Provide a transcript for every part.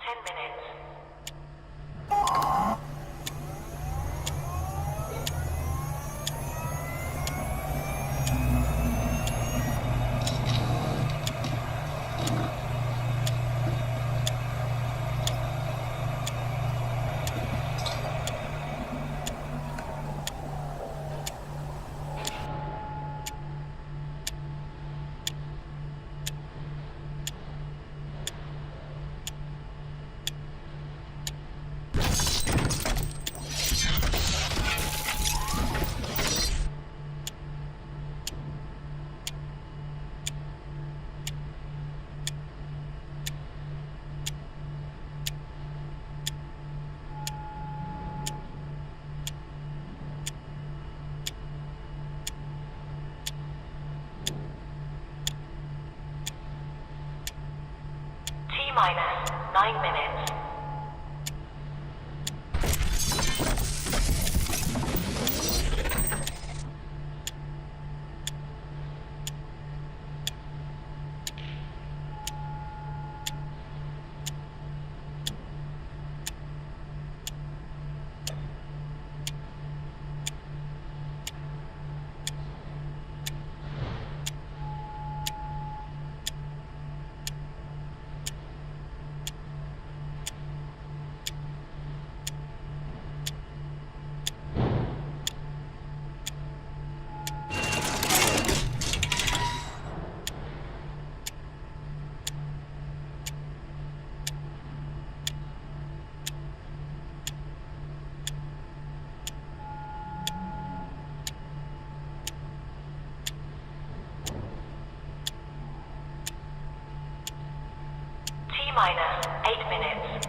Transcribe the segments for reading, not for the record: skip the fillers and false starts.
10 minutes. T-minus 9 minutes. T-minus 8 minutes.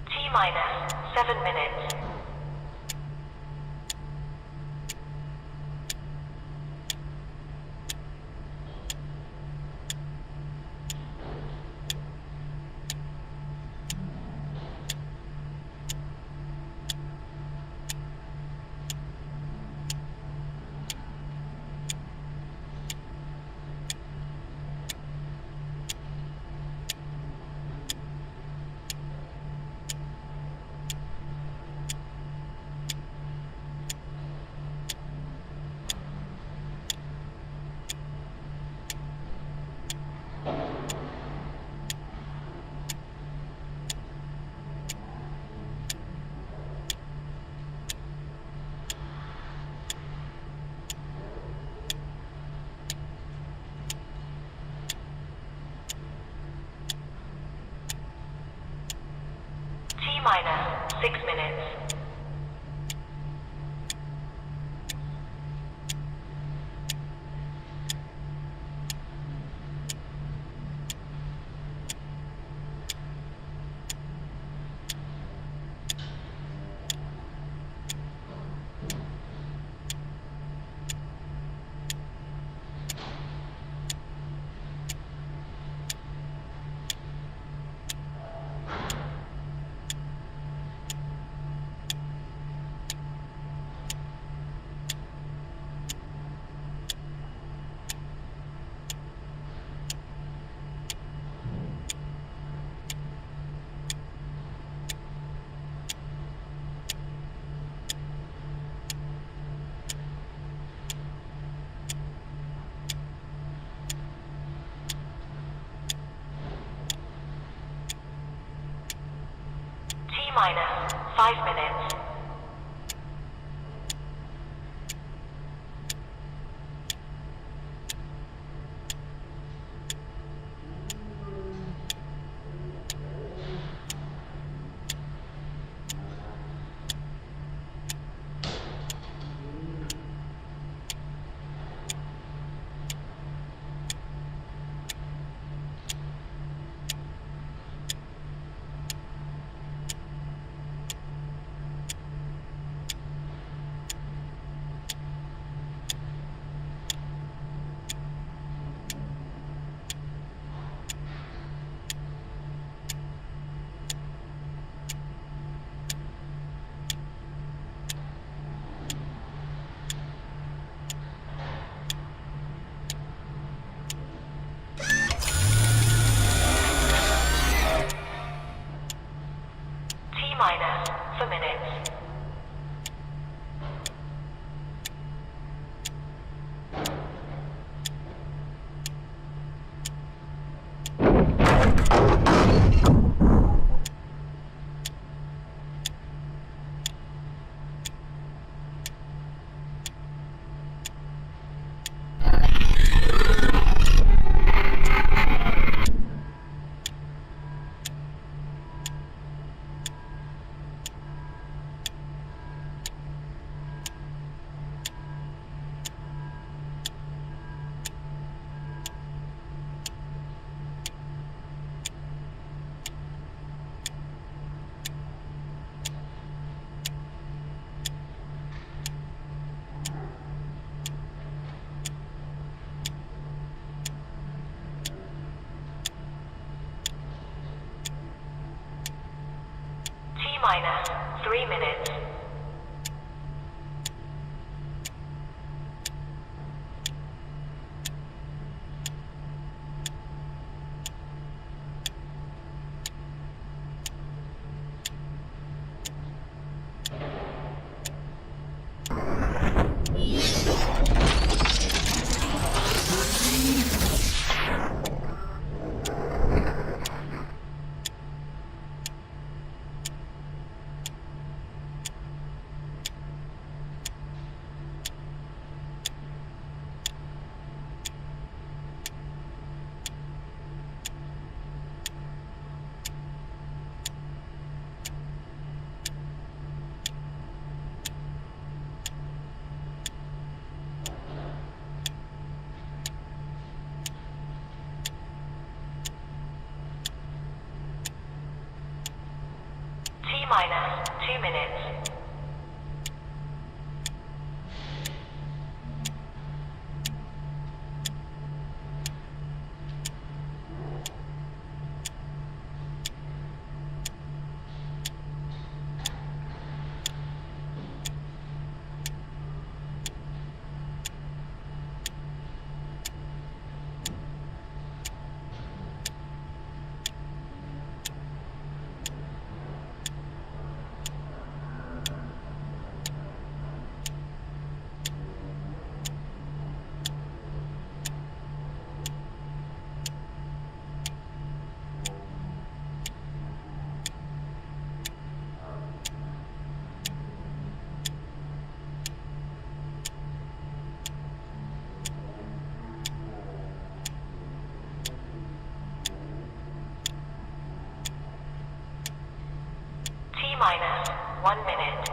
T-minus 7 minutes. 3 minutes. T-minus 2 minutes. T-minus 1 minute.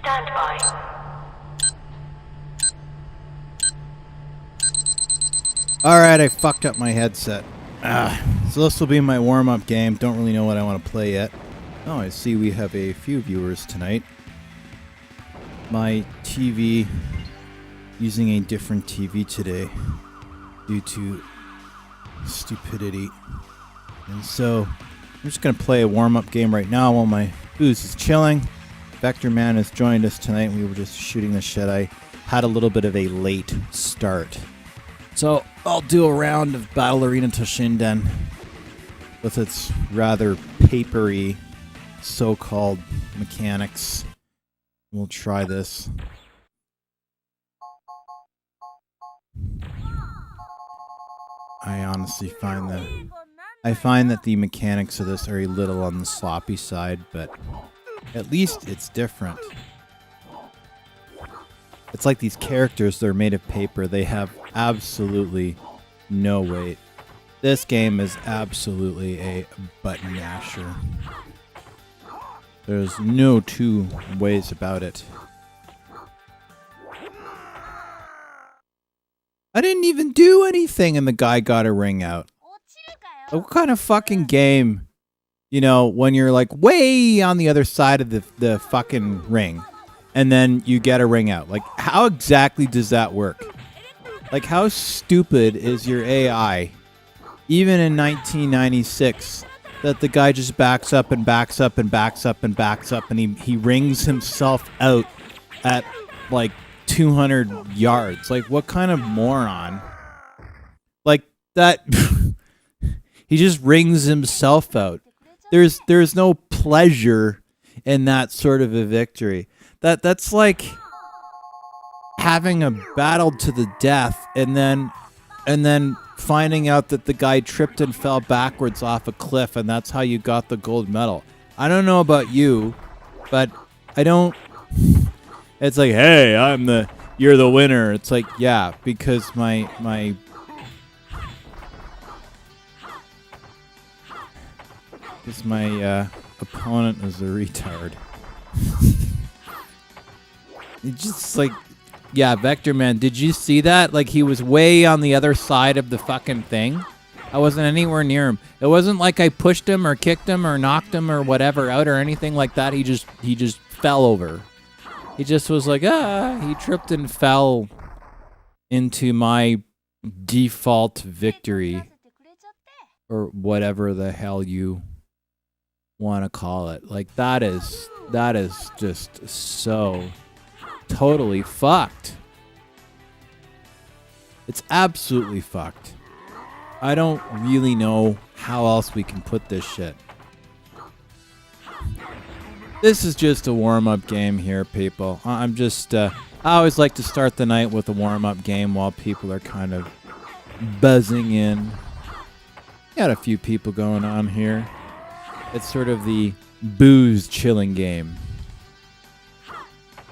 Stand by. Alright, I fucked up my headset. So this will be my warm-up game. Don't really know what I want to play yet. Oh, I see we have a few viewers tonight. My TV, using a different TV today due to stupidity. And so, I'm just going to play a warm-up game right now while my booze is chilling. Vector Man has joined us tonight. We were just shooting the shit. I had a little bit of a late start. So I'll do a round of Battle Arena Toshinden with its rather papery so-called mechanics. We'll try this. I honestly find that the mechanics of this are a little on the sloppy side, but at least it's different. It's like these characters, they're made of paper. They have absolutely no weight. This game is absolutely a button masher. There's no two ways about it. I didn't even do anything and the guy got a ring out. What kind of fucking game, you know, when you're like way on the other side of the fucking ring and then you get a ring out? Like, how exactly does that work? Like, how stupid is your AI, even in 1996, that the guy just backs up and backs up and backs up and backs up and he rings himself out at like 200 yards? Like, what kind of moron? Like, that... He just rings himself out. There's no pleasure in that sort of a victory. That's like having a battle to the death and then and then finding out that the guy tripped and fell backwards off a cliff, and that's how you got the gold medal. I don't know about you, but I don't. It's like, hey, you're the winner. It's like, yeah, because my opponent is a retard. It's just like, yeah, Vector Man, did you see that? Like, he was way on the other side of the fucking thing. I wasn't anywhere near him. It wasn't like I pushed him or kicked him or knocked him or whatever out or anything like that. He just fell over. He just was like, he tripped and fell into my default victory. Or whatever the hell you want to call it. Like, that is just so totally fucked. It's absolutely fucked. I don't really know how else we can put this shit. This is just a warm-up game here, people. I'm just, I always like to start the night with a warm-up game while people are kind of buzzing in. Got a few people going on here. It's sort of the booze chilling game.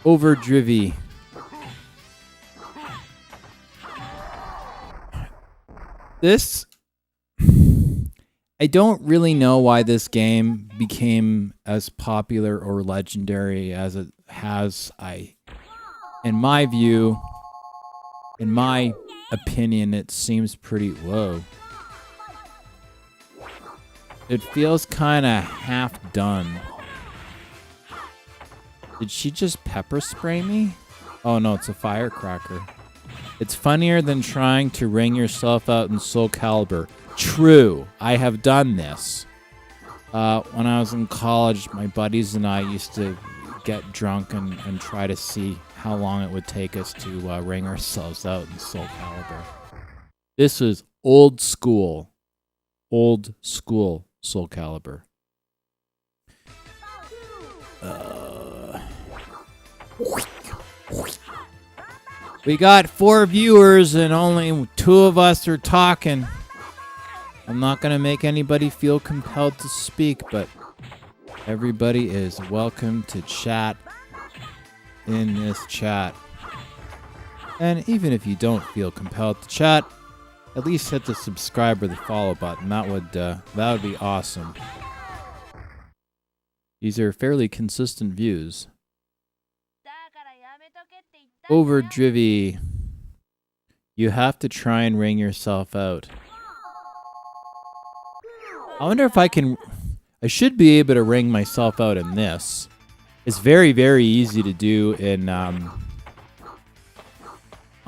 Overdrivy. This, I don't really know why this game became as popular or legendary as it has. In my view, in my opinion, it seems pretty whoa. It feels kind of half done. Did she just pepper spray me? Oh no, it's a firecracker. It's funnier than trying to wring yourself out in Soul Calibur. True, I have done this. When I was in college, my buddies and I used to get drunk and try to see how long it would take us to wring ourselves out in Soul Calibur. This is old school Soul Calibur. We got 4 viewers and only 2 of us are talking. I'm not going to make anybody feel compelled to speak, but everybody is welcome to chat in this chat. And even if you don't feel compelled to chat, at least hit the subscribe or the follow button. That would be awesome. These are fairly consistent views. Overdrivy. You have to try and wring yourself out. I wonder if I can... I should be able to wring myself out in this. It's very, very easy to do in... I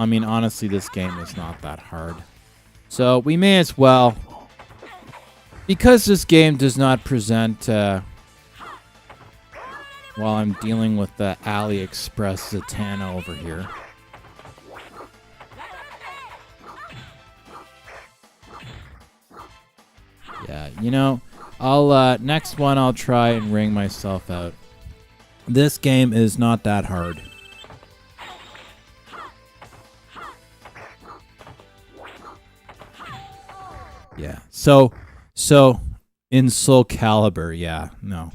mean, honestly, this game is not that hard. So we may as well... Because this game does not present... while I'm dealing with the AliExpress Zatanna over here. Yeah, you know, I'll next one I'll try and wring myself out. This game is not that hard. Yeah. So in Soul Calibur, yeah, no.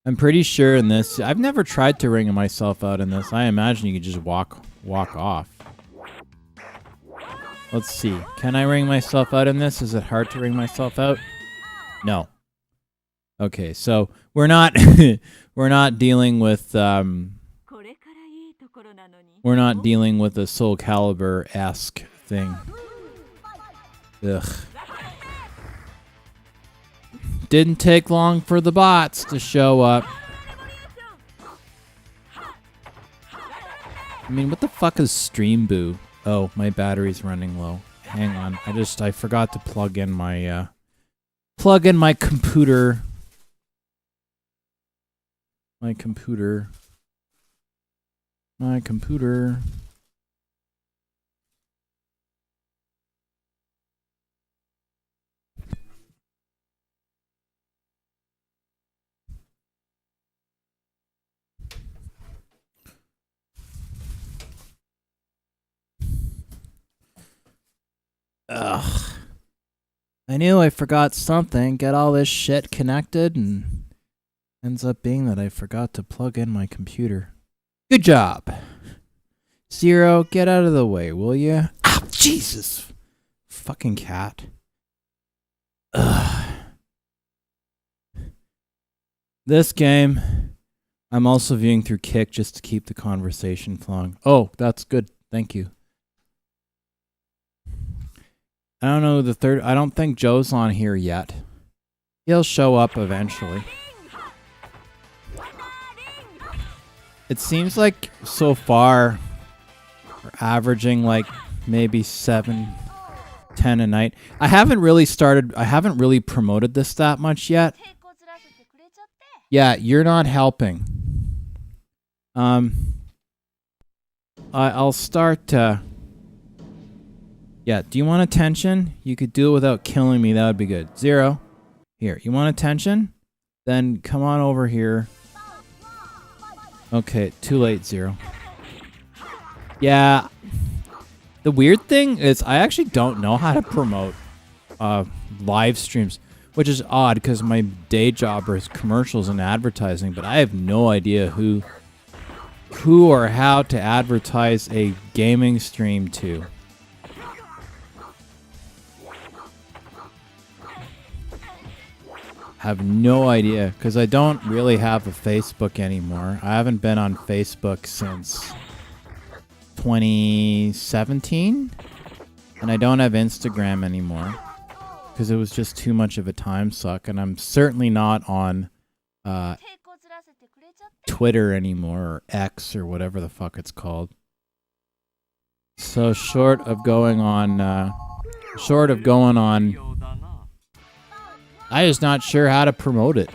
I'm pretty sure in this, I've never tried to wring myself out in this. I imagine you could just walk off. Let's see. Can I wring myself out in this? Is it hard to wring myself out? No. Okay, so we're not we're not dealing with a Soul Calibur-esque thing. Ugh. Didn't take long for the bots to show up. I mean, what the fuck is Stream Boo? Oh, my battery's running low. Hang on. I forgot to plug in my computer. My computer. Ugh. I knew I forgot something. Get all this shit connected, and ends up being that I forgot to plug in my computer. Good job. Zero, get out of the way, will you? Ah, Jesus. Fucking cat. Ugh. This game, I'm also viewing through Kick just to keep the conversation flowing. Oh, that's good. Thank you. I don't know the third. I don't think Joe's on here yet. He'll show up eventually. It seems like so far we're averaging like maybe 7, 10 a night. I haven't really promoted this that much yet. Yeah, you're not helping. I'll start. Yeah, do you want attention? You could do it without killing me. That would be good. Zero. Here, you want attention? Then come on over here. Okay, too late, Zero. Yeah. The weird thing is I actually don't know how to promote live streams, which is odd because my day job is commercials and advertising, but I have no idea who or how to advertise a gaming stream to. Have no idea because I don't really have a Facebook anymore. I haven't been on Facebook since 2017, and I don't have Instagram anymore because it was just too much of a time suck, and I'm certainly not on Twitter anymore, or X, or whatever the fuck it's called. So short of going on I just not sure how to promote it.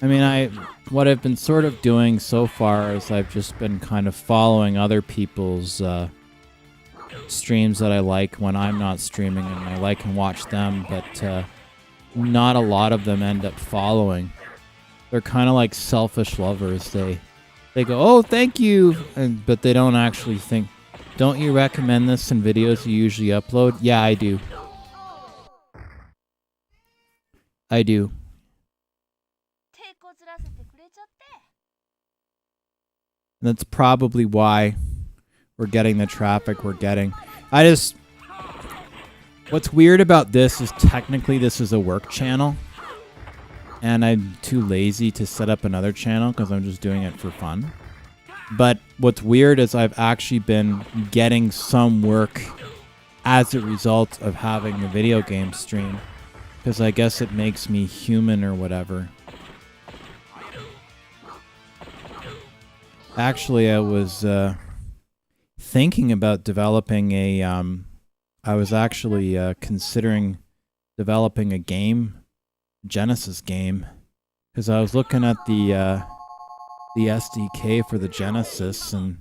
I mean, what I've been sort of doing so far is I've just been kind of following other people's streams that I like when I'm not streaming, and I like and watch them, but not a lot of them end up following. They're kind of like selfish lovers. They go, "Oh, thank you," but they don't actually think, "Don't you recommend this in videos you usually upload?" Yeah, I do. I do. That's probably why we're getting the traffic we're getting. What's weird about this is technically this is a work channel, and I'm too lazy to set up another channel because I'm just doing it for fun. But what's weird is I've actually been getting some work as a result of having a video game stream, because I guess it makes me human or whatever. Actually, I was thinking about developing I was actually considering developing a game, Genesis game, because I was looking at the SDK for the Genesis, and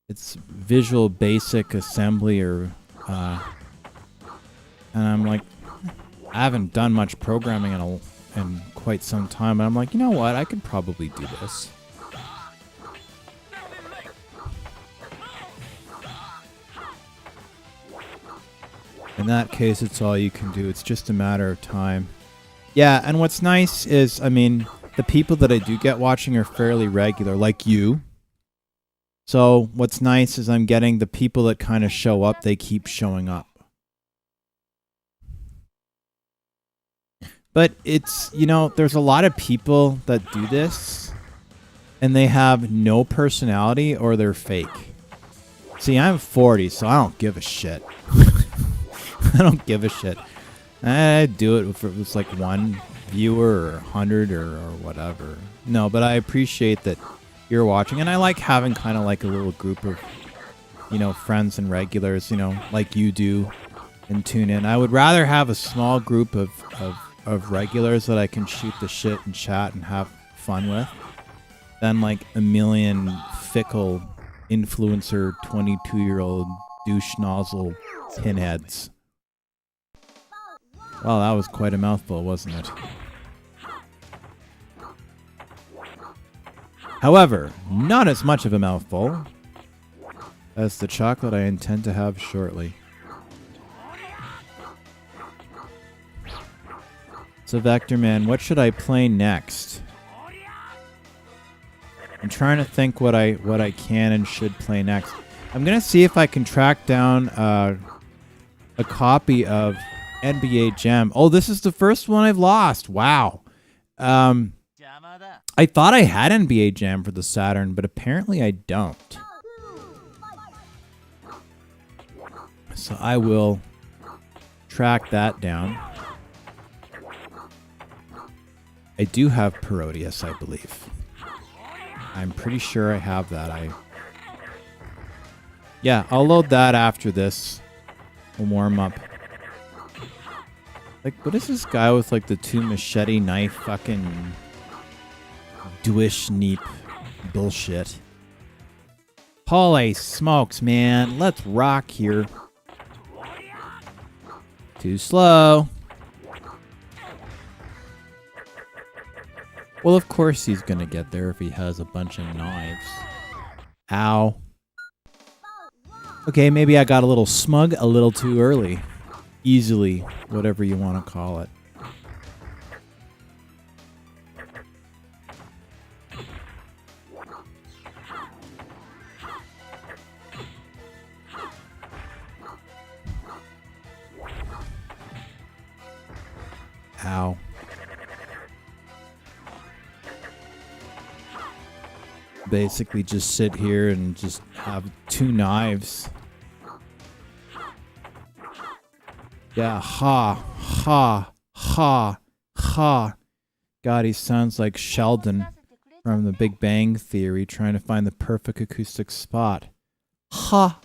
it's Visual Basic Assembly, and I'm like, I haven't done much programming in quite some time, and I'm like, you know what? I could probably do this. In that case, it's all you can do. It's just a matter of time. Yeah, and what's nice is, I mean, the people that I do get watching are fairly regular, like you. So what's nice is I'm getting the people that kind of show up, they keep showing up. But it's, you know, there's a lot of people that do this, and they have no personality or they're fake. See, I'm 40, so I don't give a shit. I don't give a shit. I'd do it if it was like one viewer or 100 or whatever. No, but I appreciate that you're watching, and I like having kind of like a little group of, you know, friends and regulars, you know, like you do, and tune in. I would rather have a small group of regulars that I can shoot the shit and chat and have fun with than like a million fickle influencer 22-year-old douche nozzle pinheads. Well, that was quite a mouthful, wasn't it? However, not as much of a mouthful as the chocolate I intend to have shortly. So Vector Man, what should I play next? I'm trying to think what I can and should play next. I'm gonna see if I can track down a copy of NBA Jam. Oh, this is the first one I've lost. Wow. I thought I had NBA Jam for the Saturn, but apparently I don't. So I will track that down. I do have Parodius, I believe. I'm pretty sure I have that. Yeah, I'll load that after this. A warm up. Like, what is this guy with like the 2 machete knife fucking Dwish neep bullshit? Holy smokes, man. Let's rock here. Too slow. Well, of course he's gonna get there if he has a bunch of knives. Ow. Okay, maybe I got a little smug a little too early. Easily, whatever you want to call it. Ow. Basically just sit here and just have 2 knives. Yeah, ha, ha. God, he sounds like Sheldon from The Big Bang Theory trying to find the perfect acoustic spot. Ha.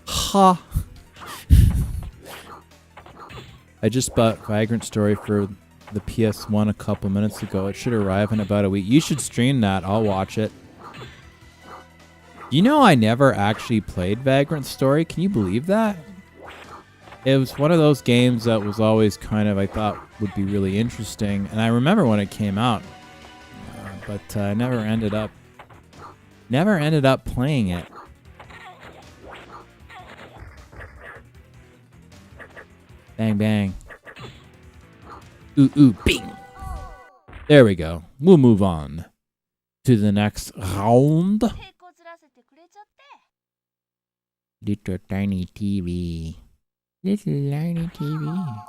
Ha. I just bought Vagrant Story for the PS1 a couple minutes ago. It should arrive in about a week. You should stream that. I'll watch it. You know, I never actually played Vagrant Story. Can you believe that? It was one of those games that was always kind of, I thought, would be really interesting. And I remember when it came out. But I never ended up playing it. Bang, bang. Ooh, ooh, bing. There we go. We'll move on to the next round. Little tiny TV. Little tiny TV.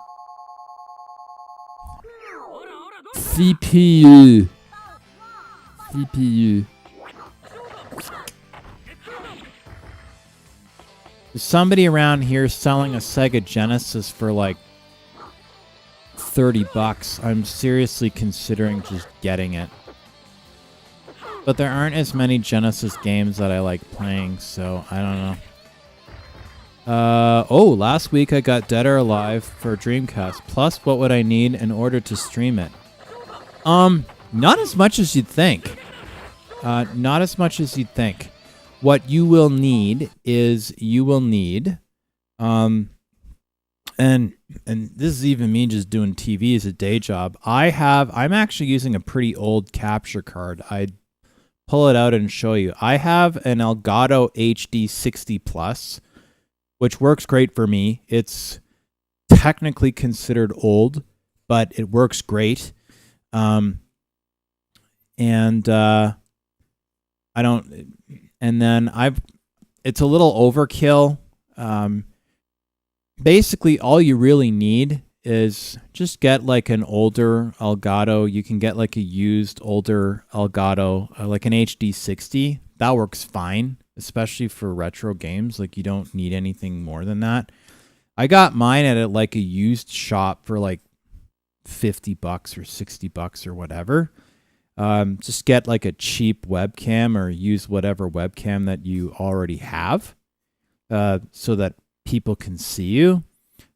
CPU. CPU. There's somebody around here selling a Sega Genesis for like $30. I'm seriously considering just getting it. But there aren't as many Genesis games that I like playing, so I don't know. Last week I got Dead or Alive for Dreamcast. Plus, what would I need in order to stream it? Not as much as you'd think. Not as much as you'd think. What you will need is and this is even me just doing TV as a day job. I'm actually using a pretty old capture card. I'd pull it out and show you. I have an Elgato HD 60 Plus, which works great for me. It's technically considered old, but it works great. I don't, and then it's a little overkill. Basically, all you really need is just get like an older Elgato. You can get like a used older Elgato, like an HD 60. That works fine, especially for retro games. Like you don't need anything more than that. I got mine at like a used shop for like $50 or $60 or whatever. Just get like a cheap webcam or use whatever webcam that you already have, so that people can see you.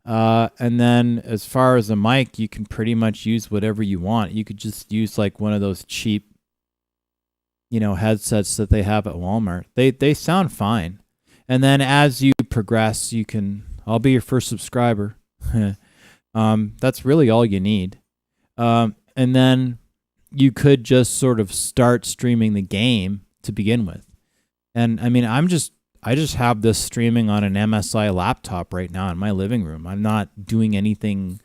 And then as far as a mic, you can pretty much use whatever you want. You could just use like one of those cheap, headsets that they have at Walmart. They sound fine. And then as you progress, I'll be your first subscriber. That's really all you need. And then you could just sort of start streaming the game to begin with. And I mean, I just have this streaming on an MSI laptop right now in my living room. I'm not doing anything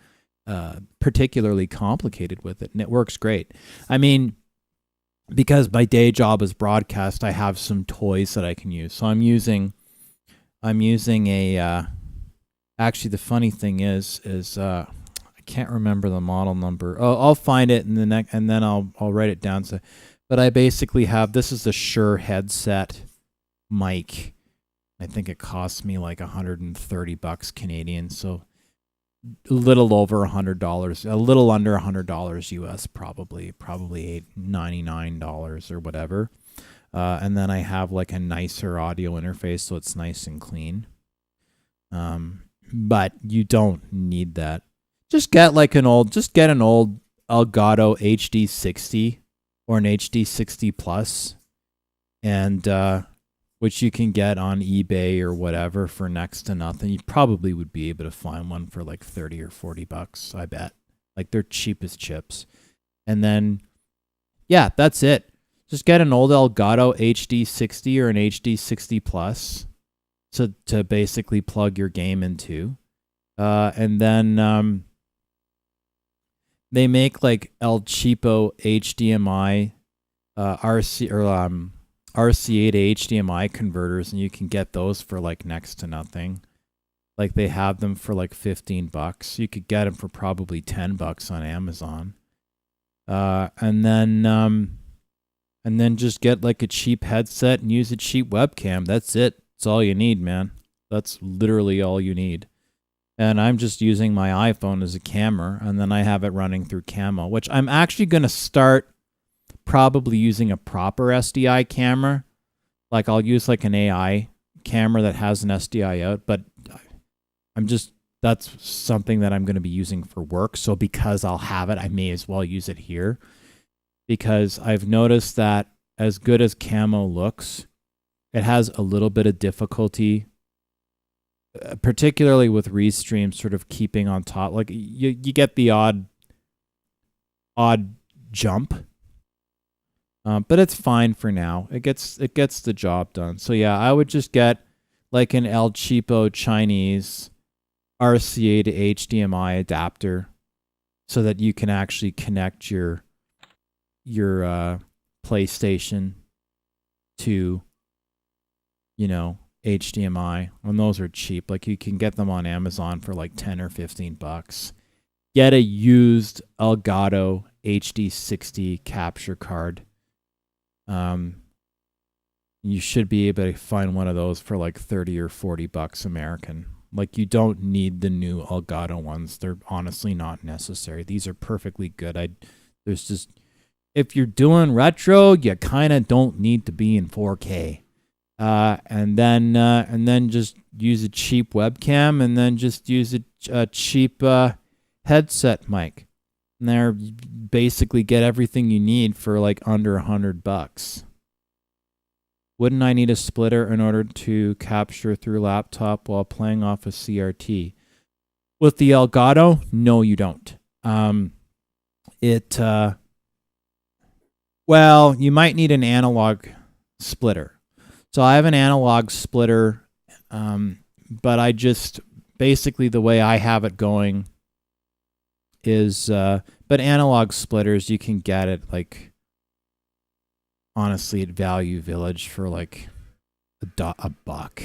particularly complicated with it, and it works great. I mean, because my day job is broadcast, I have some toys that I can use. So I'm using a. Actually, the funny thing is I can't remember the model number. Oh, I'll find it in the next, and then I'll write it down. So, but I basically have, this is the Shure headset mic. I think it cost me like $130 Canadian. So a little over $100, a little under $100 US, probably $99 or whatever. And then I have like a nicer audio interface, so it's nice and clean. But you don't need that. Just get an old Elgato HD60 or an HD60 Plus, and which you can get on eBay or whatever for next to nothing. You probably would be able to find one for like $30 or $40, I bet. Like, they're cheap as chips. And then, yeah, that's it. Just get an old Elgato HD60 or an HD60 Plus to basically plug your game into. And then they make like El Cheapo HDMI, RCA to HDMI converters, and you can get those for like next to nothing. Like, they have them for like $15. You could get them for probably $10 on Amazon. And then just get like a cheap headset and use a cheap webcam. That's it. That's all you need, man. That's literally all you need. And I'm just using my iPhone as a camera, and then I have it running through Camo, which I'm actually going to start probably using a proper SDI camera. Like, I'll use like an AI camera that has an SDI out, but that's something that I'm going to be using for work. So because I'll have it, I may as well use it here, because I've noticed that as good as Camo looks, it has a little bit of difficulty, particularly with Restream, sort of keeping on top. Like, you get the odd jump. But it's fine for now. It gets the job done. So yeah, I would just get like an El Cheapo Chinese RCA to HDMI adapter, so that you can actually connect your PlayStation to, HDMI. And those are cheap. Like, you can get them on Amazon for like $10 or $15. Get a used Elgato HD60 capture card. You should be able to find one of those for like $30 or $40 American. Like, you don't need the new Elgato ones. They're honestly not necessary. These are perfectly good. If you're doing retro, you kind of don't need to be in 4K. And then just use a cheap webcam, and then just use a cheap headset mic. And there, you basically get everything you need for like under $100. Wouldn't I need a splitter in order to capture through laptop while playing off a CRT? With the Elgato, no, you don't. Well, you might need an analog splitter. So I have an analog splitter, but I just, basically the way I have it going is, but analog splitters, you can get it like, honestly, at Value Village for like a buck.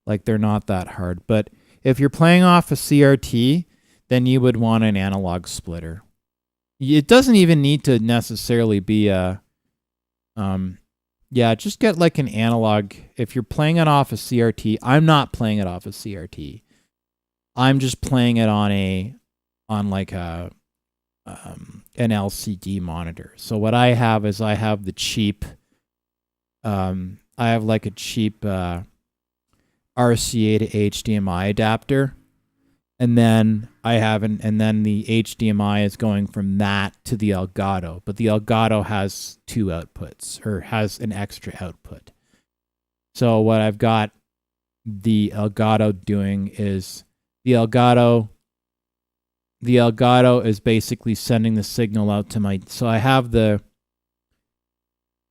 Like, they're not that hard. But if you're playing off a CRT, then you would want an analog splitter. It doesn't even need to necessarily be a, just get like an analog. If you're playing it off a CRT, I'm not playing it off a CRT. I'm just playing it on like an LCD monitor. So what I have is, I have the cheap, I have like a cheap RCA to HDMI adapter, and then and then the HDMI is going from that to the Elgato, but the Elgato has two outputs, or has an extra output. So what I've got the Elgato doing is, the Elgato is basically sending the signal out to my, so I have the,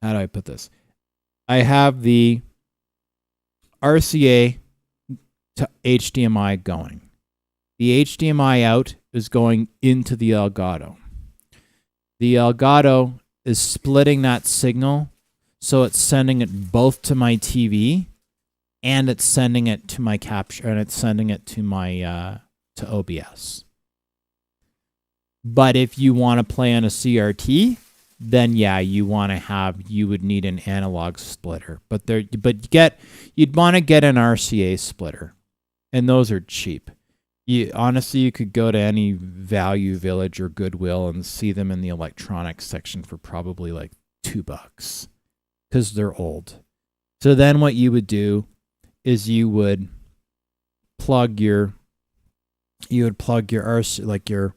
how do I put this? I have the RCA to HDMI going. The HDMI out is going into the Elgato. The Elgato is splitting that signal, so it's sending it both to my TV, and it's sending it to my capture, and it's sending it to my to OBS. But if you want to play on a CRT, then yeah, you would need an analog splitter. But you'd want to get an RCA splitter, and those are cheap. Honestly, you could go to any Value Village or Goodwill and see them in the electronics section for probably like $2 because they're old. So then what you would do is you would plug your RCA, like your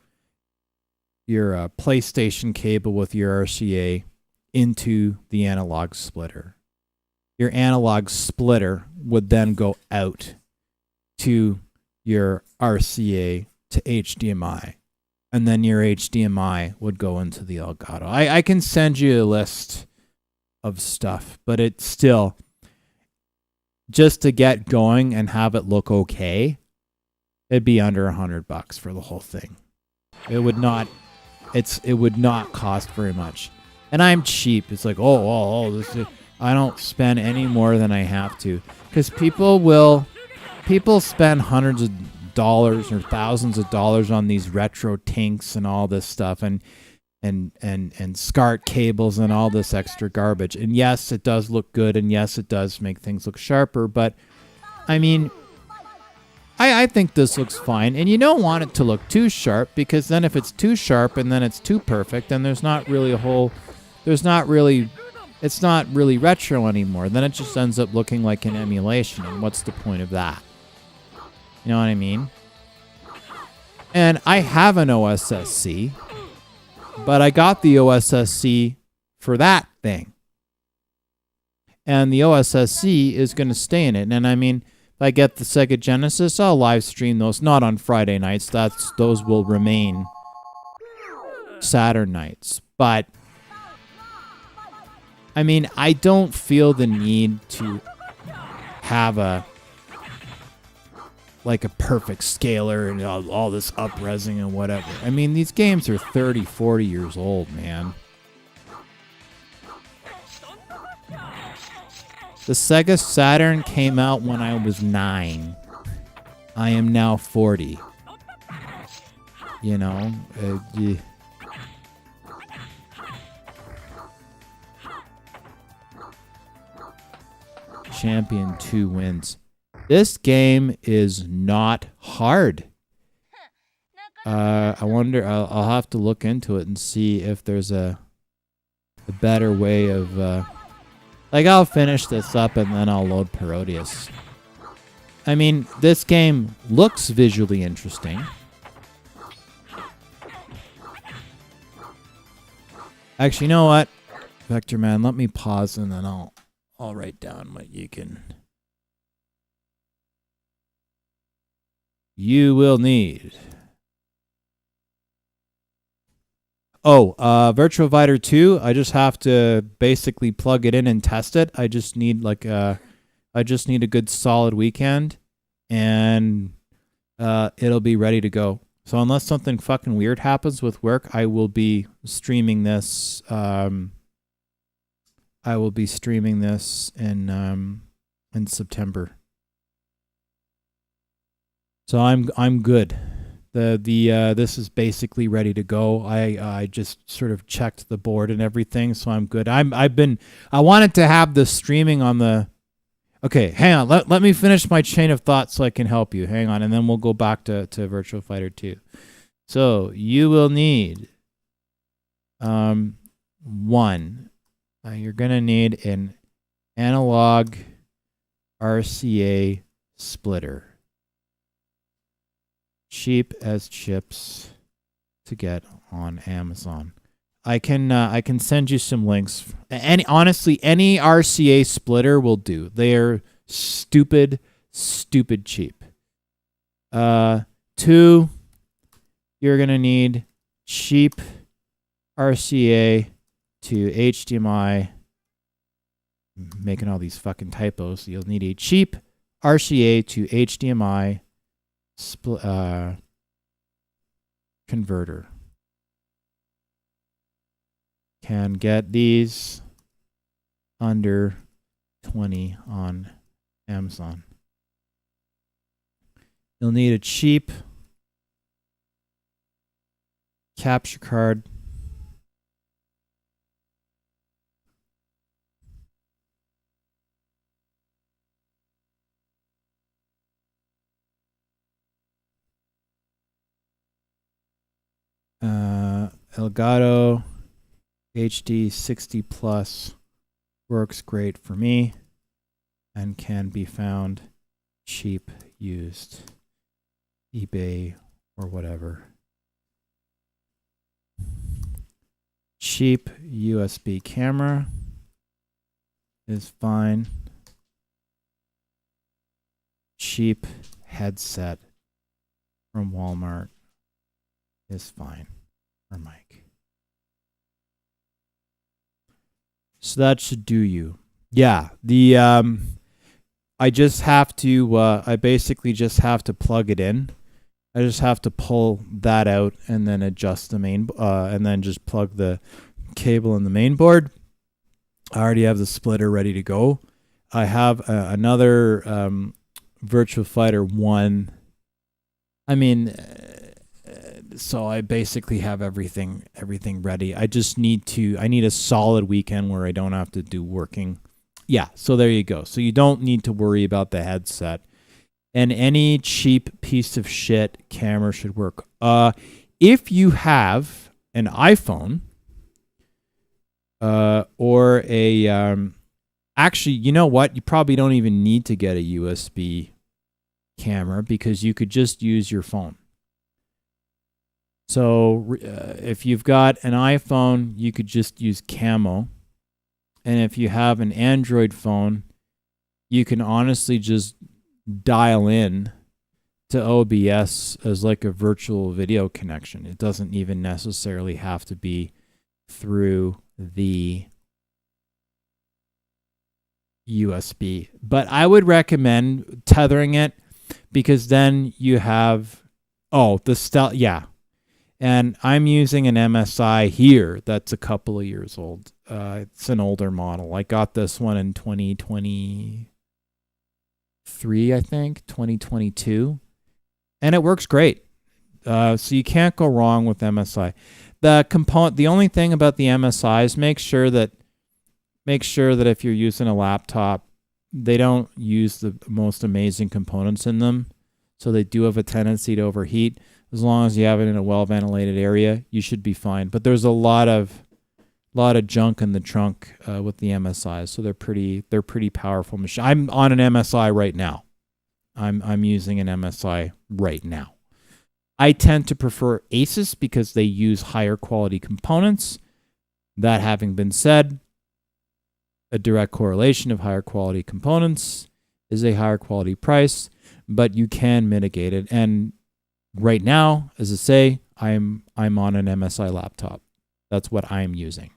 PlayStation cable with your RCA into the analog splitter. Your analog splitter would then go out to your RCA to HDMI, and then your HDMI would go into the Elgato. I can send you a list of stuff, but it's still, just to get going and have it look okay, it'd be under $100 for the whole thing. It would not cost very much. And I'm cheap. It's like, I don't spend any more than I have to, because people spend hundreds of dollars or thousands of dollars on these retro tinks and all this stuff, and SCART cables and all this extra garbage. And yes, it does look good, and yes, it does make things look sharper, but I mean, I think this looks fine, and you don't want it to look too sharp, because then if it's too sharp and then it's too perfect, then it's not really retro anymore. Then it just ends up looking like an emulation, and what's the point of that? You know what I mean? And I have an OSSC, but I got the OSSC for that thing. And the OSSC is going to stay in it. And I mean, if I get the Sega Genesis, I'll live stream those, not on Friday nights. Those will remain Saturn nights. But I mean, I don't feel the need to have a perfect scaler and all this up-resing and whatever. I mean, these games are 30, 40 years old, man. The Sega Saturn came out when I was 9. I am now 40. You know? Champion 2 wins. This game is not hard. I wonder, I'll have to look into it and see if there's a better way of... I'll finish this up and then I'll load Parodius. I mean, this game looks visually interesting. Actually, you know what? Vector Man, let me pause and then I'll write down what you will need. Virtual Fighter 2, I just have to basically plug it in and test it. I just need a good solid weekend, and it'll be ready to go. So unless something fucking weird happens with work, I will be streaming this. In September. So I'm good. This is basically ready to go. I just sort of checked the board and everything, so I'm good. I wanted to have the streaming on the. Okay, hang on. Let me finish my chain of thought so I can help you. Hang on, and then we'll go back to Virtual Fighter 2. So you will need one. You're gonna need an analog RCA splitter. Cheap as chips to get on Amazon. I can send you some links. Honestly, any RCA splitter will do. They are stupid cheap. 2, you're gonna need cheap RCA to HDMI. Making all these fucking typos. You'll need a cheap RCA to HDMI converter. Can get these under 20 on Amazon. You'll need a cheap capture card. Elgato HD 60 Plus works great for me and can be found cheap used, eBay or whatever. Cheap USB camera is fine. Cheap headset from Walmart is fine for Mike. So that should do you. Yeah, the I just have to I basically just have to plug it in. I just have to pull that out and then adjust the main and then just plug the cable in the main board. I already have the splitter ready to go. I have another Virtua Fighter 1. I mean, so I basically have everything ready. I need a solid weekend where I don't have to do working. Yeah, so there you go. So you don't need to worry about the headset. And any cheap piece of shit camera should work. If you have an iPhone or a actually, you know what? You probably don't even need to get a USB camera because you could just use your phone. So if you've got an iPhone, you could just use Camo. And if you have an Android phone, you can honestly just dial in to OBS as like a virtual video connection. It doesn't even necessarily have to be through the USB. But I would recommend tethering it because then you have, yeah. And I'm using an MSI here that's a couple of years old. It's an older model. I got this one in 2023, I think, 2022. And it works great. So you can't go wrong with MSI. The only thing about the MSI is make sure that if you're using a laptop, they don't use the most amazing components in them. So they do have a tendency to overheat. As long as you have it in a well-ventilated area, you should be fine. But there's a lot of junk in the trunk with the MSIs, so they're pretty powerful machines. I'm on an MSI right now. I'm using an MSI right now. I tend to prefer Asus because they use higher quality components. That having been said, a direct correlation of higher quality components is a higher quality price, but you can mitigate it. And right now, as I say, I'm on an MSI laptop. That's what I'm using.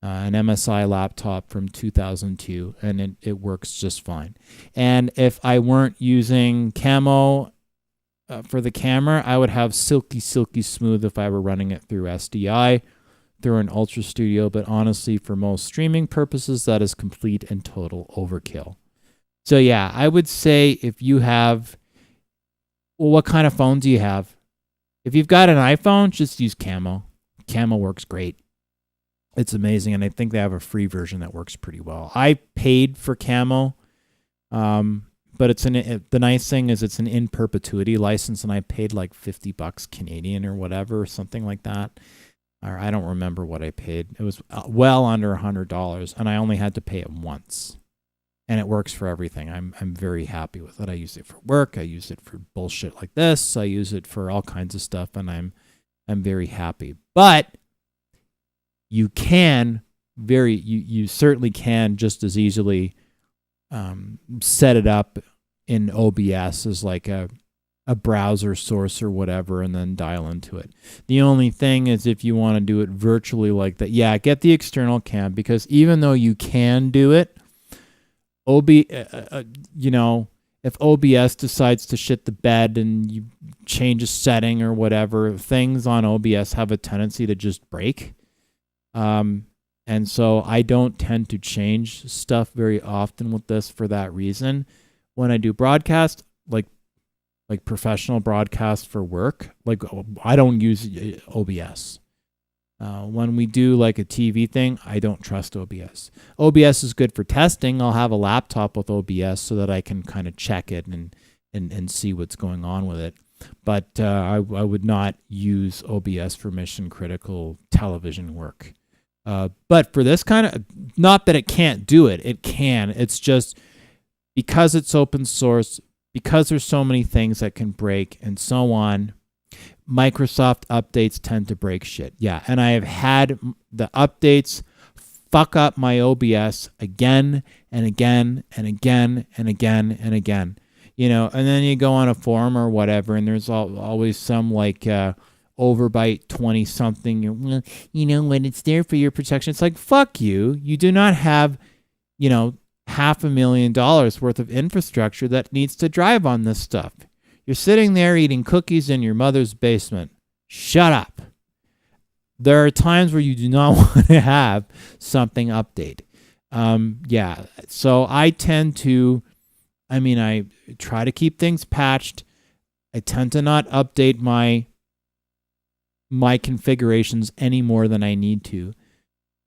An MSI laptop from 2002, and it works just fine. And if I weren't using Camo for the camera, I would have silky smooth if I were running it through SDI, through an Ultra Studio. But honestly, for most streaming purposes, that is complete and total overkill. So yeah, I would say if you have, well, what kind of phone do you have? If you've got an iPhone, just use Camo. Camo works great. It's amazing, and I think they have a free version that works pretty well. I paid for Camo, but the nice thing is it's an in perpetuity license, and I paid like $50 Canadian or whatever, or something like that. Or I don't remember what I paid. It was well under $100, and I only had to pay it once. And it works for everything. I'm very happy with it. I use it for work. I use it for bullshit like this. I use it for all kinds of stuff, and I'm very happy. But you certainly can just as easily set it up in OBS as like a browser source or whatever, and then dial into it. The only thing is if you want to do it virtually like that, yeah, get the external cam, because even though you can do it, if OBS decides to shit the bed and you change a setting or whatever, things on OBS have a tendency to just break. And so I don't tend to change stuff very often with this for that reason. When I do broadcast, like professional broadcast for work, like I don't use OBS. When we do like a TV thing, I don't trust OBS. OBS is good for testing. I'll have a laptop with OBS so that I can kind of check it and see what's going on with it. But I would not use OBS for mission critical television work. But for this kind of, not that it can't do it, it can. It's just because it's open source, because there's so many things that can break and so on, Microsoft updates tend to break shit. Yeah, and I have had the updates fuck up my OBS again and again and again and again and again. You know, and then you go on a forum or whatever, and there's always some like overbite 20-something, you know, when it's there for your protection. It's like, fuck you. You do not have, you know, $500,000 worth of infrastructure that needs to drive on this stuff. You're sitting there eating cookies in your mother's basement. Shut up. There are times where you do not want to have something update. Yeah, so I tend to, I try to keep things patched. I tend to not update my configurations any more than I need to.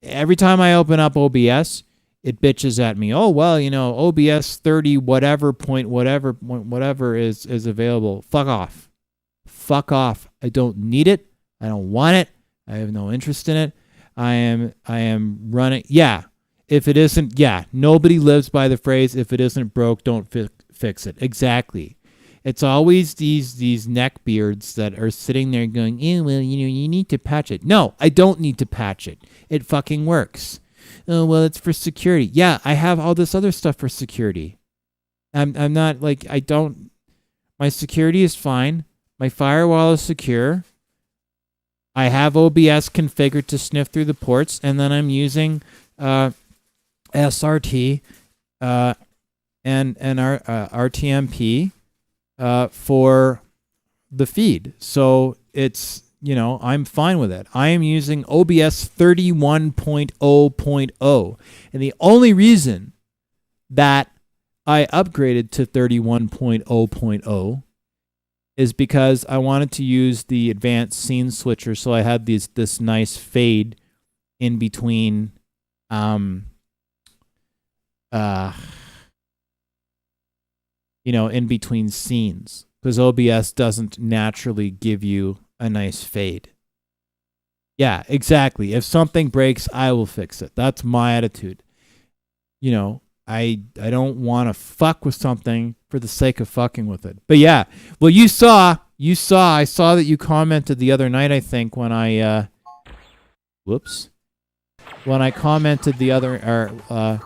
Every time I open up OBS, it bitches at me. Oh, well, you know, OBS 30 whatever is available. Fuck off. Fuck off. I don't need it. I don't want it. I have no interest in it. I am running. Yeah. If it isn't, yeah, nobody lives by the phrase, if it isn't broke, don't fix it. Exactly. It's always these neckbeards that are sitting there going, well, you know, you need to patch it. No, I don't need to patch it. It fucking works. Oh, well, it's for security. Yeah, I have all this other stuff for security. I'm not like, my security is fine. My firewall is secure. I have OBS configured to sniff through the ports, and then I'm using SRT and our RTMP for the feed. So it's, you know, I'm fine with it. I am using OBS 31.0.0. And the only reason that I upgraded to 31.0.0 is because I wanted to use the advanced scene switcher. So I had this nice fade in between in between scenes, because OBS doesn't naturally give you a nice fade. Yeah, exactly. If something breaks, I will fix it. That's my attitude. You know, I don't want to fuck with something for the sake of fucking with it. But yeah, well, I saw that you commented the other night, I think, when I when I commented the other, that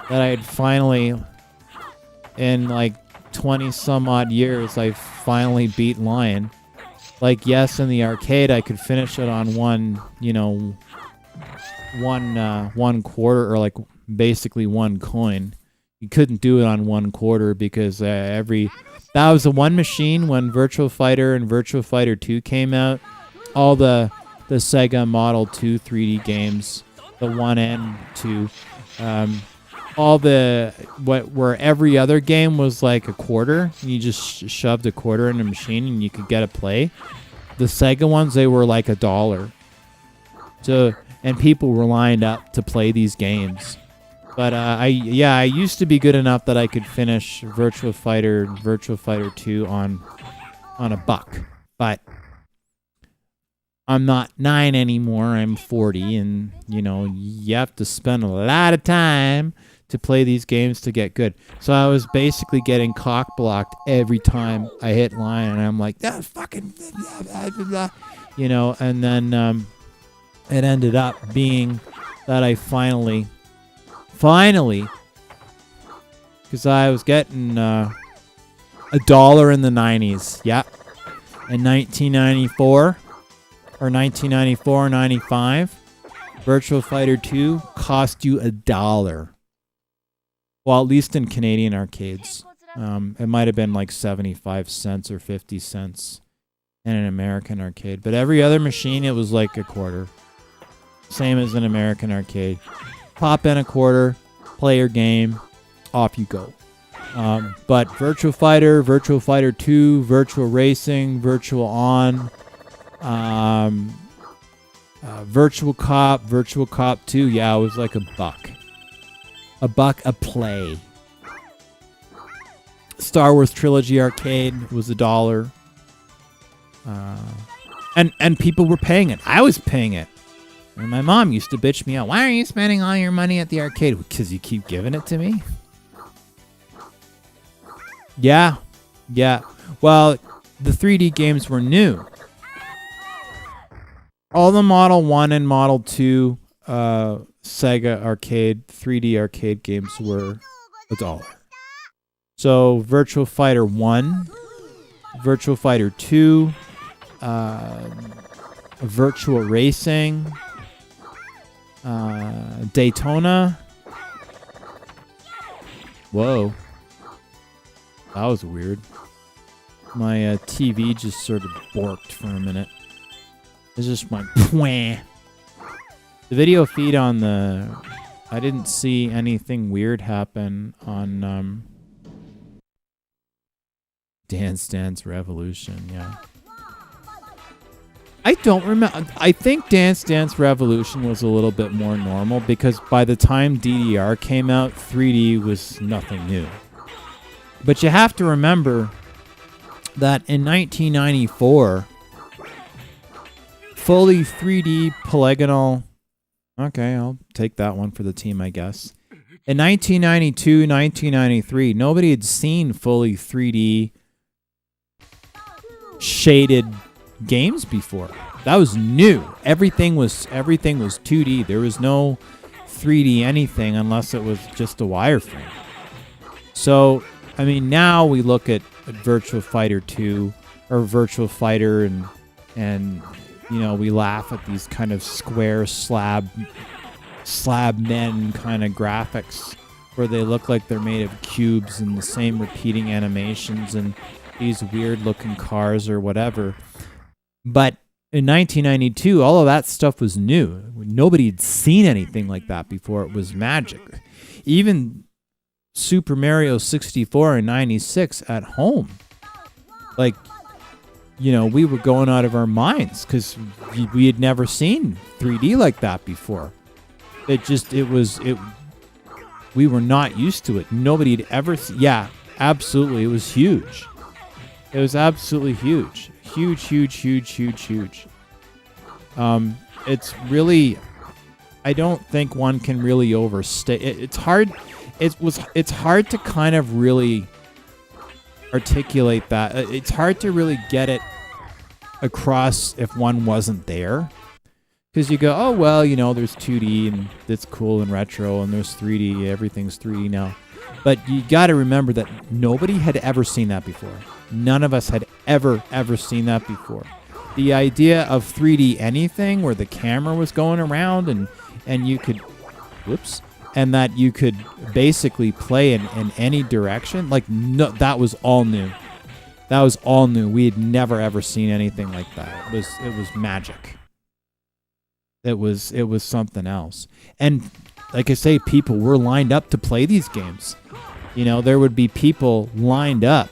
I had finally, in like 20 some odd years, I finally beat Lion. Like, yes, in the arcade, I could finish it on one quarter, or like basically one coin. You couldn't do it on 1 quarter because that was the one machine when Virtua Fighter and Virtua Fighter 2 came out. All the Sega Model 2 3D games, the 1 and 2, where every other game was like a quarter. You just shoved a quarter in a machine and you could get a play. The Sega ones, they were like $1. So, and people were lined up to play these games. But I used to be good enough that I could finish Virtua Fighter 2 on $1. But I'm not 9 anymore. I'm 40, and you have to spend a lot of time to play these games to get good. So I was basically getting cock blocked every time I hit line, and I'm like, that's fucking blah, blah, blah, and then it ended up being that I finally, because I was getting $1 in the 90s, yeah, in 1994 or 95, Virtua Fighter 2 cost you $1. Well, at least in Canadian arcades. It might have been like 75 cents or 50 cents in an American arcade. But every other machine, it was like a quarter. Same as an American arcade. Pop in a quarter, play your game, off you go. But Virtua Fighter, Virtua Fighter 2, Virtual Racing, Virtual On, Virtual Cop 2, yeah, it was like $1. $1 a play. Star Wars Trilogy Arcade was $1. And people were paying it. I was paying it. And my mom used to bitch me out. Why are you spending all your money at the arcade? Because you keep giving it to me? Yeah. Well, the 3D games were new. All the Model 1 and Model 2 Sega arcade, 3D arcade games were $1. So Virtua Fighter 1, Virtua Fighter 2, Virtual Racing, Daytona. Whoa. That was weird. My TV just sort of borked for a minute. It just went pwah. The video feed on the... I didn't see anything weird happen on Dance Dance Revolution, yeah. I don't remember. I think Dance Dance Revolution was a little bit more normal because by the time DDR came out, 3D was nothing new. But you have to remember that in 1994, fully 3D polygonal... Okay, I'll take that one for the team, I guess. In 1992, 1993, nobody had seen fully 3D shaded games before. That was new. Everything was 2D. There was no 3D anything unless it was just a wireframe. So, I mean, now we look at Virtua Fighter 2 or Virtua Fighter and you know, we laugh at these kind of square slab men kind of graphics where they look like they're made of cubes and the same repeating animations and these weird looking cars or whatever. But in 1992, all of that stuff was new. Nobody had seen anything like that before. It was magic. Even Super Mario 64 in 96 at home. Like, you know, we were going out of our minds because we had never seen 3D like that before. We were not used to it. Nobody had ever, yeah, absolutely. It was huge. It was absolutely huge. Huge. It's really, I don't think one can really overstate. It's hard. It's hard to kind of really articulate that. It's hard to really get it across if one wasn't there. Because you go, oh, well, you know, there's 2D and it's cool and retro and there's 3D. Everything's 3D now. But you got to remember that nobody had ever seen that before. None of us had ever seen that before. The idea of 3D anything where the camera was going around and you could, and that you could basically play in any direction, like, no, that was all new. That was all new. We had never ever seen anything like that. It was magic. It was something else. And like I say, people were lined up to play these games. You know, there would be people lined up.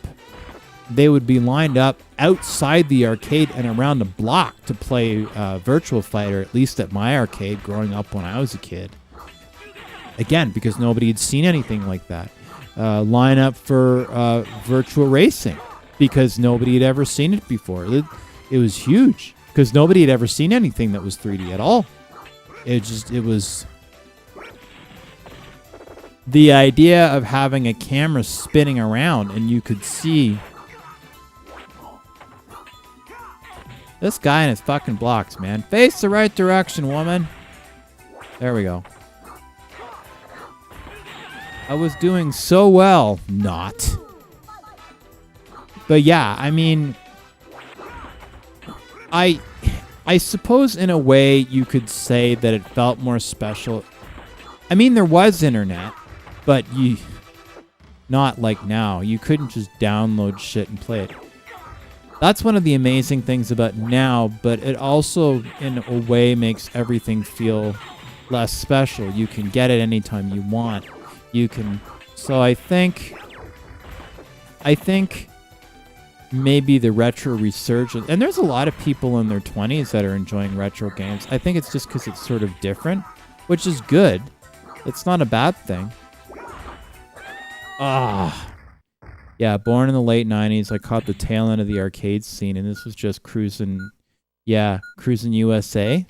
They would be lined up outside the arcade and around the block to play Virtua Fighter, at least at my arcade growing up when I was a kid. Again, because nobody had seen anything like that. Line up for Virtual Racing because nobody had ever seen it before. It was huge because nobody had ever seen anything that was 3D at all. It was... The idea of having a camera spinning around and you could see this guy in his fucking blocks, man. Face the right direction, woman. There we go. I was doing so well. Not. But yeah, I mean, I suppose in a way you could say that it felt more special. I mean, there was internet, but Not like now. You couldn't just download shit and play it. That's one of the amazing things about now, but it also, in a way, makes everything feel less special. You can get it anytime you want. You can... So I think maybe the retro resurgence... And there's a lot of people in their 20s that are enjoying retro games. I think it's just because it's sort of different, which is good. It's not a bad thing. Yeah, born in the late 90s. I caught the tail end of the arcade scene, and this was just cruising... Yeah, cruising USA.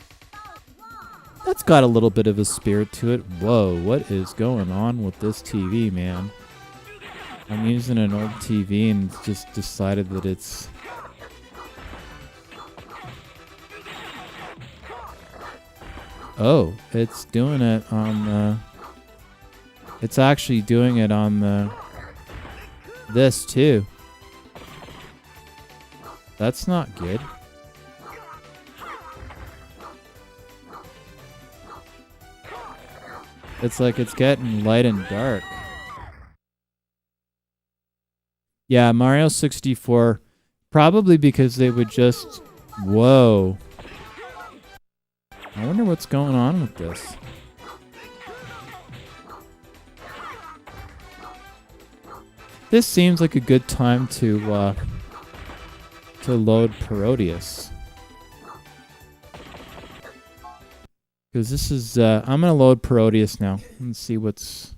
That's got a little bit of a spirit to it. Whoa, what is going on with this TV, man? I'm using an old TV and just decided that it's... Oh, it's doing it on the... It's actually doing it on the... This, too. That's not good. It's like it's getting light and dark. Yeah, Mario 64. Probably because they would just... Whoa. I wonder what's going on with this. This seems like a good time to load Parodius. Because this is... I'm going to load Parodius now and see what's...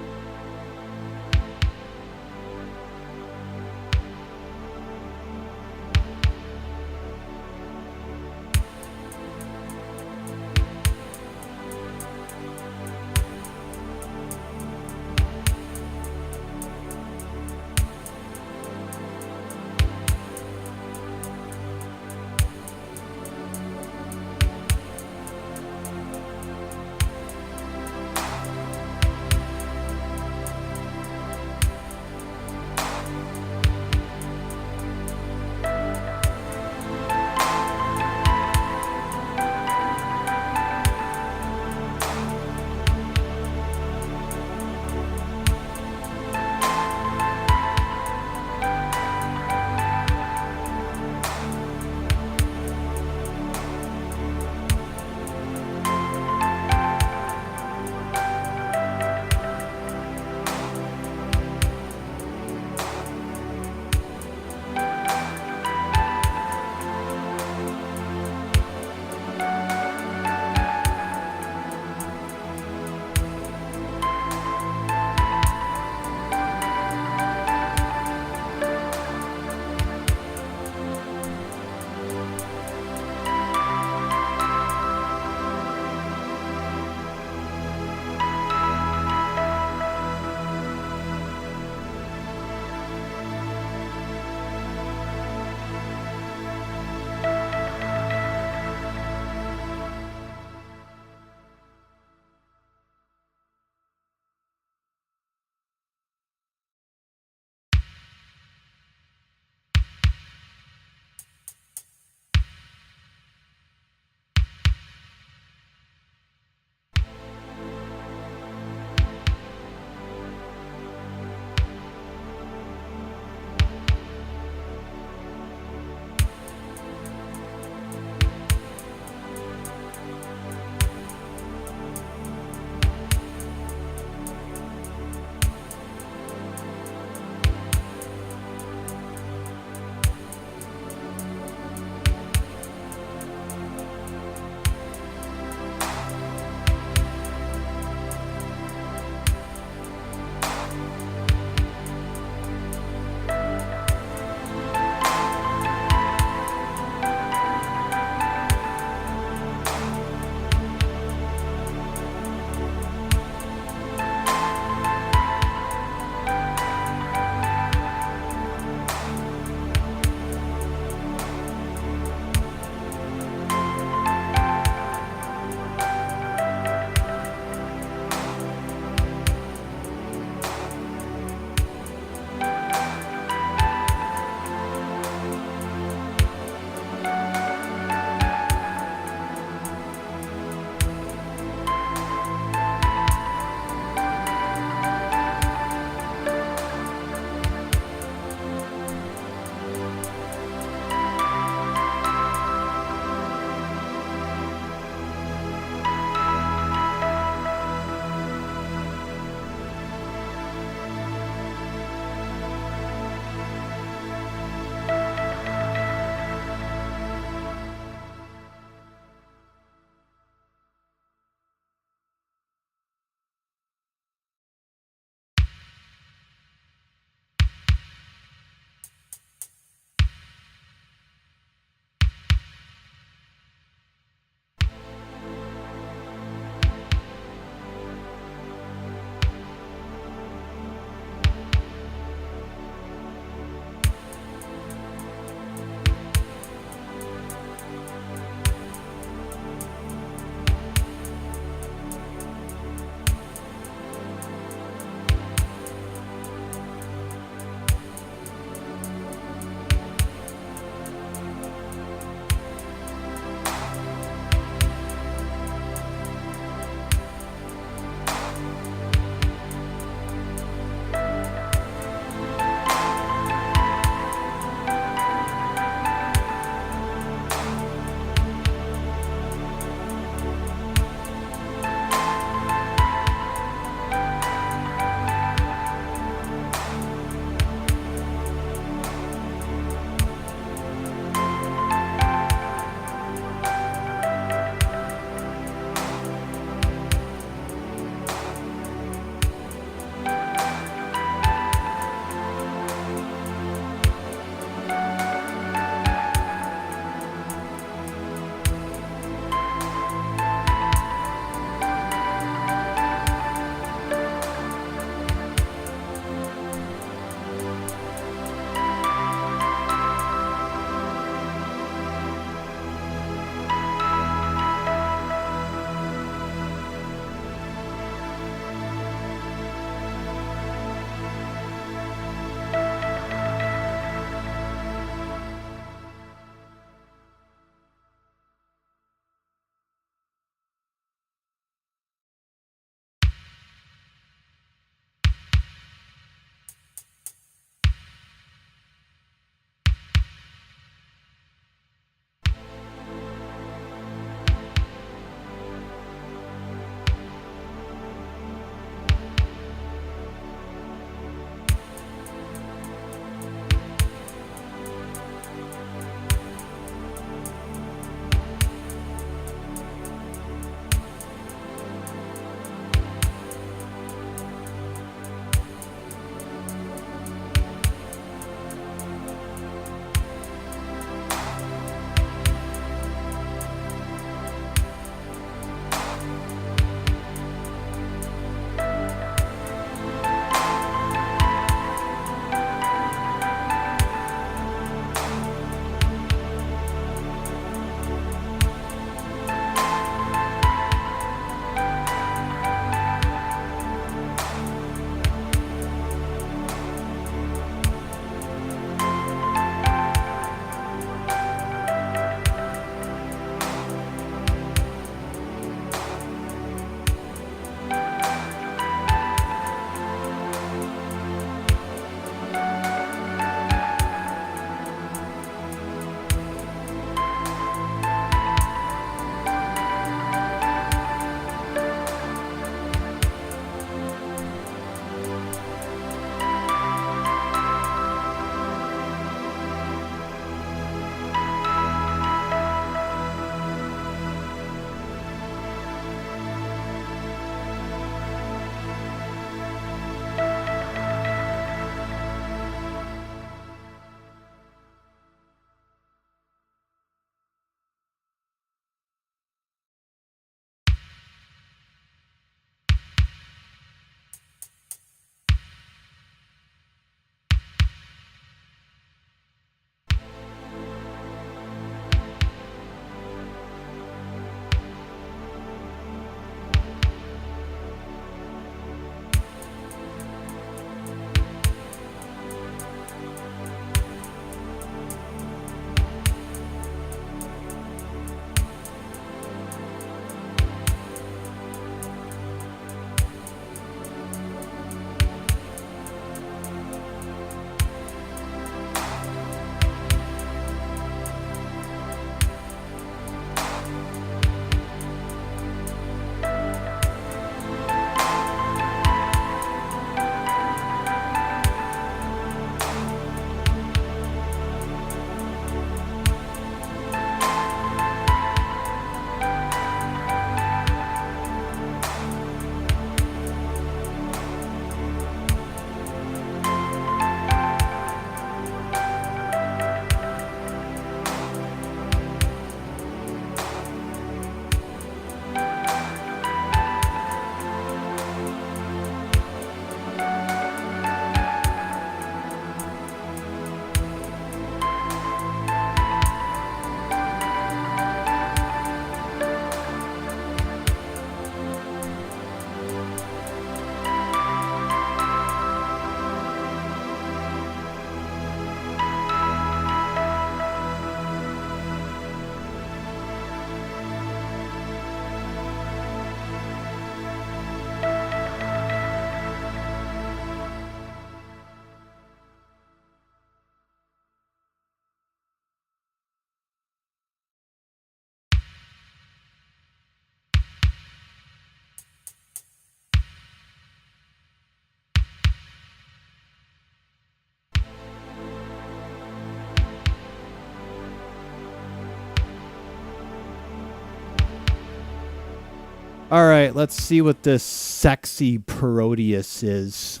All right, let's see what this sexy Proteus is.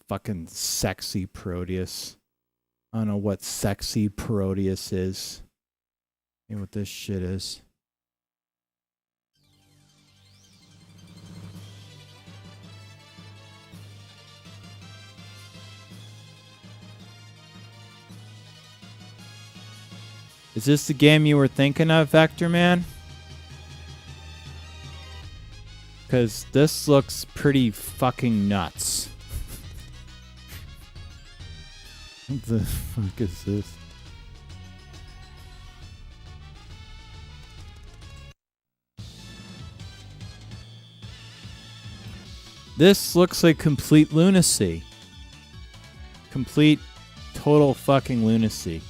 Fucking sexy Proteus. I don't know what sexy Proteus is. See what this shit is. Is this the game you were thinking of, Vector Man? Because this looks pretty fucking nuts. What the fuck is this? This looks like complete lunacy. Complete, total fucking lunacy.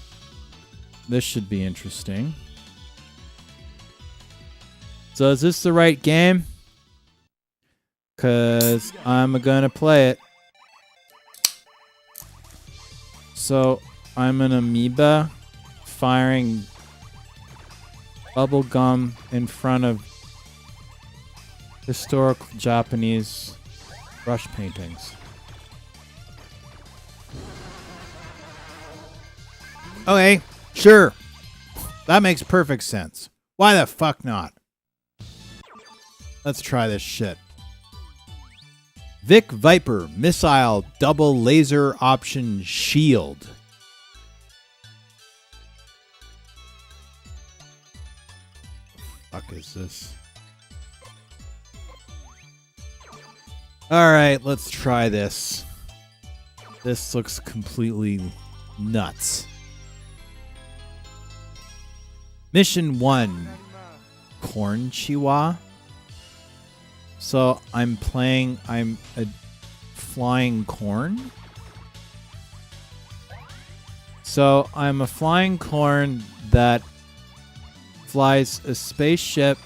This should be interesting. So is this the right game? Because I'm gonna play it. So I'm an amoeba firing bubble gum in front of historical Japanese brush paintings. Okay, sure. That makes perfect sense. Why the fuck not? Let's try this shit. Vic Viper Missile Double Laser Option Shield. What the fuck is this? Alright, let's try this. This looks completely nuts. Mission 1. Corn Chihuahua. So I'm a flying corn. So I'm a flying corn that flies a spaceship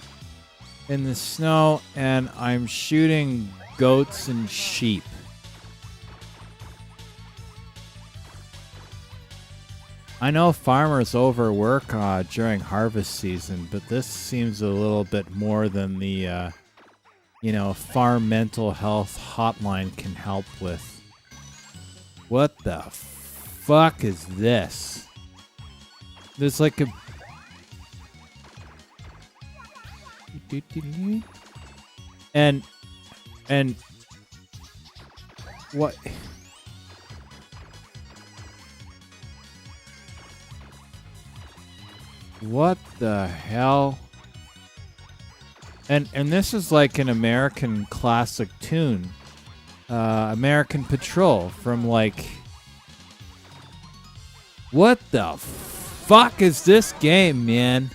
in the snow, and I'm shooting goats and sheep. I know farmers overwork during harvest season, but this seems a little bit more than the farm mental health hotline can help with. What the fuck is this? There's like a... And what? What the hell? And this is like an American classic tune. American Patrol from like... What the fuck is this game, man?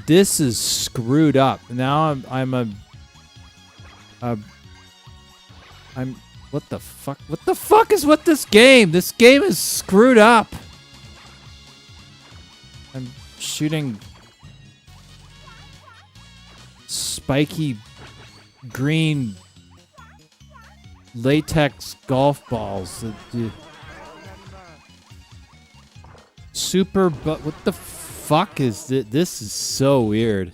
This is screwed up. Now I'm what the fuck? What the fuck is with this game? This game is screwed up. I'm shooting spiky green latex golf balls. What the fuck is this? This is so weird.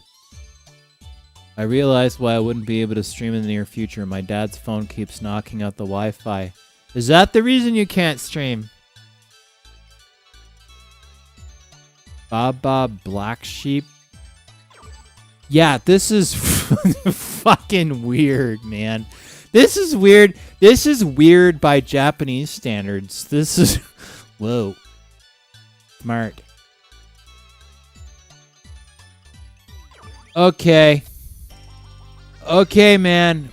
I realized why I wouldn't be able to stream in the near future. My dad's phone keeps knocking out the Wi-Fi. Is that the reason you can't stream? Baba Black Sheep. Yeah, this is fucking weird, man. This is weird. This is weird by Japanese standards. This is... Whoa. Smart. Okay. Okay, man.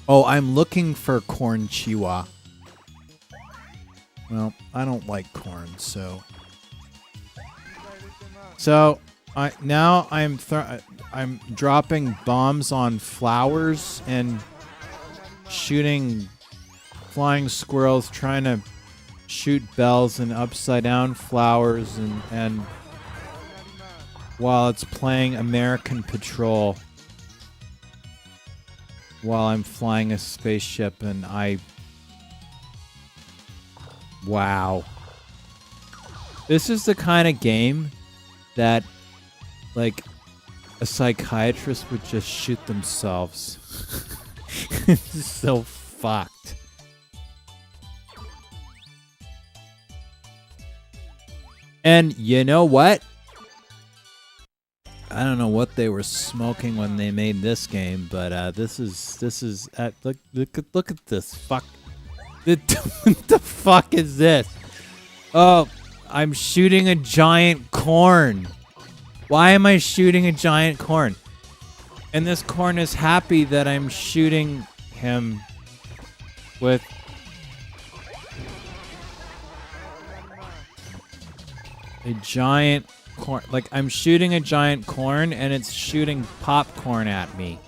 Oh, I'm looking for corn chihuahua. Well, I don't like corn, so... So, I'm dropping bombs on flowers and shooting flying squirrels, trying to shoot bells and upside down flowers, and while it's playing American Patrol, while I'm flying a spaceship, and wow. This is the kind of game that, like, a psychiatrist would just shoot themselves. This is so fucked. And you know what? I don't know what they were smoking when they made this game, but this is look at this fuck. What the fuck is this? Oh, I'm shooting a giant corn. Why am I shooting a giant corn? And this corn is happy that I'm shooting him with a giant corn. Like, I'm shooting a giant corn and it's shooting popcorn at me.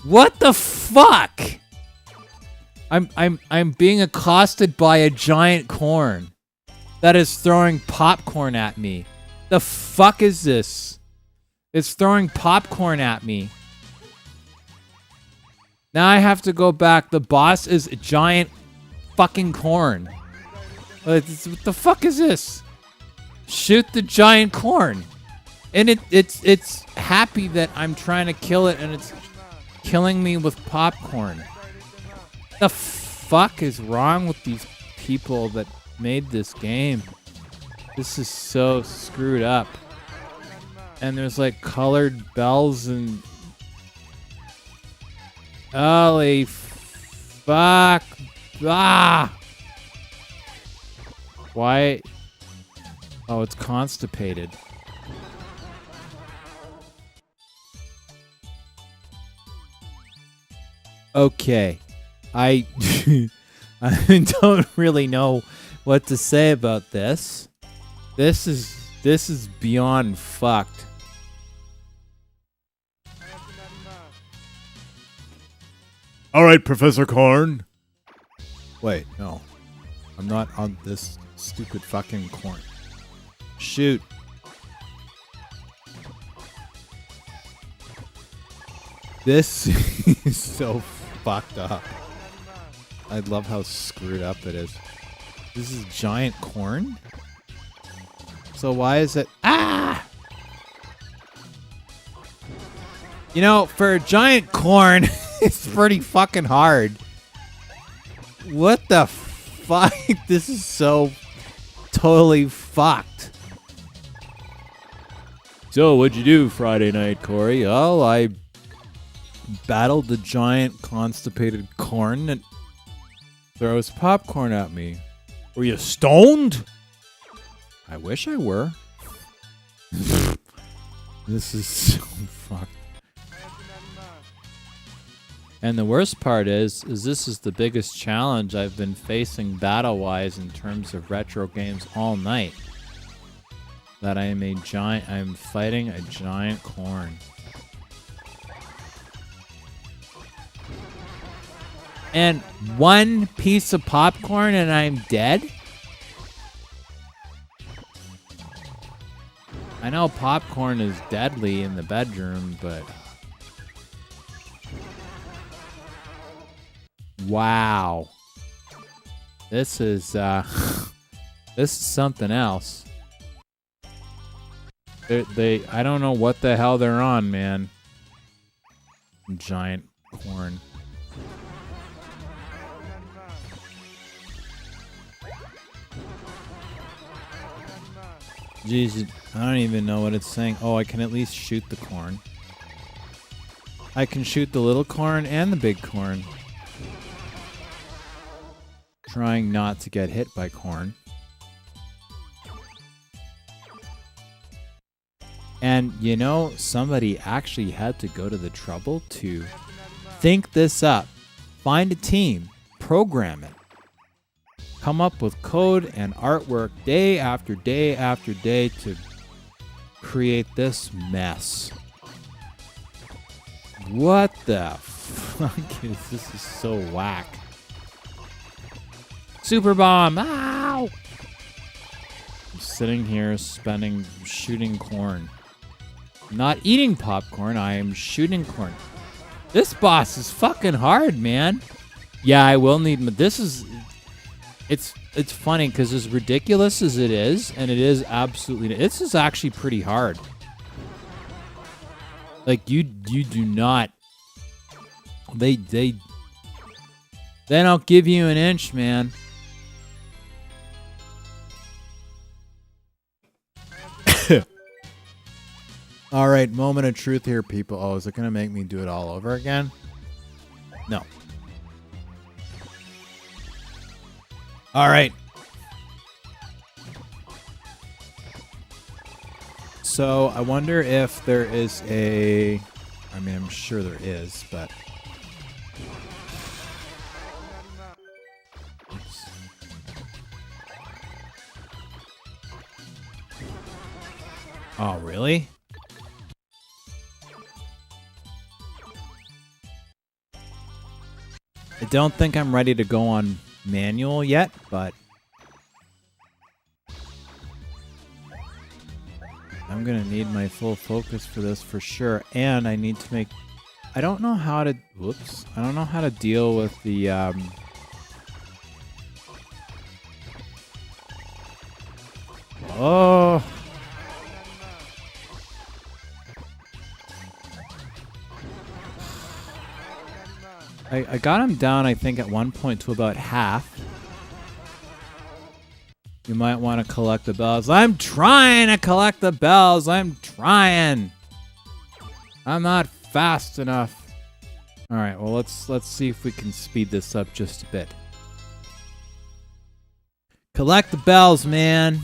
What the fuck? I'm being accosted by a giant corn that is throwing popcorn at me. The fuck is this? It's throwing popcorn at me. Now I have to go back. The boss is a giant fucking corn. What the fuck is this? Shoot the giant corn. And it's happy that I'm trying to kill it and it's killing me with popcorn. The fuck is wrong with these people that made this game? This is so screwed up. And there's like colored bells and... Holy fuck. Ah! Why? Oh, it's constipated. Okay. I don't really know what to say about this. This is beyond fucked. All right, Professor Corn. Wait, no. I'm not on this stupid fucking corn. Shoot. This is so fucked up. I love how screwed up it is. This is giant corn? So why is it... Ah! You know, for a giant corn, it's pretty fucking hard. What the fuck? This is so totally fucked. So, what'd you do Friday night, Corey? Oh, I battled the giant constipated corn that throws popcorn at me. Were you stoned? I wish I were. This is so fucked. And the worst part is this is the biggest challenge I've been facing battle-wise in terms of retro games all night. That I'm fighting a giant corn. And one piece of popcorn and I'm dead? I know popcorn is deadly in the bedroom, but... Wow. This is, this is something else. I don't know what the hell they're on, man. Giant corn. Jeez, I don't even know what it's saying. Oh, I can at least shoot the corn. I can shoot the little corn and the big corn. Trying not to get hit by corn. And, you know, somebody actually had to go to the trouble to think this up. Find a team. Program it. Come up with code and artwork day after day after day to create this mess. What the fuck is this? This is so whack. Super bomb! Ow! I'm sitting here shooting corn. Not eating popcorn, I am shooting corn. This boss is fucking hard, man. Yeah, I will need... This is... It's it's funny because as ridiculous as it is, and it is absolutely, this is actually pretty hard. Like you do not. They don't give you an inch, man. All right, moment of truth here, people. Oh, is it gonna make me do it all over again? No. All right. So I wonder if there is a. I mean, I'm sure there is, but. Oops. Oh, really? I don't think I'm ready to go on manual yet, but I'm gonna need my full focus for this for sure. And I need to make, I don't know how to, whoops, I don't know how to deal with the, oh. I got him down, I think, at one point to about half. You might want to collect the bells. I'm trying to collect the bells. I'm trying. I'm not fast enough. All right, well, let's see if we can speed this up just a bit. Collect the bells, man.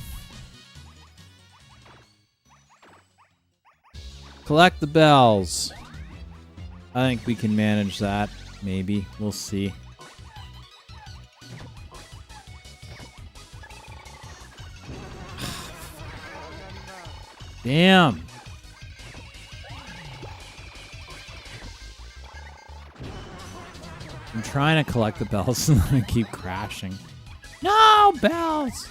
Collect the bells. I think we can manage that. Maybe. We'll see. Damn. I'm trying to collect the bells and I keep crashing. No bells!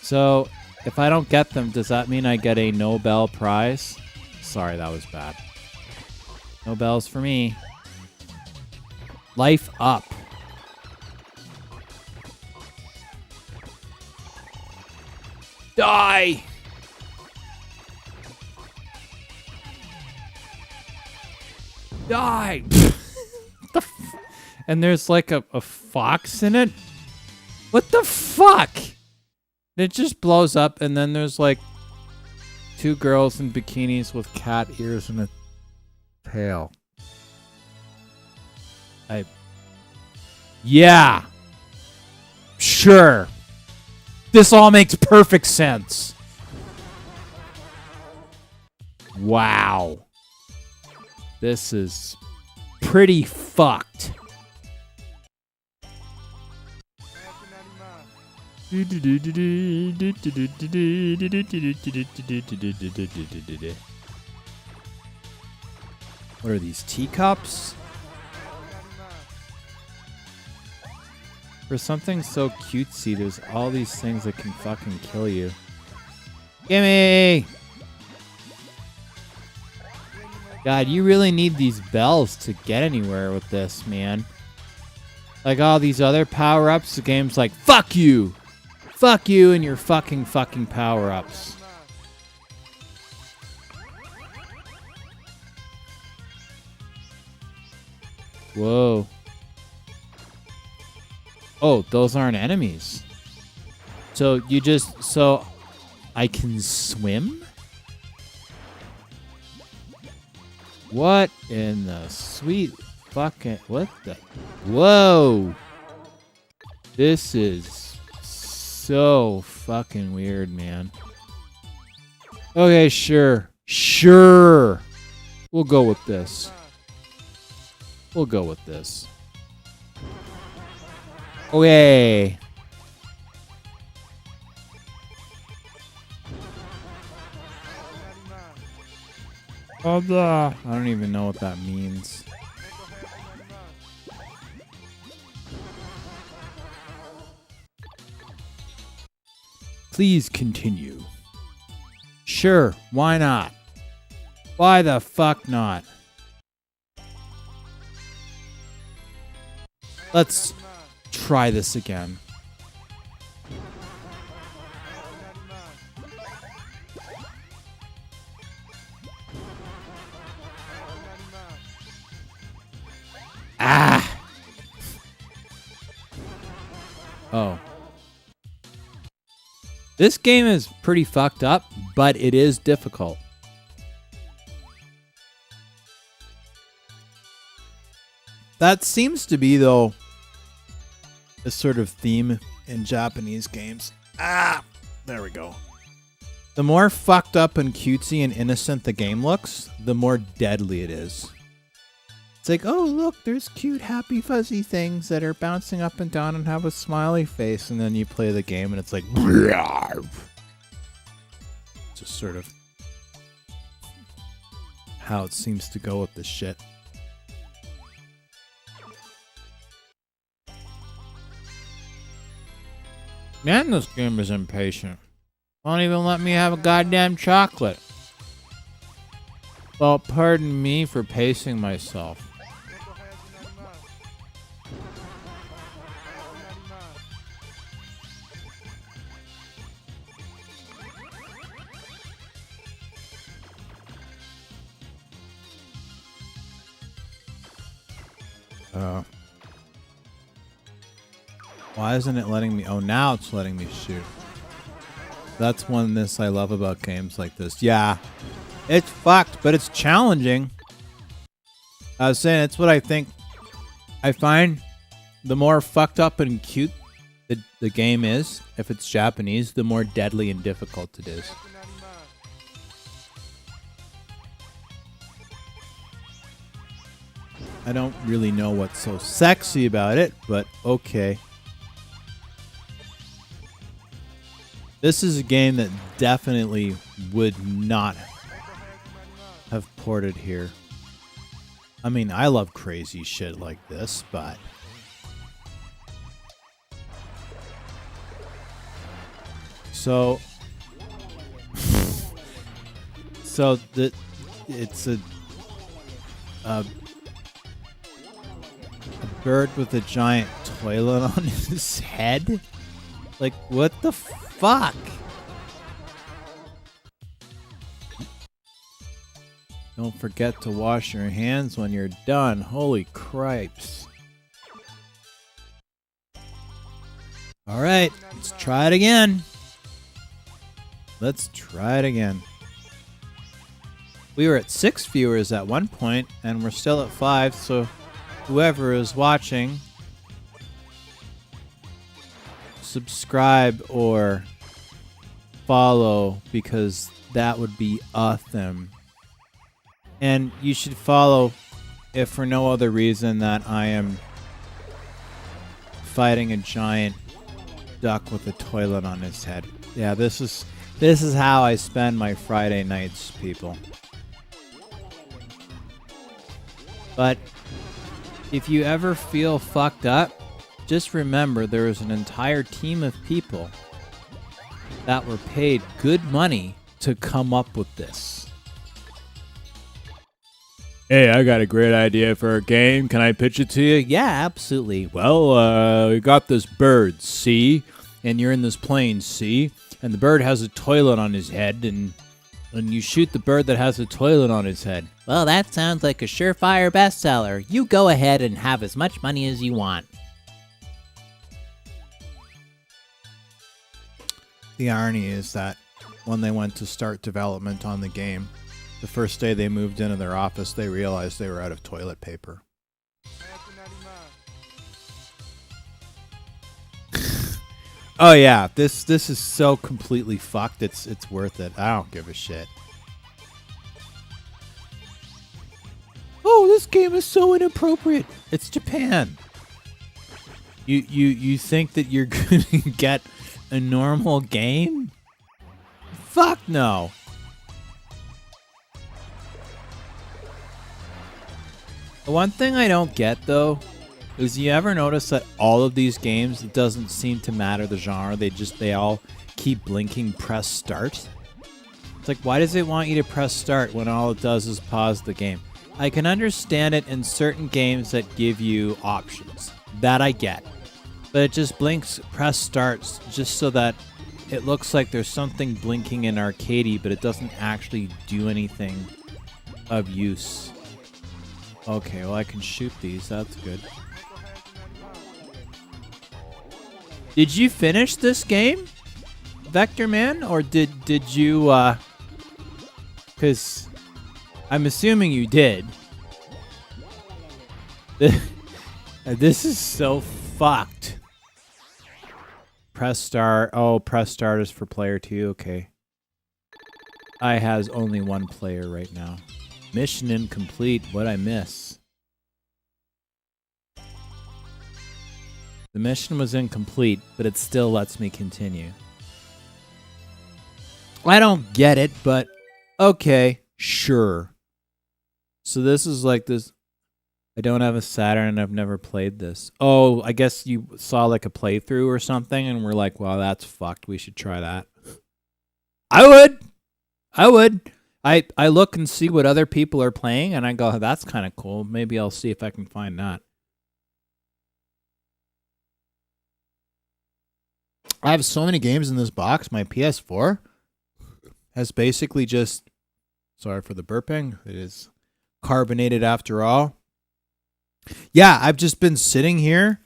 So, if I don't get them, does that mean I get a Nobel Prize? Sorry, that was bad. No bells for me. Life up. Die! Die! And there's like a fox in it? What the fuck? It just blows up and then there's like two girls in bikinis with cat ears and a tail. Yeah. Sure. This all makes perfect sense. Wow. This is pretty fucked. What are these, teacups? For something so cutesy, there's all these things that can fucking kill you. Gimme! God, you really need these bells to get anywhere with this, man. Like all these other power-ups, the game's like, fuck you! Fuck you and your fucking power-ups. Whoa. Oh, those aren't enemies. So you just, so I can swim? What in the sweet fucking, what the, whoa. This is so fucking weird, man. Okay, sure. Sure. We'll go with this. We'll go with this. Okay. I don't even know what that means. Please continue. Sure, why not? Why the fuck not? Let's try this again. Ah! Oh. This game is pretty fucked up, but it is difficult. That seems to be, though, a sort of theme in Japanese games. There we go. The more fucked up and cutesy and innocent the game looks, the more deadly it is. It's like, oh, look, there's cute, happy, fuzzy things that are bouncing up and down and have a smiley face. And then you play the game and it's like, just sort of how it seems to go with this shit. Man, this game is impatient. Won't even let me have a goddamn chocolate. Well, pardon me for pacing myself. Why isn't it letting me? Oh, now it's letting me shoot. That's one I love about games like this. Yeah, it's fucked, but it's challenging. I was saying, it's what I think. I find the more fucked up and cute the game is, if it's Japanese, the more deadly and difficult it is. I don't really know what's so sexy about it, but okay. This is a game that definitely would not have ported here. I mean, I love crazy shit like this, but... So it's a bird with a giant toilet on his head? Like, what the fuck? Don't forget to wash your hands when you're done. Holy cripes. Alright, let's try it again. Let's try it again. We were at 6 viewers at one point, and we're still at 5, so whoever is watching, subscribe or follow, because that would be awesome. And you should follow if for no other reason that I am fighting a giant duck with a toilet on his head. Yeah, this is how I spend my Friday nights, people. But if you ever feel fucked up, just remember there is an entire team of people that were paid good money to come up with this. Hey, I got a great idea for a game. Can I pitch it to you? Yeah, absolutely. Well, we got this bird, see? And you're in this plane, see? And the bird has a toilet on his head, and you shoot the bird that has a toilet on his head. Well, that sounds like a surefire bestseller. You go ahead and have as much money as you want. The irony is that when they went to start development on the game, the first day they moved into their office, they realized they were out of toilet paper. Oh yeah, this is so completely fucked. It's worth it. I don't give a shit. Oh, this game is so inappropriate. It's Japan. You think that you're gonna get a normal game? Fuck no. The one thing I don't get, though, is you ever notice that all of these games, it doesn't seem to matter the genre, they all keep blinking press start? It's like, why does it want you to press start when all it does is pause the game? I can understand it in certain games that give you options. That I get. But it just blinks, press starts, just so that it looks like there's something blinking in arcadey, but it doesn't actually do anything of use. Okay, well I can shoot these, that's good. Did you finish this game, Vector Man, or did you, because I'm assuming you did. This is so fucked. Press start. Oh, press start is for player 2. Okay. I has only one player right now. Mission incomplete. What'd I miss? The mission was incomplete, but it still lets me continue. I don't get it, but okay, sure. So this is like this. I don't have a Saturn and I've never played this. Oh, I guess you saw like a playthrough or something and we're like, well, that's fucked. We should try that. I would. I look and see what other people are playing and I go, that's kind of cool. Maybe I'll see if I can find that. I have so many games in this box. My PS4 has basically just, sorry for the burping, it is carbonated after all. Yeah, I've just been sitting here.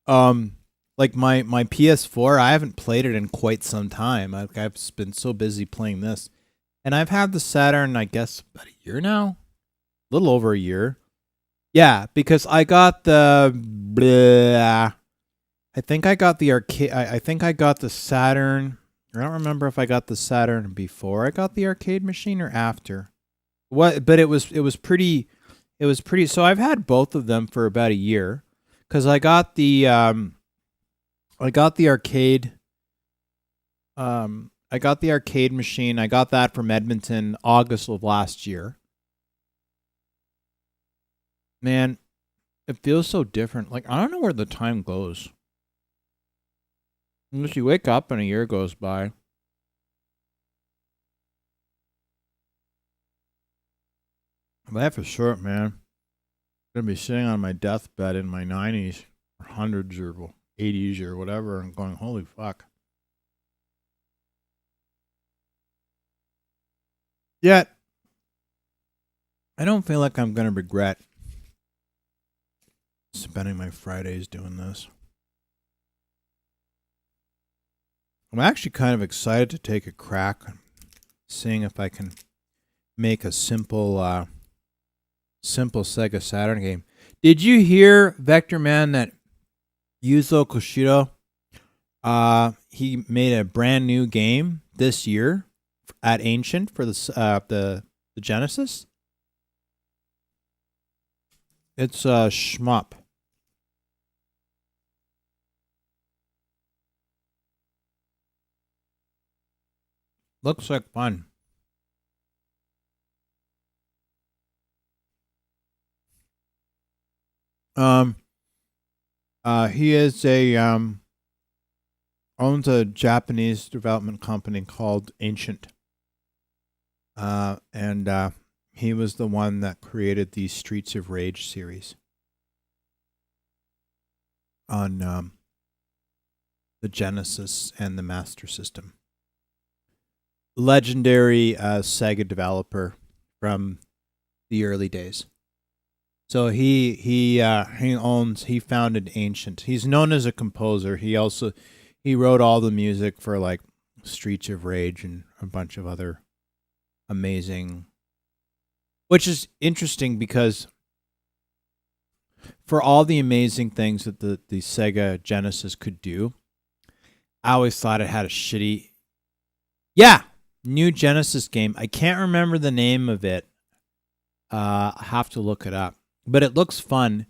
Like my PS4, I haven't played it in quite some time. I've been so busy playing this. And I've had the Saturn, I guess, about a year now? A little over a year. Yeah, because I got the... I think I got the arcade... I think I got the Saturn... I don't remember if I got the Saturn before I got the arcade machine or after. What? But it was pretty... It was pretty... So I've had both of them for about a year. Because I got the... I got the arcade... I got the arcade machine. I got that from Edmonton August of last year. Man, it feels so different. Like, I don't know where the time goes. Unless you wake up and a year goes by. Life is short, man. I'm going to be sitting on my deathbed in my 90s, or 100s, or 80s, or whatever, and going, holy fuck. Yet, I don't feel like I'm going to regret spending my Fridays doing this. I'm actually kind of excited to take a crack, seeing if I can make a simple Sega Saturn game. Did you hear, Vector Man, that Yuzo Koshiro, he made a brand new game this year at Ancient for the Genesis? It's shmup. Looks like fun. He is owns a Japanese development company called Ancient. And he was the one that created the Streets of Rage series on the Genesis and the Master System. Legendary Sega developer from the early days. So he founded Ancient. He's known as a composer. He wrote all the music for like Streets of Rage and a bunch of other amazing, which is interesting because for all the amazing things that the Sega Genesis could do, I always thought it had a shitty, new Genesis game. I can't remember the name of it. I have to look it up, but it looks fun.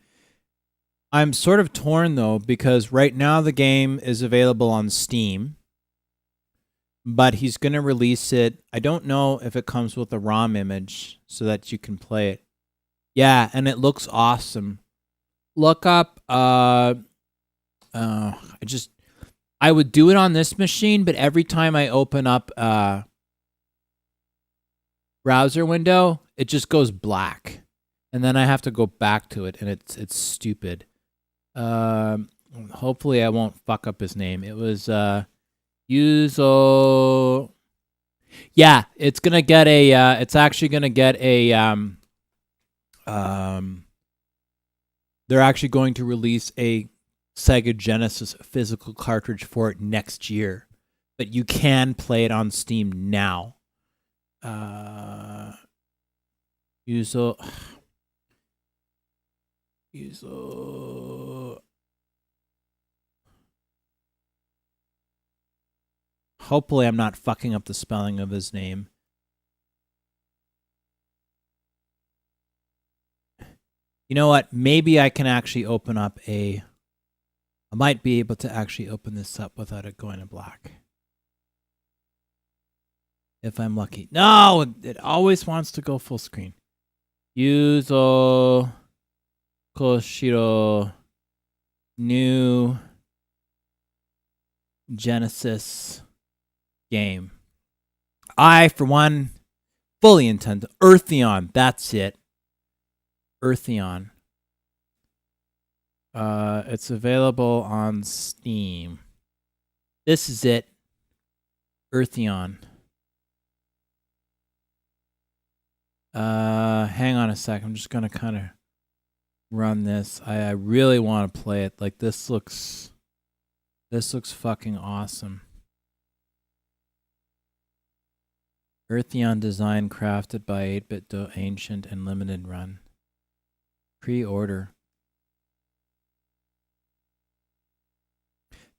I'm sort of torn though, because right now the game is available on Steam, but he's going to release it. I don't know if it comes with a ROM image so that you can play it. Yeah, and it looks awesome. Look up, I would do it on this machine, but every time I open up browser window, it just goes black. And then I have to go back to it, and it's stupid. Hopefully I won't fuck up his name. It was Yuzo. Yeah, it's gonna get a. It's actually gonna get a. They're actually going to release a Sega Genesis physical cartridge for it next year, but you can play it on Steam now. Yuzo. Hopefully, I'm not fucking up the spelling of his name. You know what? Maybe I can actually open up a... I might be able to actually open this up without it going to black. If I'm lucky. No! It always wants to go full screen. Yuzo Koshiro new Genesis game. I, for one, fully intend to... Eartheon, that's it. Eartheon. It's available on Steam. This is it. Eartheon. Hang on a sec. I'm just gonna kind of run this. I really want to play it. Like, this looks fucking awesome. Eartheon design crafted by 8-bit ancient and limited run. Pre-order.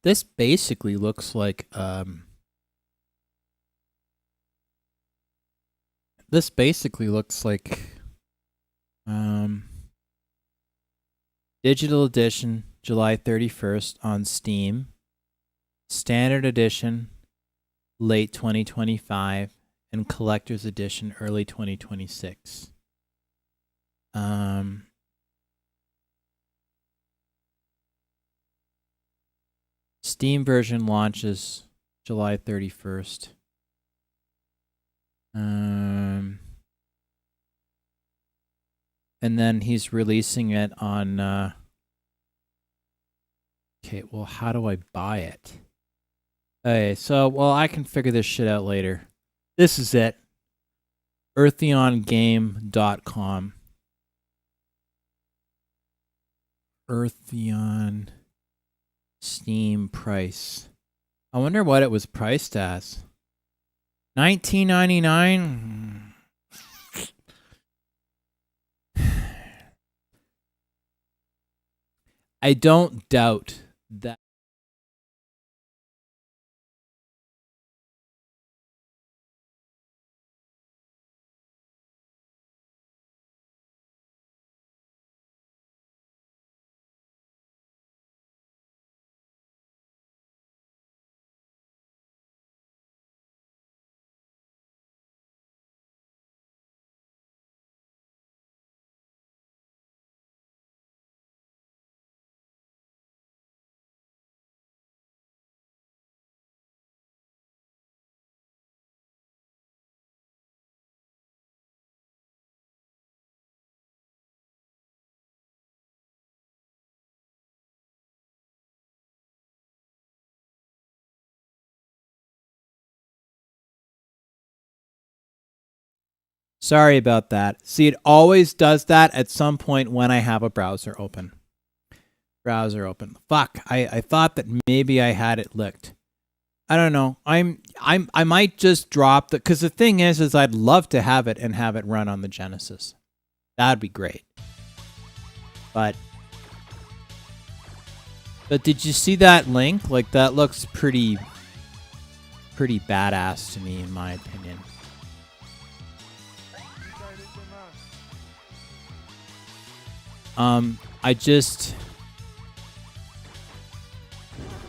This basically looks like digital edition July 31st on Steam. Standard edition late 2025 and collector's edition early 2026. Steam version launches July 31st. And then he's releasing it on... Okay, well, how do I buy it? Okay, so, well, I can figure this shit out later. This is it. EartheonGame.com. Eartheon Steam price. I wonder what it was priced as. $19.99. I don't doubt that. Sorry about that. See, it always does that at some point when I have a browser open. Fuck. I thought that maybe I had it licked. I don't know. I might just drop the, because the thing is I'd love to have it and have it run on the Genesis. That'd be great. But did you see that link? Like, that looks pretty badass to me, in my opinion.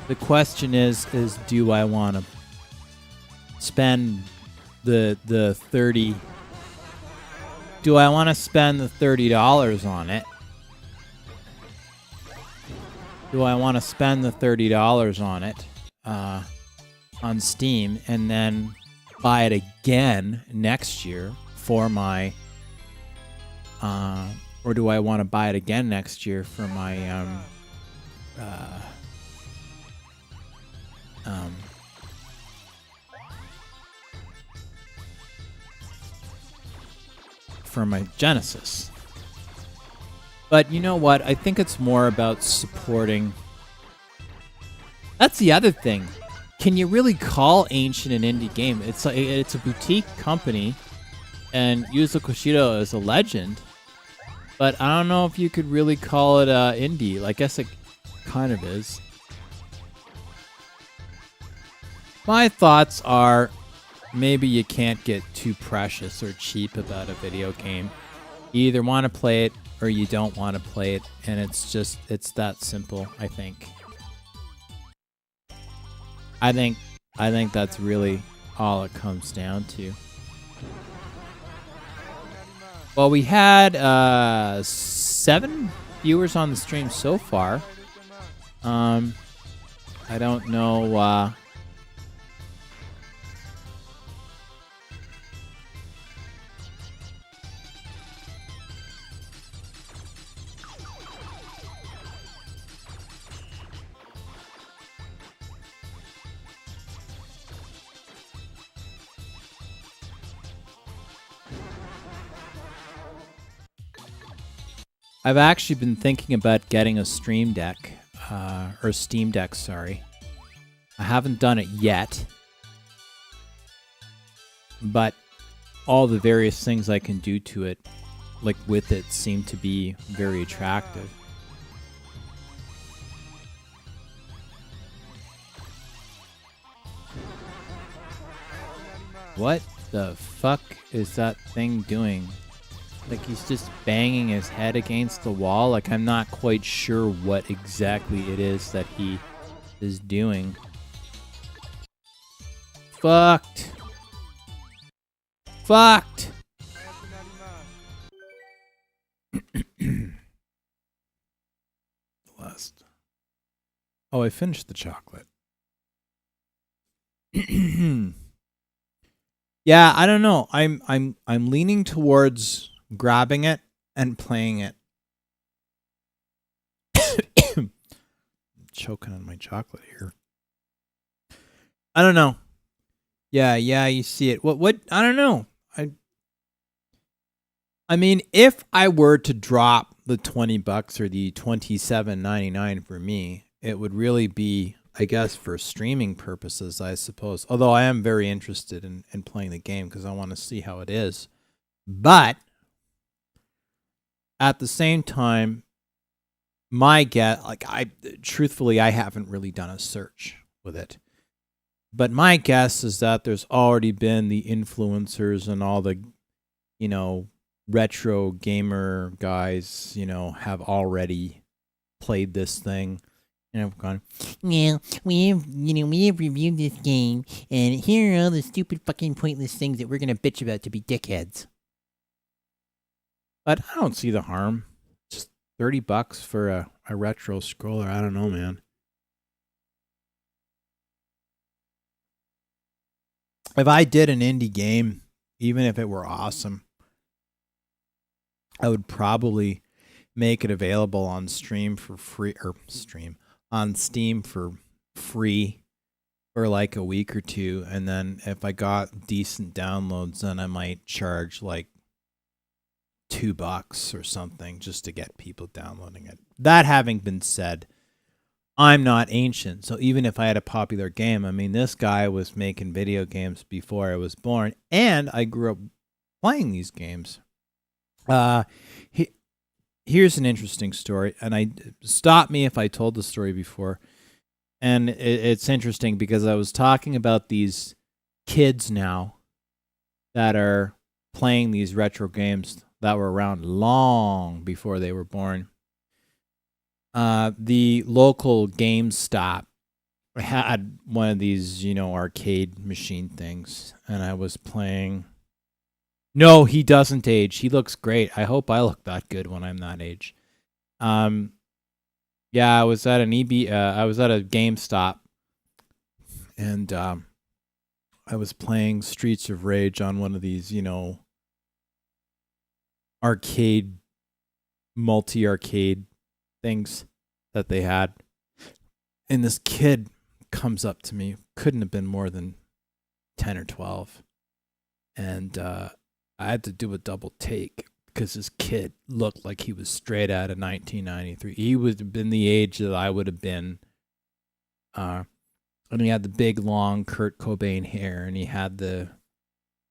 The question is do I want to spend the 30? Do I want to spend the $30 on it? Do I want to spend the $30 on it on Steam and then buy it again next year for my or do I want to buy it again next year for my for my Genesis. But you know what? I think it's more about supporting. That's the other thing. Can you really call Ancient an indie game? It's a boutique company, and Yuzo Koshiro is a legend. But I don't know if you could really call it indie. I guess it kind of is. My thoughts are maybe you can't get too precious or cheap about a video game. You either want to play it or you don't want to play it, and it's that simple, I think. I think that's really all it comes down to. Well, we had 7 viewers on the stream so far. I don't know. I've actually been thinking about getting a Stream Deck, or Steam Deck, sorry. I haven't done it yet, but all the various things I can do to it, with it, seem to be very attractive. What the fuck is that thing doing? He's just banging his head against the wall. I'm not quite sure what exactly it is that he is doing. Fucked. Fucked. Last. Oh, I finished the chocolate. Yeah, I don't know. I'm leaning towards grabbing it and playing it. Choking on my chocolate here. I don't know. Yeah, you see it. What? I don't know. I mean, if I were to drop the $20 or the $27.99 for me, it would really be, I guess, for streaming purposes, I suppose. Although I am very interested in playing the game because I want to see how it is. But at the same time, my guess, truthfully, I haven't really done a search with it. But my guess is that there's already been the influencers and all the, retro gamer guys, have already played this thing. And I've gone, well, we have reviewed this game, and here are all the stupid fucking pointless things that we're gonna bitch about to be dickheads. But I don't see the harm. Just $30 for a retro scroller. I don't know, man. If I did an indie game, even if it were awesome, I would probably make it available on Steam for free, on Steam for free for a week or two, and then if I got decent downloads, then I might charge $2 or something just to get people downloading it. That having been said, I'm not Ancient, so even if I had a popular game, I mean, this guy was making video games before I was born, and I grew up playing these games. Here's an interesting story, and stop me if I told the story before. And it's interesting because I was talking about these kids now that are playing these retro games that were around long before they were born. The local GameStop had one of these, arcade machine things, and I was playing. No, he doesn't age. He looks great. I hope I look that good when I'm that age. Yeah, I was at I was at a GameStop, and I was playing Streets of Rage on one of these, multi-arcade things that they had. And this kid comes up to me, couldn't have been more than 10 or 12. And I had to do a double take because this kid looked like he was straight out of 1993. He would have been the age that I would have been. And he had the big, long Kurt Cobain hair, and he had the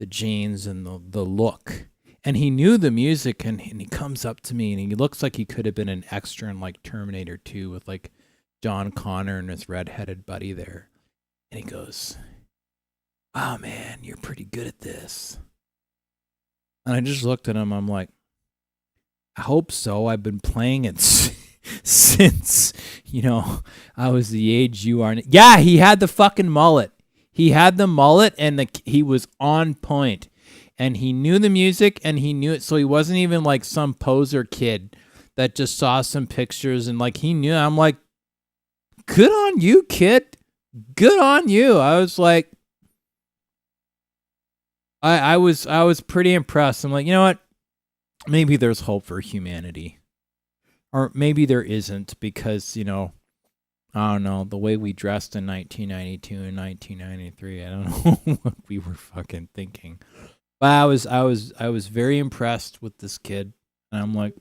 jeans and the look. And he knew the music, and he comes up to me, and he looks like he could have been an extra in like Terminator 2 with like John Connor and his redheaded buddy there. And he goes, "Oh man, you're pretty good at this." And I just looked at him. I'm like, I hope so. I've been playing it since, I was the age you are. Yeah, he had the fucking mullet. He had the mullet, and he was on point. And he knew the music, and he knew it. So he wasn't even like some poser kid that just saw some pictures and like he knew. I'm like, good on you, kid. Good on you. I was like, I was pretty impressed. I'm like, you know what? Maybe there's hope for humanity. Or maybe there isn't because, I don't know, the way we dressed in 1992 and 1993, I don't know what we were fucking thinking. But I was very impressed with this kid. And I'm like,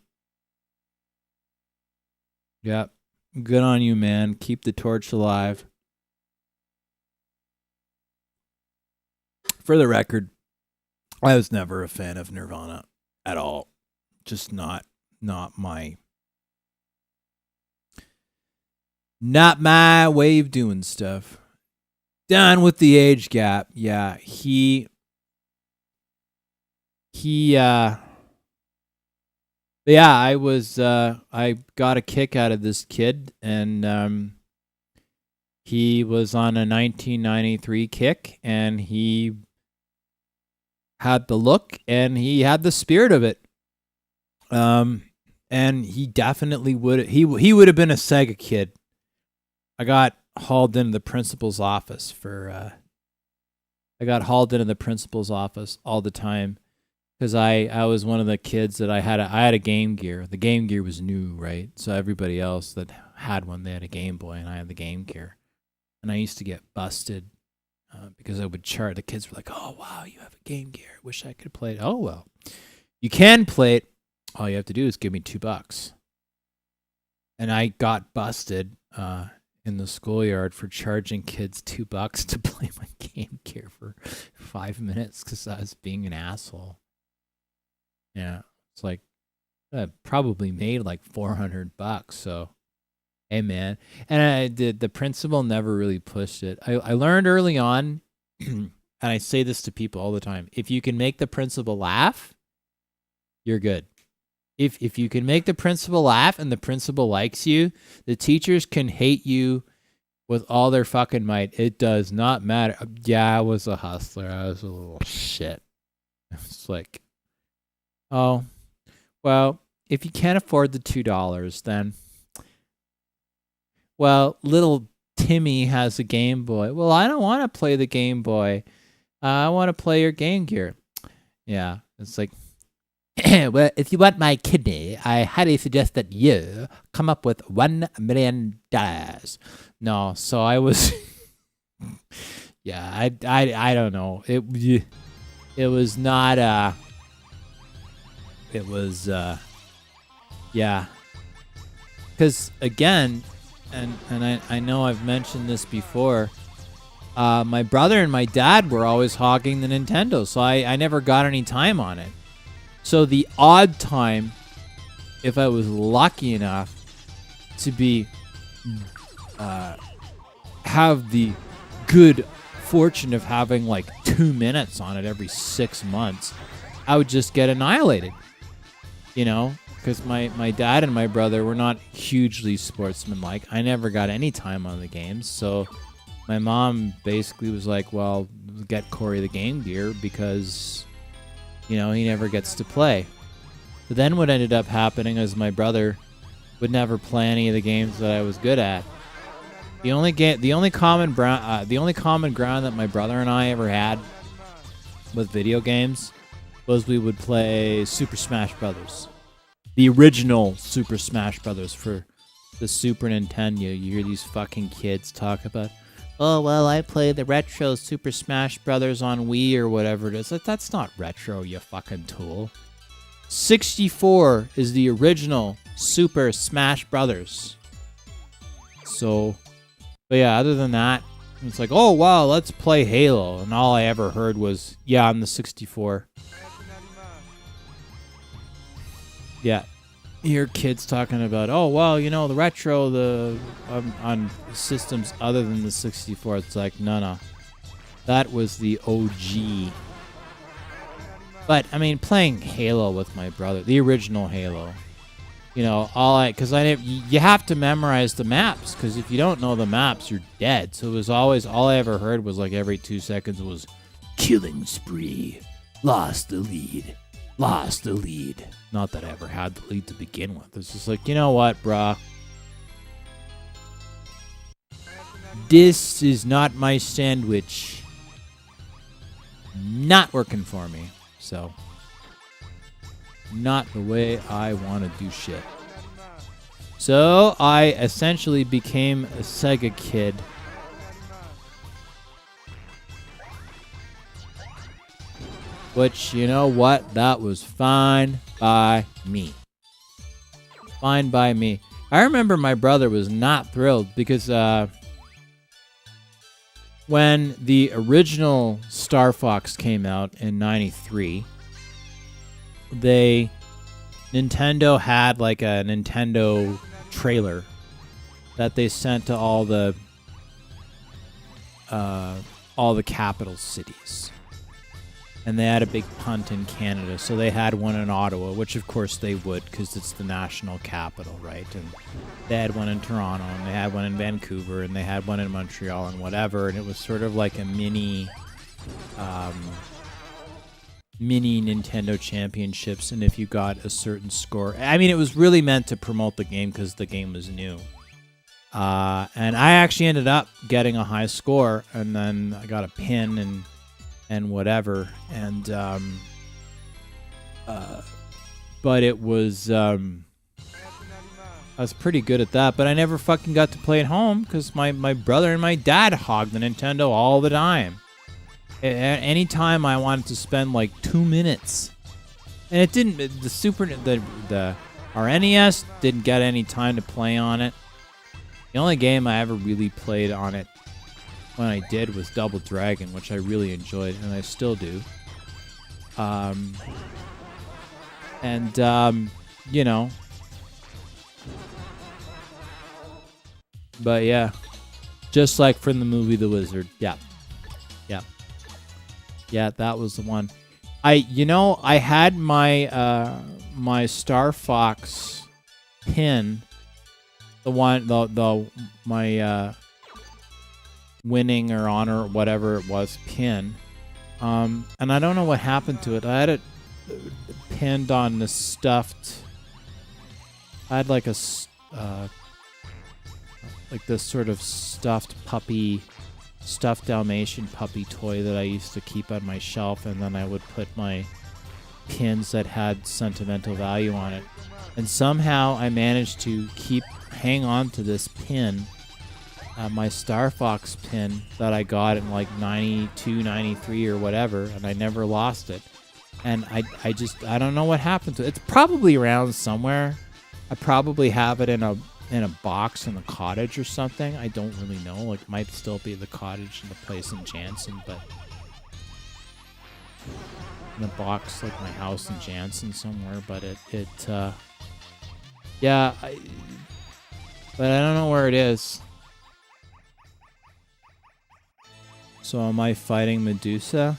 yeah, good on you, man. Keep the torch alive. For the record, I was never a fan of Nirvana at all. Just not my way of doing stuff. Done with the age gap. Yeah, I got a kick out of this kid, and he was on a 1993 kick, and he had the look, and he had the spirit of it. And he definitely he would have been a Sega kid. I got hauled into the principal's office all the time because I was one of the kids that I had a Game Gear. The Game Gear was new, right? So everybody else that had one, they had a Game Boy, and I had the Game Gear. And I used to get busted because I would charge. The kids were like, "Oh wow, you have a Game Gear. Wish I could play it." Oh well, you can play it. All you have to do is give me $2. And I got busted in the schoolyard for charging kids $2 to play my Game Gear for 5 minutes because I was being an asshole. Yeah, it's like I probably made like $400. So, hey man, and the principal never really pushed it. I learned early on, and I say this to people all the time: if you can make the principal laugh, you're good. If you can make the principal laugh and the principal likes you, the teachers can hate you with all their fucking might. It does not matter. Yeah, I was a hustler. I was a little shit. It's like, oh, well, if you can't afford the $2, then, well, little Timmy has a Game Boy. Well, I don't want to play the Game Boy. I want to play your Game Gear. Yeah, it's like, well, if you want my kidney, I highly suggest that you come up with $1 million. No, so I was, yeah, I don't know. It was not, it was, yeah. Because, again, and I know I've mentioned this before, my brother and my dad were always hogging the Nintendo, so I never got any time on it. So the odd time, if I was lucky enough to be, have the good fortune of having like 2 minutes on it every 6 months, I would just get annihilated, because my dad and my brother were not hugely sportsmanlike. I never got any time on the games, so my mom basically was like, well, get Corey the Game Gear because, he never gets to play. But then what ended up happening is my brother would never play any of the games that I was good at. The only common ground that my brother and I ever had with video games was we would play Super Smash Brothers. The original Super Smash Brothers for the Super Nintendo, you hear these fucking kids talk about, oh, well, I play the retro Super Smash Brothers on Wii or whatever it is. That's not retro, you fucking tool. 64 is the original Super Smash Brothers. So, but yeah, other than that, it's like, oh, wow, let's play Halo. And all I ever heard was, yeah, on the 64. Yeah. You hear kids talking about, oh, well, you know, the retro, on systems other than the 64. It's like, no. That was the OG. But, I mean, playing Halo with my brother, the original Halo, you know, you have to memorize the maps, because if you don't know the maps, you're dead. So it was always, all I ever heard was like every 2 seconds was, killing spree, lost the lead. Not that I ever had the lead to begin with. It's just like, you know what, bruh? This is not my sandwich. Not working for me. So, not the way I want to do shit. So, I essentially became a Sega kid. Which, you know what? That was fine by me. Fine by me. I remember my brother was not thrilled because when the original Star Fox came out in '93, Nintendo had like a Nintendo trailer that they sent to all the capital cities. And they had a big punt in Canada, so they had one in Ottawa, which of course they would, because it's the national capital, right? And they had one in Toronto, and they had one in Vancouver, and they had one in Montreal, and whatever. And it was sort of like a mini Nintendo Championships. And if you got a certain score, I mean, it was really meant to promote the game because the game was new. And I actually ended up getting a high score, and then I got a pin and whatever, and but it was I was pretty good at that, but I never fucking got to play at home because my brother and my dad hogged the Nintendo all the time. At any time I wanted to spend like 2 minutes, and it didn't. Our NES didn't get any time to play on it. The only game I ever really played on it when I did was Double Dragon, which I really enjoyed, and I still do. You know. But yeah. Just like from the movie The Wizard. Yeah. Yeah, that was the one. I had my my Star Fox pin, my winning or honor, whatever it was, pin. And I don't know what happened to it. I had it pinned on the stuffed. I had like this sort of stuffed Dalmatian puppy toy that I used to keep on my shelf, and then I would put my pins that had sentimental value on it. And somehow I managed to hang on to this pin, my Star Fox pin that I got in like 92, 93 or whatever, and I never lost it. And I don't know what happened to it. It's probably around somewhere. I probably have it in a box in the cottage or something. I don't really know. Like, it might still be the cottage in the place in Jansen, but in a box like my house in Jansen somewhere. But yeah, but I don't know where it is. So am I fighting Medusa?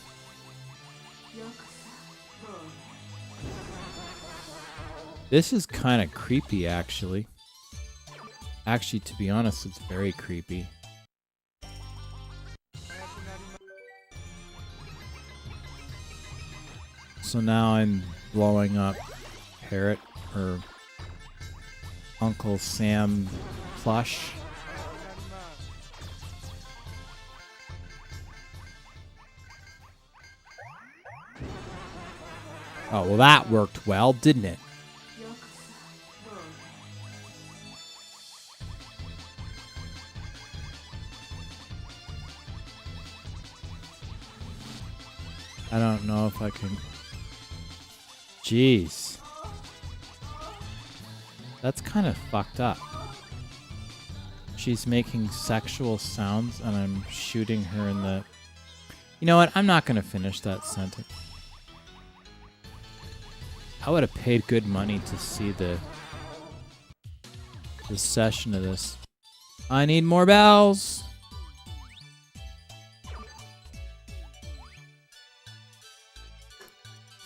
This is kind of creepy, actually. Actually, to be honest, it's very creepy. So now I'm blowing up Parrot or Uncle Sam plush. Oh, well, that worked well, didn't it? I don't know if I can. Jeez. That's kind of fucked up. She's making sexual sounds and I'm shooting her in the... You know what? I'm not going to finish that sentence. I would have paid good money to see the session of this. I need more bells.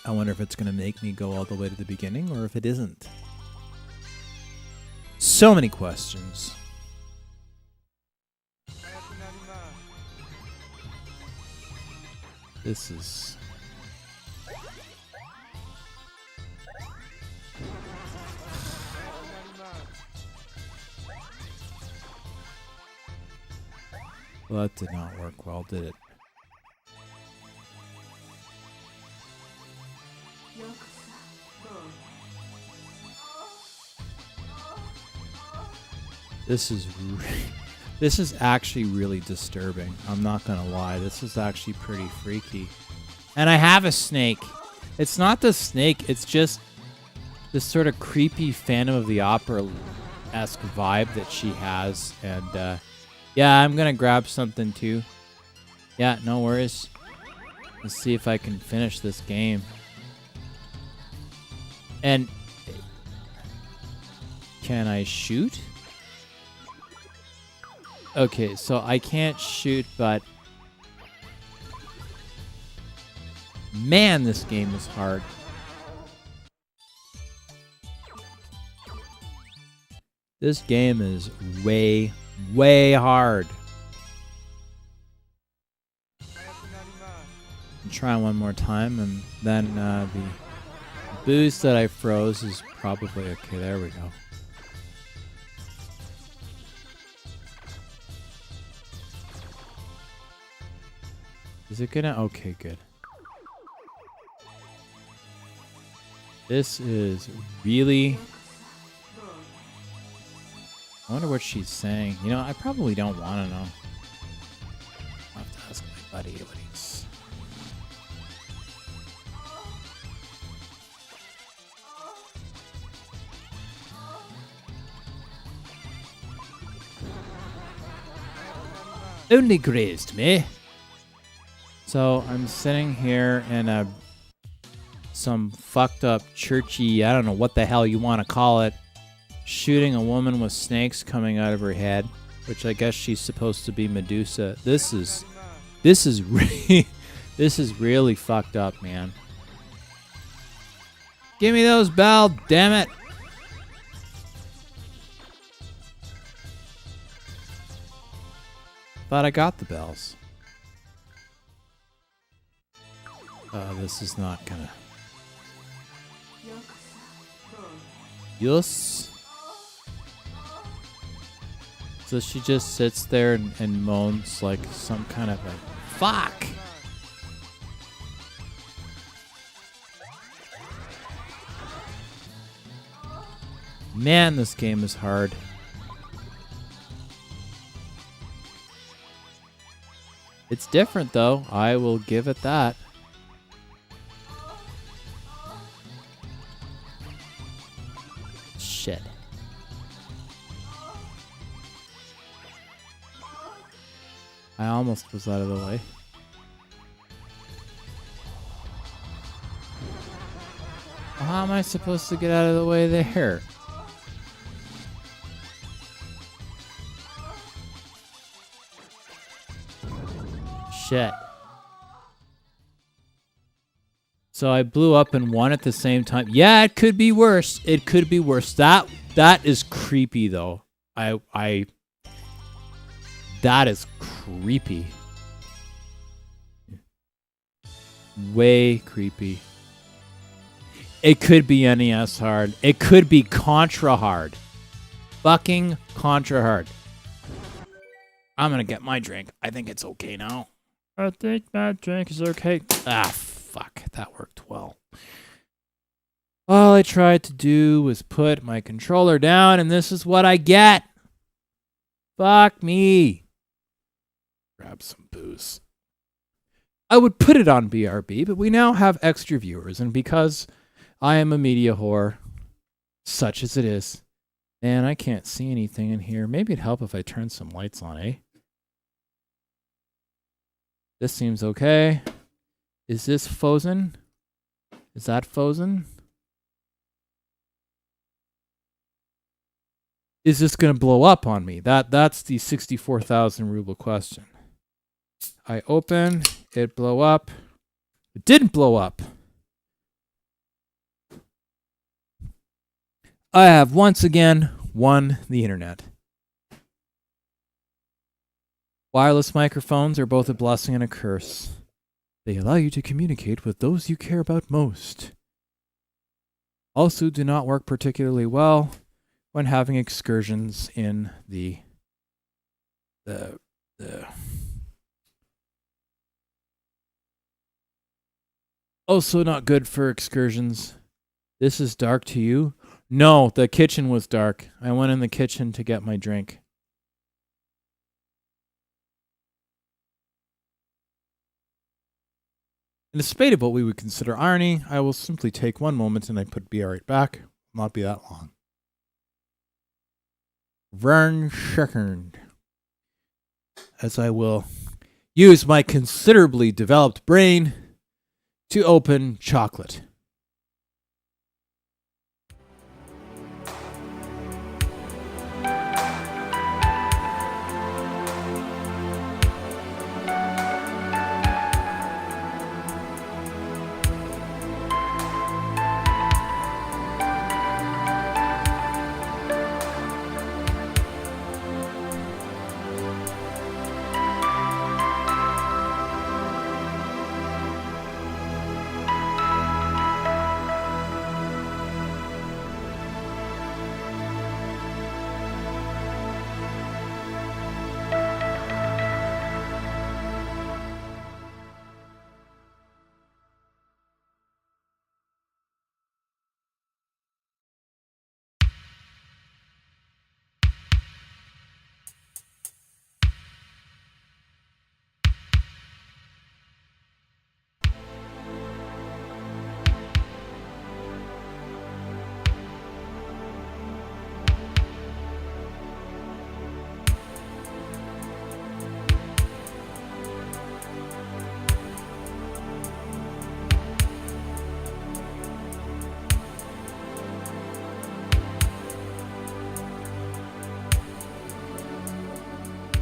I wonder if it's going to make me go all the way to the beginning or if it isn't. So many questions. This is... Well, that did not work well, did it? This is actually really disturbing. I'm not gonna lie. This is actually pretty freaky. And I have a snake. It's not the snake. It's just this sort of creepy Phantom of the Opera-esque vibe that she has. And yeah, I'm gonna grab something too. Yeah, no worries. Let's see if I can finish this game. And can I shoot? Okay, so I can't shoot, but man, this game is hard. This game is way, way hard. I'll try one more time, and then the boost that I froze is probably okay. There we go. Is it gonna? Okay, good. This is really... I wonder what she's saying. You know, I probably don't want to know. I'll have to ask my buddy what he's... Only grazed me. So I'm sitting here in some fucked up churchy, I don't know what the hell you want to call it, shooting a woman with snakes coming out of her head, which I guess she's supposed to be Medusa. This is really, this is really fucked up, man. Give me those bells, damn it. Thought I got the bells. This is not gonna... Yes. So she just sits there and moans like some kind of a... Fuck! Man, this game is hard. It's different, though. I will give it that. Shit. I almost was out of the way. Well, how am I supposed to get out of the way there? Shit. So I blew up and won at the same time. Yeah, it could be worse. It could be worse. That is creepy though. That is creepy. Way creepy. It could be NES hard. It could be Contra hard. Fucking Contra hard. I'm gonna get my drink. I think it's okay now. I think my drink is okay. Ah, fuck. That worked well. All I tried to do was put my controller down, and this is what I get. Fuck me. Grab some booze. I would put it on BRB, but we now have extra viewers, and because I am a media whore, such as it is, and I can't see anything in here. Maybe it'd help if I turned some lights on, eh? This seems okay. Is this frozen? Is that frozen? Is this going to blow up on me? That's the 64,000 ruble question. I open, it blow up. It didn't blow up. I have once again won the internet. Wireless microphones are both a blessing and a curse. They allow you to communicate with those you care about most. Also do not work particularly well when having excursions in the also not good for excursions. This is dark to you? No, the kitchen was dark. I went in the kitchen to get my drink. In a spate of what we would consider irony, I will simply take one moment and I put BR right back. Will not be that long. Vern second. As I will use my considerably developed brain to open chocolate.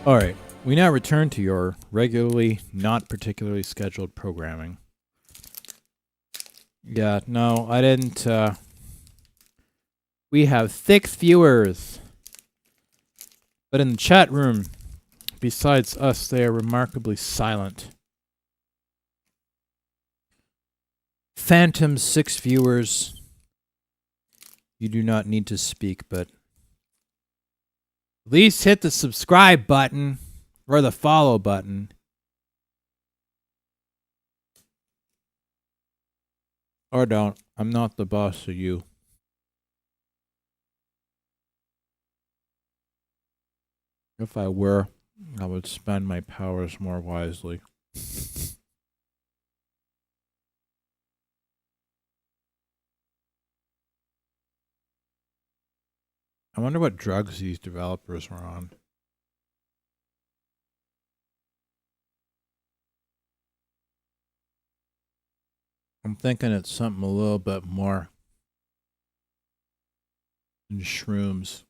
All right, we now return to your regularly, not particularly scheduled programming. Yeah, no, I didn't. We have 6 viewers. But in the chat room, besides us, they are remarkably silent. Phantom 6 viewers. You do not need to speak, but at least hit the subscribe button or the follow button. Or don't. I'm not the boss of you. If I were, I would spend my powers more wisely. I wonder what drugs these developers were on. I'm thinking it's something a little bit more than shrooms.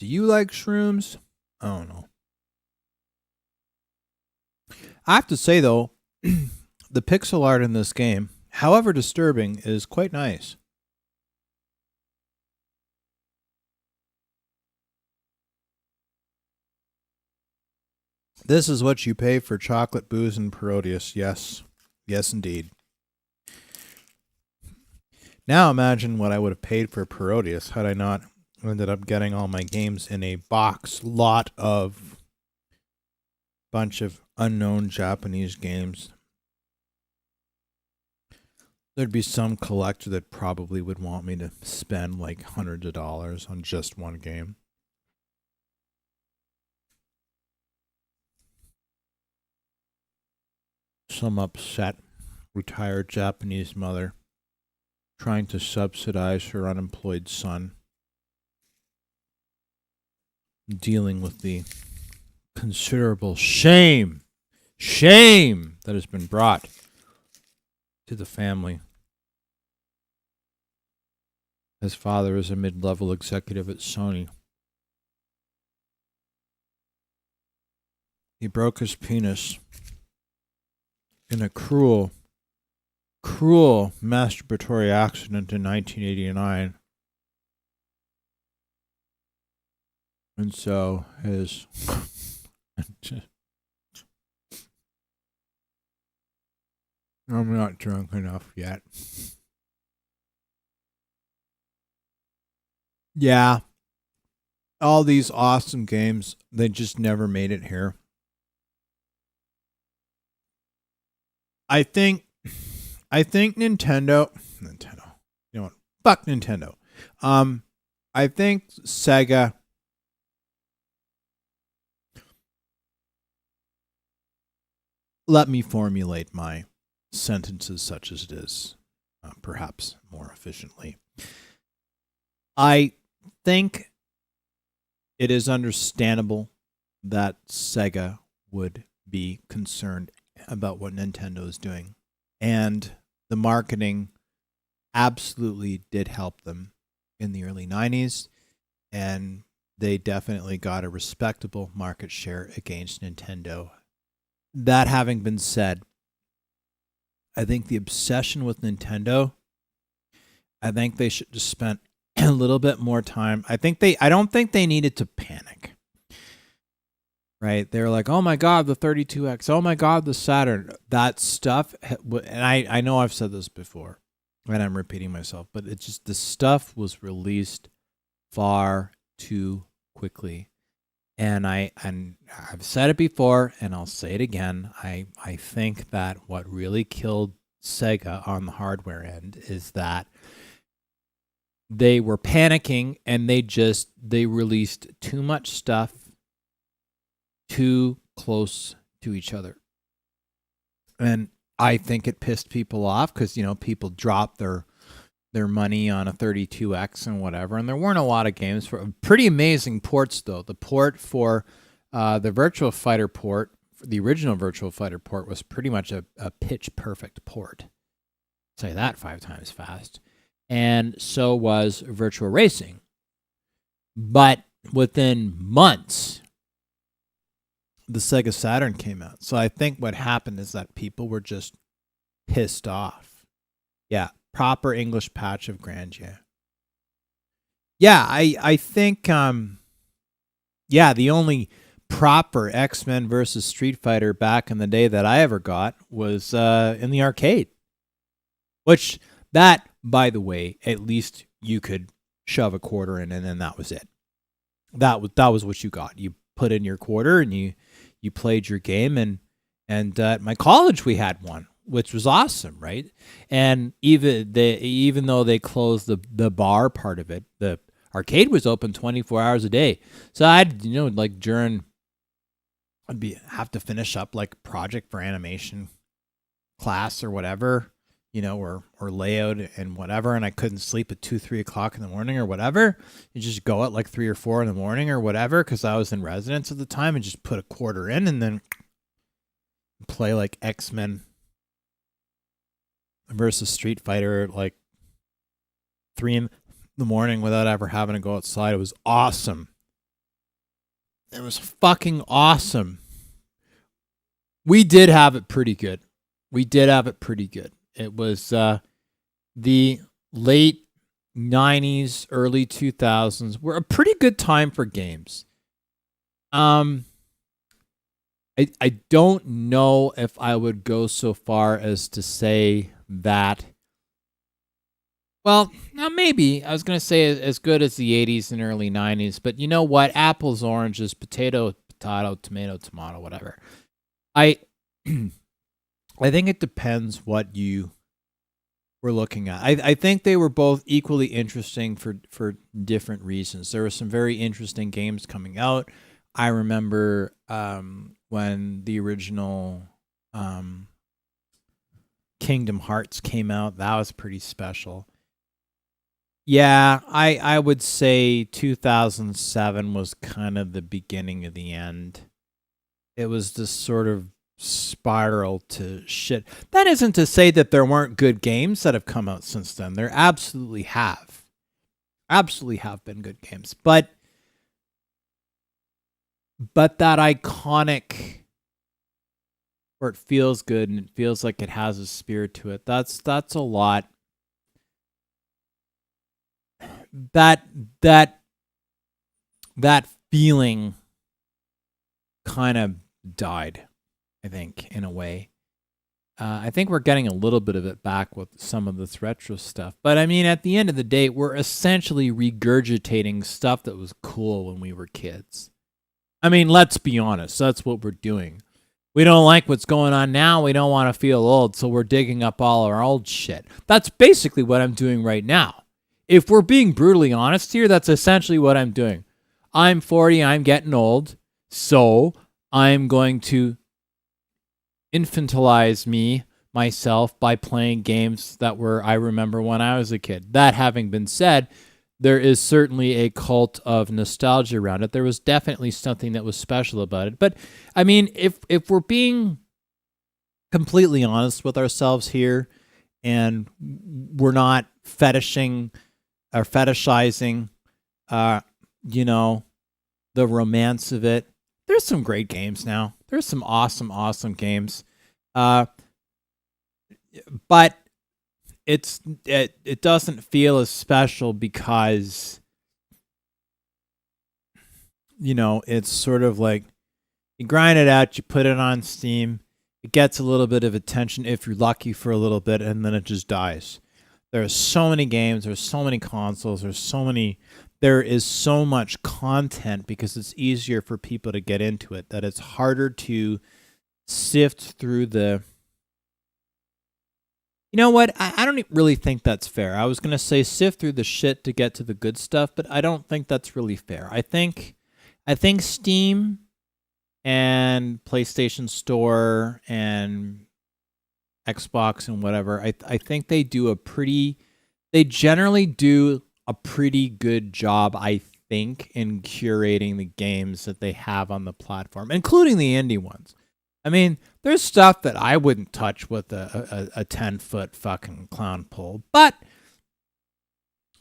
Do you like shrooms? I don't know. I have to say, though, the pixel art in this game, however disturbing, is quite nice. This is what you pay for chocolate, booze, and Parodius. Yes. Yes, indeed. Now imagine what I would have paid for Parodius had I not ended up getting all my games in a box lot of bunch of unknown Japanese games. There'd be some collector that probably would want me to spend like hundreds of dollars on just one game. some upset retired Japanese mother trying to subsidize her unemployed son, dealing with the considerable shame that has been brought to the family. His father is a mid-level executive at Sony. He broke his penis in a cruel masturbatory accident in 1989. And so his I'm not drunk enough yet. Yeah. All these awesome games, they just never made it here. I think Nintendo. You know what? Fuck Nintendo. I think Sega. Let me formulate my sentences such as it is, perhaps more efficiently. I think it is understandable that Sega would be concerned about what Nintendo is doing. And the marketing absolutely did help them in the early 90s. And they definitely got a respectable market share against Nintendo. That having been said, I think the obsession with Nintendo, I think they should just spend a little bit more time. I don't think they needed to panic. Right? They're like, oh my God, the 32X. Oh my God, the Saturn. That stuff, and I know I've said this before, and I'm repeating myself, but it's just the stuff was released far too quickly. And I've said it before, and I'll say it again. I think that what really killed Sega on the hardware end is that they were panicking, and they released too much stuff too close to each other. And I think it pissed people off because, people dropped their money on a 32X and whatever. And there weren't a lot of games for pretty amazing ports, though. The port for the Virtua Fighter port, the original Virtua Fighter port, was pretty much a pitch perfect port. Say that 5 times fast. And so was Virtua Racing. But within months, the Sega Saturn came out. So I think what happened is that people were just pissed off. Yeah, proper English patch of grandeur. Yeah, I think the only proper X-Men versus Street Fighter back in the day that I ever got was in the arcade. Which, that, by the way, at least you could shove a quarter in, and then that was it. That was what you got. You put in your quarter and you played your game, and at my college we had one, which was awesome, right? And even though they closed the bar part of it, the arcade was open 24 hours a day. So I'd have to finish up like project for animation class or whatever, or layout and whatever, and I couldn't sleep at 2-3 o'clock in the morning or whatever. You just go at like 3 or 4 in the morning or whatever, because I was in residence at the time, and just put a quarter in and then play like X-Men versus Street Fighter at like 3 in the morning without ever having to go outside. It was awesome. It was fucking awesome. We did have it pretty good. It was the late 90s, early 2000s were a pretty good time for games. I don't know if I would go so far as to say that. Well, now maybe I was going to say as good as the 80s and early 90s, but you know what? Apples, oranges, potato, tomato, whatever. I think it depends what you were looking at. I think they were both equally interesting for different reasons. There were some very interesting games coming out. I remember when the original Kingdom Hearts came out. That was pretty special. Yeah, I would say 2007 was kind of the beginning of the end. It was this sort of spiral to shit. That isn't to say that there weren't good games that have come out since then. There absolutely have. Absolutely have been good games. But that iconic, where it feels good and it feels like it has a spirit to it, that's a lot. That feeling kind of died, I think, in a way. I think we're getting a little bit of it back with some of this retro stuff. But I mean, at the end of the day, we're essentially regurgitating stuff that was cool when we were kids. I mean, let's be honest. That's what we're doing. We don't like what's going on now. We don't want to feel old, so we're digging up all our old shit. That's basically what I'm doing right now. If we're being brutally honest here, that's essentially what I'm doing. I'm 40, I'm getting old, so I'm going to infantilize myself by playing games that I remember when I was a kid. That having been said, there is certainly a cult of nostalgia around it. There was definitely something that was special about it. But I mean, if we're being completely honest with ourselves here, and we're not fetishizing, the romance of it. There's some great games now. There's some awesome games. But it doesn't feel as special because, it's sort of like you grind it out, you put it on Steam, it gets a little bit of attention if you're lucky for a little bit, and then it just dies. There are so many games, there's so many consoles, there is so much content because it's easier for people to get into it that it's harder to sift through the... You know what? I don't really think that's fair. I was going to say sift through the shit to get to the good stuff, but I don't think that's really fair. I think Steam and PlayStation Store and Xbox and whatever, I think they generally do a pretty good job, I think, in curating the games that they have on the platform, including the indie ones. I mean, there's stuff that I wouldn't touch with a 10-foot fucking clown pole, but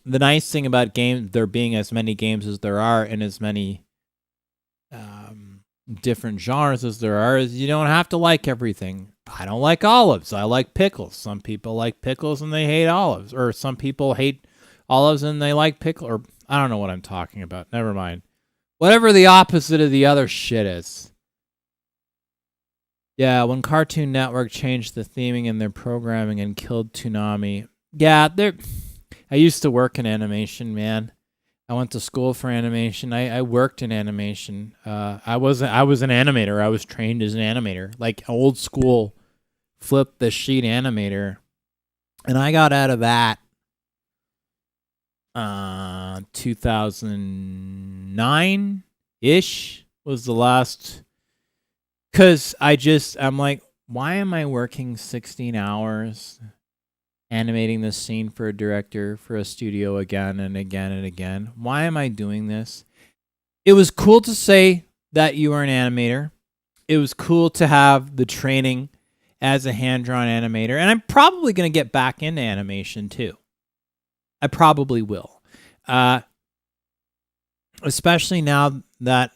the nice thing about there being as many games as there are and as many different genres as there are is you don't have to like everything. I don't like olives. I like pickles. Some people like pickles and they hate olives, or some people hate olives and they like pickle, or I don't know what I'm talking about. Never mind. Whatever the opposite of the other shit is. Yeah, when Cartoon Network changed the theming in their programming and killed Toonami. Yeah, I used to work in animation, man. I went to school for animation. I worked in animation. I was an animator. I was trained as an animator, like old school flip the sheet animator. And I got out of that 2009-ish was the last. Because I'm like, why am I working 16 hours animating this scene for a director, for a studio again and again and again? Why am I doing this? It was cool to say that you were an animator. It was cool to have the training as a hand-drawn animator. And I'm probably going to get back into animation too. I probably will. Especially now that,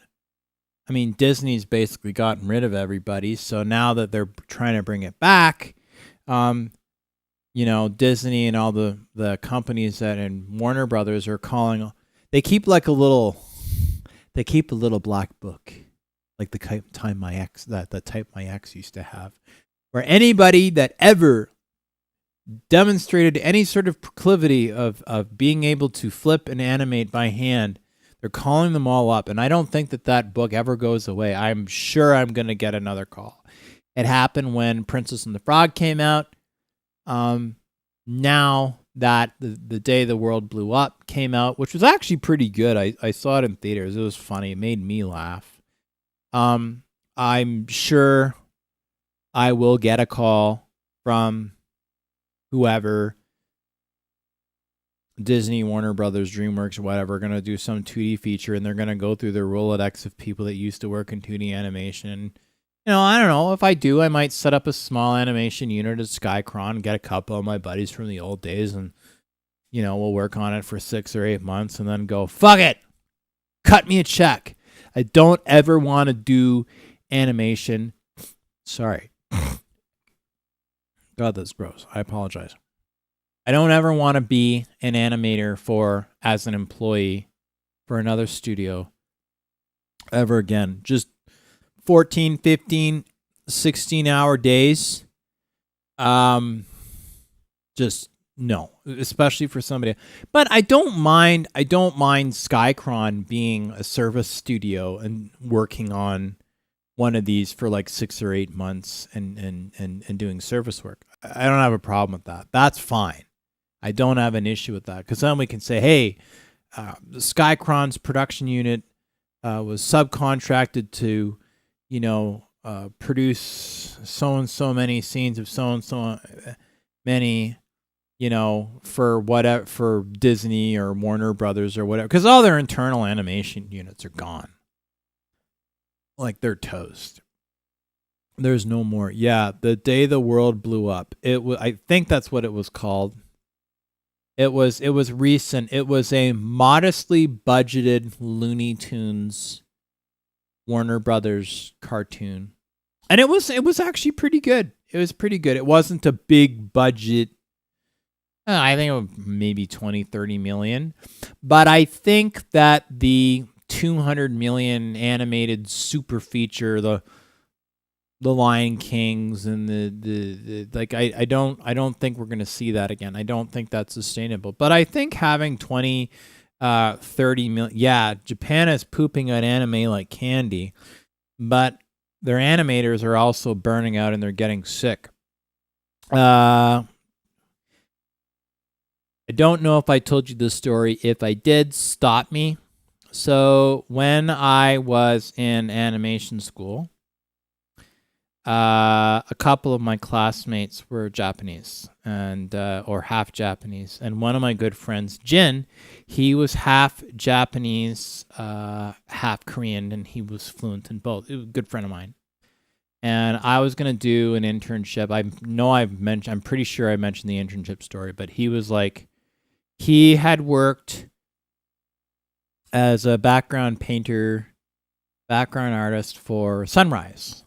Disney's basically gotten rid of everybody. So now that they're trying to bring it back, Disney and all the companies and Warner Brothers are calling. They keep a little black book, like the Type My Ex that Type My Ex used to have, where anybody that ever demonstrated any sort of proclivity of being able to flip and animate by hand, they're calling them all up. And I don't think that book ever goes away. I'm sure I'm going to get another call. It happened when Princess and the Frog came out. Now that the Day the World Blew Up came out, which was actually pretty good. I saw it in theaters. It was funny. It made me laugh. I'm sure I will get a call from whoever, Disney, Warner Brothers, DreamWorks, whatever, are going to do some 2D feature, and they're going to go through their Rolodex of people that used to work in 2D animation. And, I don't know. If I do, I might set up a small animation unit at Skycron, get a couple of my buddies from the old days, and, we'll work on it for 6 or 8 months and then go, fuck it! Cut me a check. I don't ever want to do animation. Sorry. God, that's gross. I apologize. I don't ever want to be an animator as an employee for another studio ever again. Just 14, 15, 16-hour days. Just no, especially for somebody. But I don't mind Skycron being a service studio and working on one of these for like 6 or 8 months and doing service work. I don't have a problem with that. That's fine. I don't have an issue with that, because then we can say, hey, the Skycron's production unit was subcontracted to, produce so and so many scenes of so and so many, for Disney or Warner Brothers or whatever, because all their internal animation units are gone. Like, they're toast. There's no more. Yeah, The Day the World Blew Up. I think that's what it was called. It was recent. It was a modestly budgeted Looney Tunes Warner Brothers cartoon. And it was actually pretty good. It was pretty good. It wasn't a big budget. I think it was maybe 20, 30 million. But I think that the 200 million animated super feature, the Lion Kings and the like, I don't think we're going to see that again. I don't think that's sustainable. But I think having 20, 30 million, yeah, Japan is pooping out anime like candy, but their animators are also burning out and they're getting sick. I don't know if I told you this story. If I did, stop me. So when I was in animation school, a couple of my classmates were Japanese and or half Japanese, and one of my good friends, Jin, he was half Japanese, half Korean, and he was fluent in both. He was a good friend of mine, and I was gonna do an internship. I'm pretty sure I mentioned the internship story, but he was like, he had worked as a background painter, background artist for Sunrise.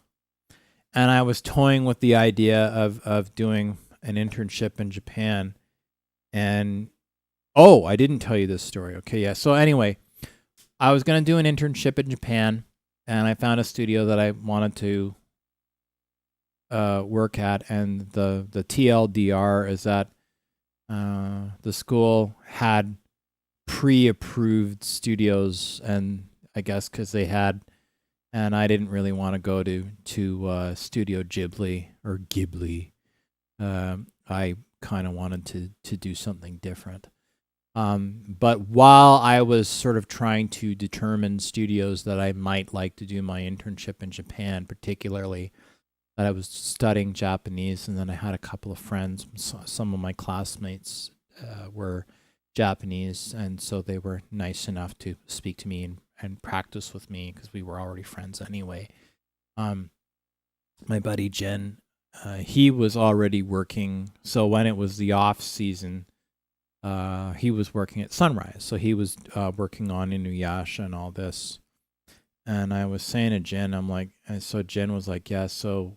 And I was toying with the idea of doing an internship in Japan. And, I didn't tell you this story. Okay, yeah. So anyway, I was going to do an internship in Japan, and I found a studio that I wanted to work at. And the TLDR is that the school had pre-approved studios, and I guess because they had... And I didn't really want to go to Studio Ghibli or Ghibli. I kind of wanted to do something different. But while I was sort of trying to determine studios that I might like to do my internship in Japan, particularly that I was studying Japanese, and then I had a couple of friends. Some of my classmates were Japanese, and so they were nice enough to speak to me and practice with me because we were already friends anyway. My buddy Jen, he was already working. So when it was the off season, he was working at Sunrise. So he was working on Inuyasha and all this. And I was saying to Jen, I'm like, and so Jen was like, yeah, so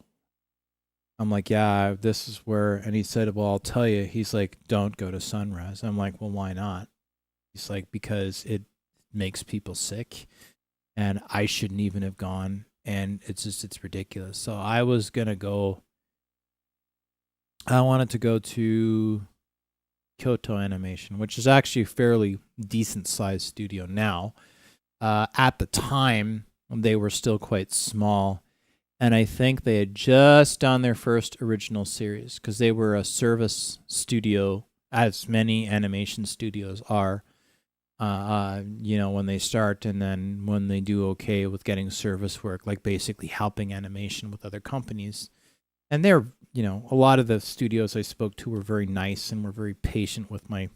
I'm like, yeah, this is where, and he said, well, I'll tell you. He's like, don't go to Sunrise. I'm like, well, why not? He's like, because it makes people sick, and I shouldn't even have gone, and it's ridiculous. So I was gonna go. I wanted to go to Kyoto Animation, which is actually a fairly decent sized studio now. At the time, they were still quite small, and I think they had just done their first original series, because they were a service studio, as many animation studios are. When they start, and then when they do okay with getting service work, like basically helping animation with other companies, And they're, you know, a lot of the studios I spoke to were very nice and were very patient with my,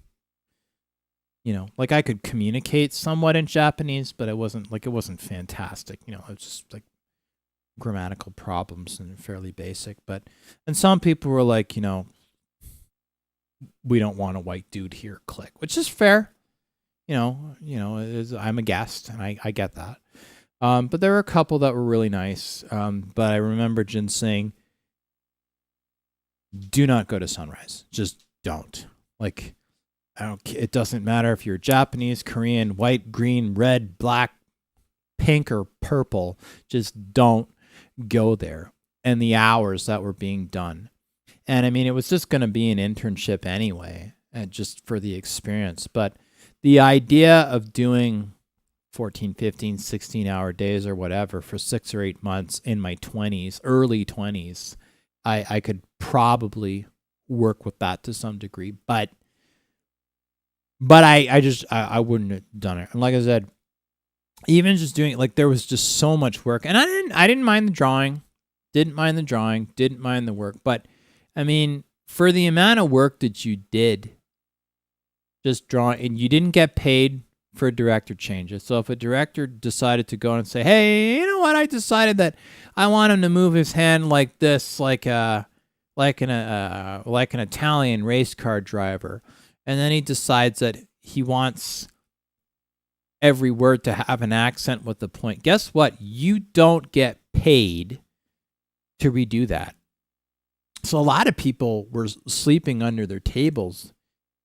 you know, like I could communicate somewhat in Japanese, but it wasn't fantastic. You know, it was just like grammatical problems and fairly basic. But, and some people were like, you know, we don't want a white dude here, click, which is fair. You know, I'm a guest and I get that. But there were a couple that were really nice. But I remember Jin saying, do not go to Sunrise. Just don't. Like, it doesn't matter if you're Japanese, Korean, white, green, red, black, pink, or purple. Just don't go there. And the hours that were being done. And I mean, it was just going to be an internship anyway, just for the experience. But the idea of doing 14, 15, 16-hour days or whatever for 6 or 8 months in my 20s, early 20s, I could probably work with that to some degree. But I wouldn't have done it. And like I said, even just doing it, like there was just so much work. And I didn't mind the drawing. Didn't mind the work. But I mean, for the amount of work that you did, just drawing, and you didn't get paid for director changes. So if a director decided to go and say, hey, you know what, I decided that I want him to move his hand like this, like an Italian race car driver, and then he decides that he wants every word to have an accent with the point. Guess what? You don't get paid to redo that. So a lot of people were sleeping under their tables,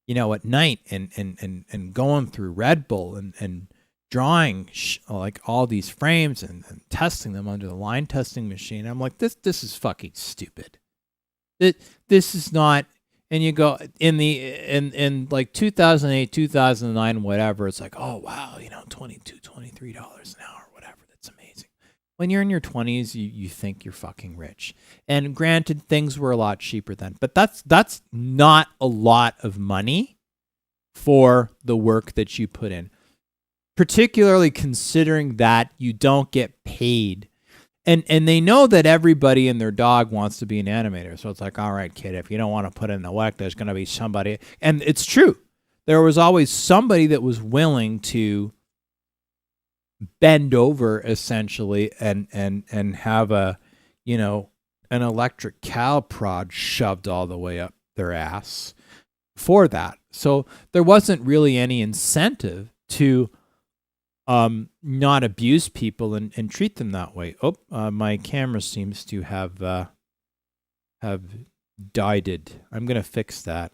you know, at night and going through Red Bull and drawing like all these frames and testing them under the line testing machine. I'm like, this is fucking stupid. This is not. And you go in like 2008, 2009, whatever. It's like, oh wow, you know, $22, $23 an hour, whatever. That's amazing. When you're in your 20s, you think you're fucking rich. And granted, things were a lot cheaper then, but that's not a lot of money for the work that you put in, particularly considering that you don't get paid. And they know that everybody and their dog wants to be an animator. So it's like, all right, kid, if you don't want to put in the work, there's going to be somebody. And it's true. There was always somebody that was willing to bend over essentially and have an electric cow prod shoved all the way up their ass for that. So there wasn't really any incentive to not abuse people and treat them that way. My camera seems to have died. I'm going to fix that.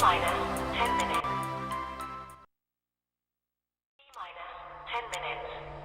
minus 10 minutes. T minus 10 minutes.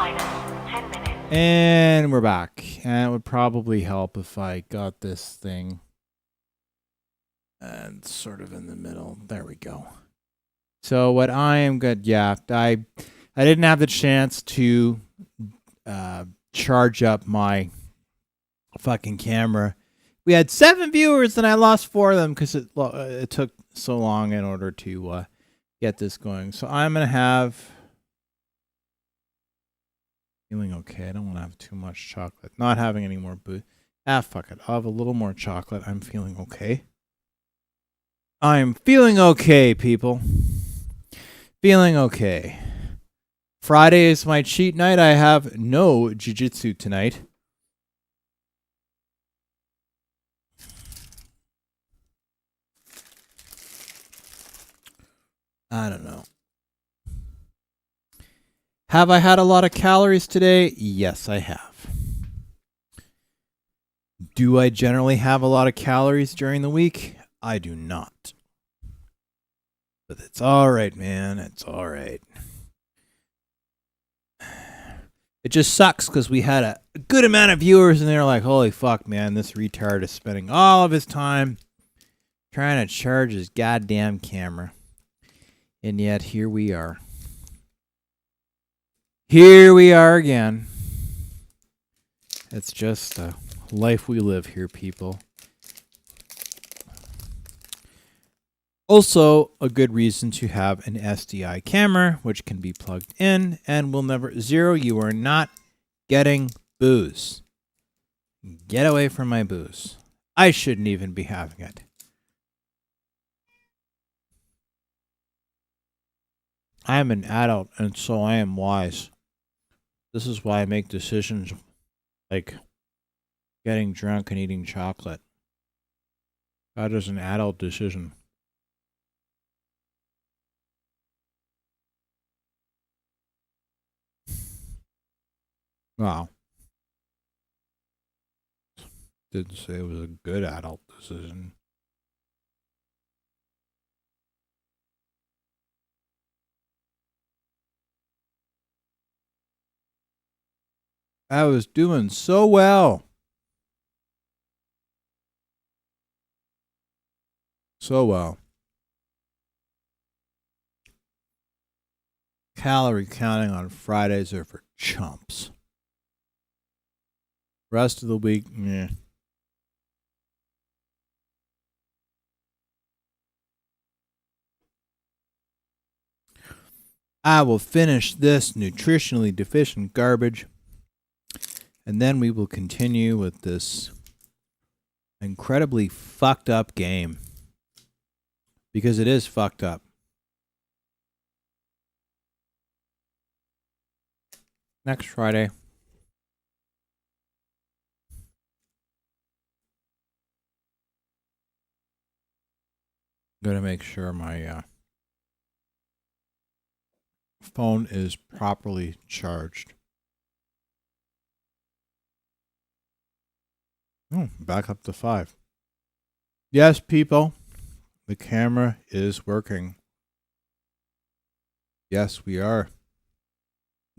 minus 10 minutes. And we're back. And it would probably help if I got this thing and sort of in the middle. There we go. So what I am good, yeah, I didn't have the chance to charge up my fucking camera. We had 7 viewers and I lost 4 of them because it took so long in order to get this going. So I'm gonna have feeling okay. I don't want to have too much chocolate. Not having any more booze. Fuck it. I'll have a little more chocolate. I'm feeling okay. I'm feeling okay, people. Feeling okay. Friday is my cheat night. I have no jiu-jitsu tonight. I don't know. Have I had a lot of calories today? Yes, I have. Do I generally have a lot of calories during the week? I do not. But it's all right, man. It's all right. It just sucks because we had a good amount of viewers and they're like, holy fuck, man, this retard is spending all of his time trying to charge his goddamn camera. And yet, here we are. Here we are again. It's just the life we live here, people. Also, a good reason to have an SDI camera, which can be plugged in and will never zero. You are not getting booze. Get away from my booze. I shouldn't even be having it. I am an adult, and so I am wise. This is why I make decisions like getting drunk and eating chocolate. That is an adult decision. Wow. Didn't say it was a good adult decision. I was doing so well. So well. Calorie counting on Fridays are for chumps. Rest of the week, meh. I will finish this nutritionally deficient garbage, and then we will continue with this incredibly fucked up game. Because it is fucked up. Next Friday. I'm going to make sure my phone is properly charged. Oh, back up to 5. Yes, people. The camera is working. Yes, we are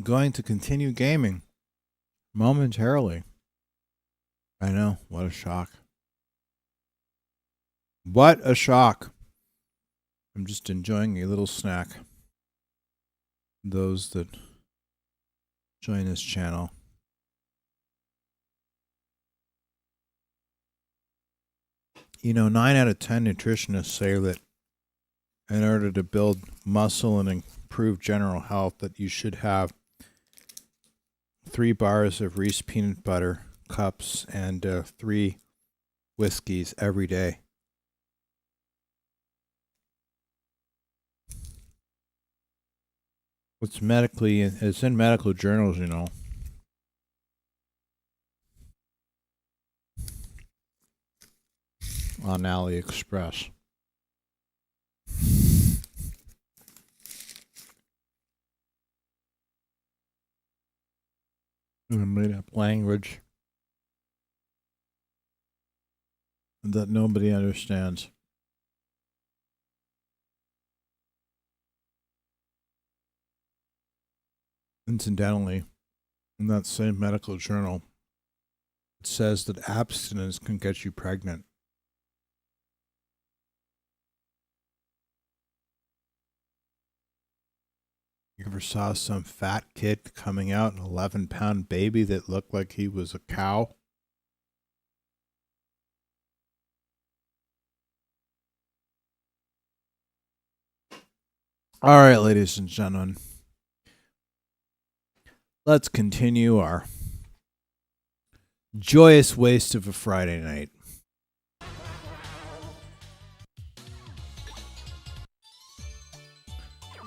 going to continue gaming momentarily. I know, what a shock. What a shock. I'm just enjoying a little snack. Those that join this channel. You know, 9 out of 10 nutritionists say that in order to build muscle and improve general health, that you should have 3 bars of Reese peanut butter cups and 3 whiskeys every day. It's in medical journals, you know. On AliExpress. In a made-up language that nobody understands. Incidentally, In that same medical journal, it says that abstinence can get you pregnant. You ever saw some fat kid coming out an 11-pound baby that looked like he was a cow? All right, ladies and gentlemen, let's continue our joyous waste of a Friday night.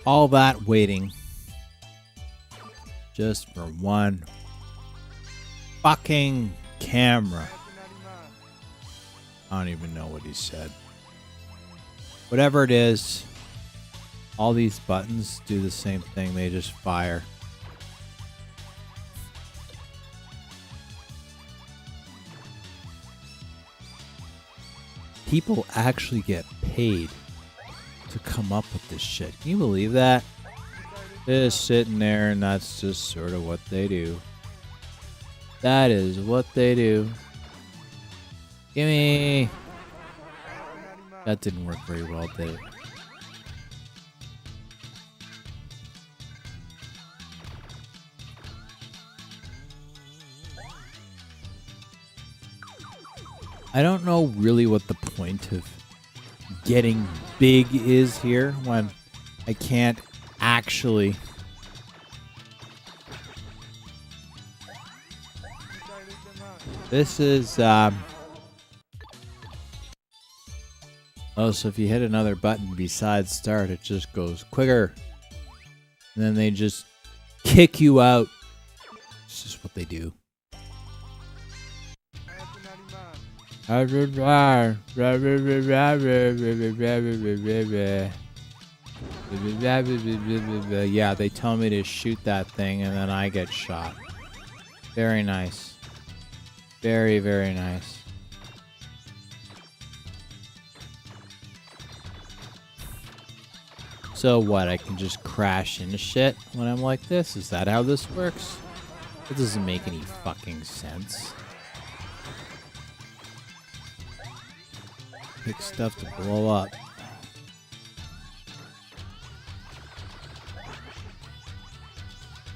All that waiting just for one fucking camera. I don't even know what he said. Whatever it is, all these buttons do the same thing. They just fire. People actually get paid to come up with this shit. Can you believe that? They're just sitting there and that's just sort of what they do. That is what they do. Gimme! That didn't work very well, did it? I don't know really what the point of getting big is here when I can't actually this is oh, so if you hit another button besides start, it just goes quicker and then they just kick you out. It's just what they do. Yeah, they tell me to shoot that thing and then I get shot. Very nice. Very, very nice. So what, I can just crash into shit when I'm like this? Is that how this works? It doesn't make any fucking sense. Pick stuff to blow up.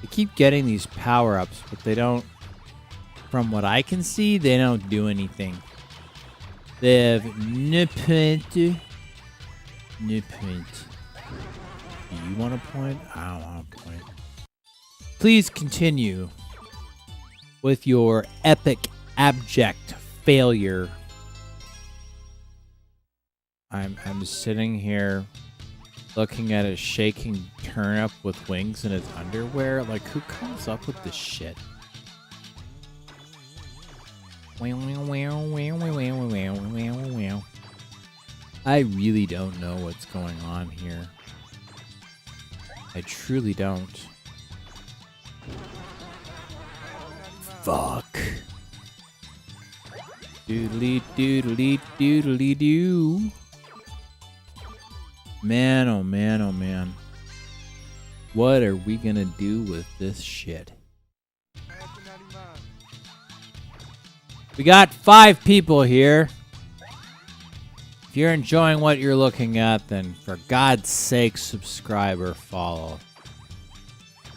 They keep getting these power-ups, but they don't, from what I can see, they don't do anything. They have no point. No point. Do you want a point? I don't want a point. Please continue with your epic, abject failure. I'm sitting here looking at a shaking turnip with wings in his underwear. Like, who comes up with this shit? I really don't know what's going on here. I truly don't. Fuck. Doodly doodly doodly doo. Man, oh man, oh man. What are we gonna do with this shit? We got 5 people here. If you're enjoying what you're looking at, then for God's sake, subscribe or follow.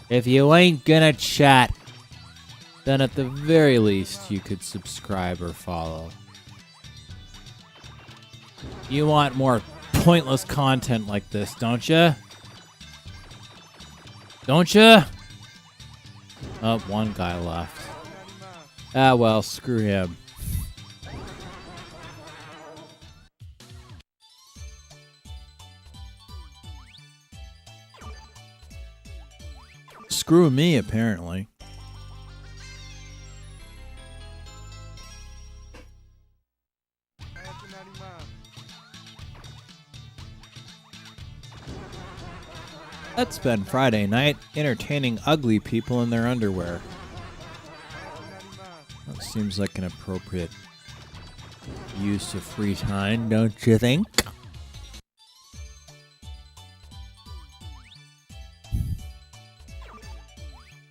If you ain't gonna chat, then at the very least, you could subscribe or follow. You want more pointless content like this, don't you? Don't you? Oh, one guy left. Ah, well, screw him. Screw me, apparently. That's been Friday night, entertaining ugly people in their underwear. That seems like an appropriate use of free time, don't you think?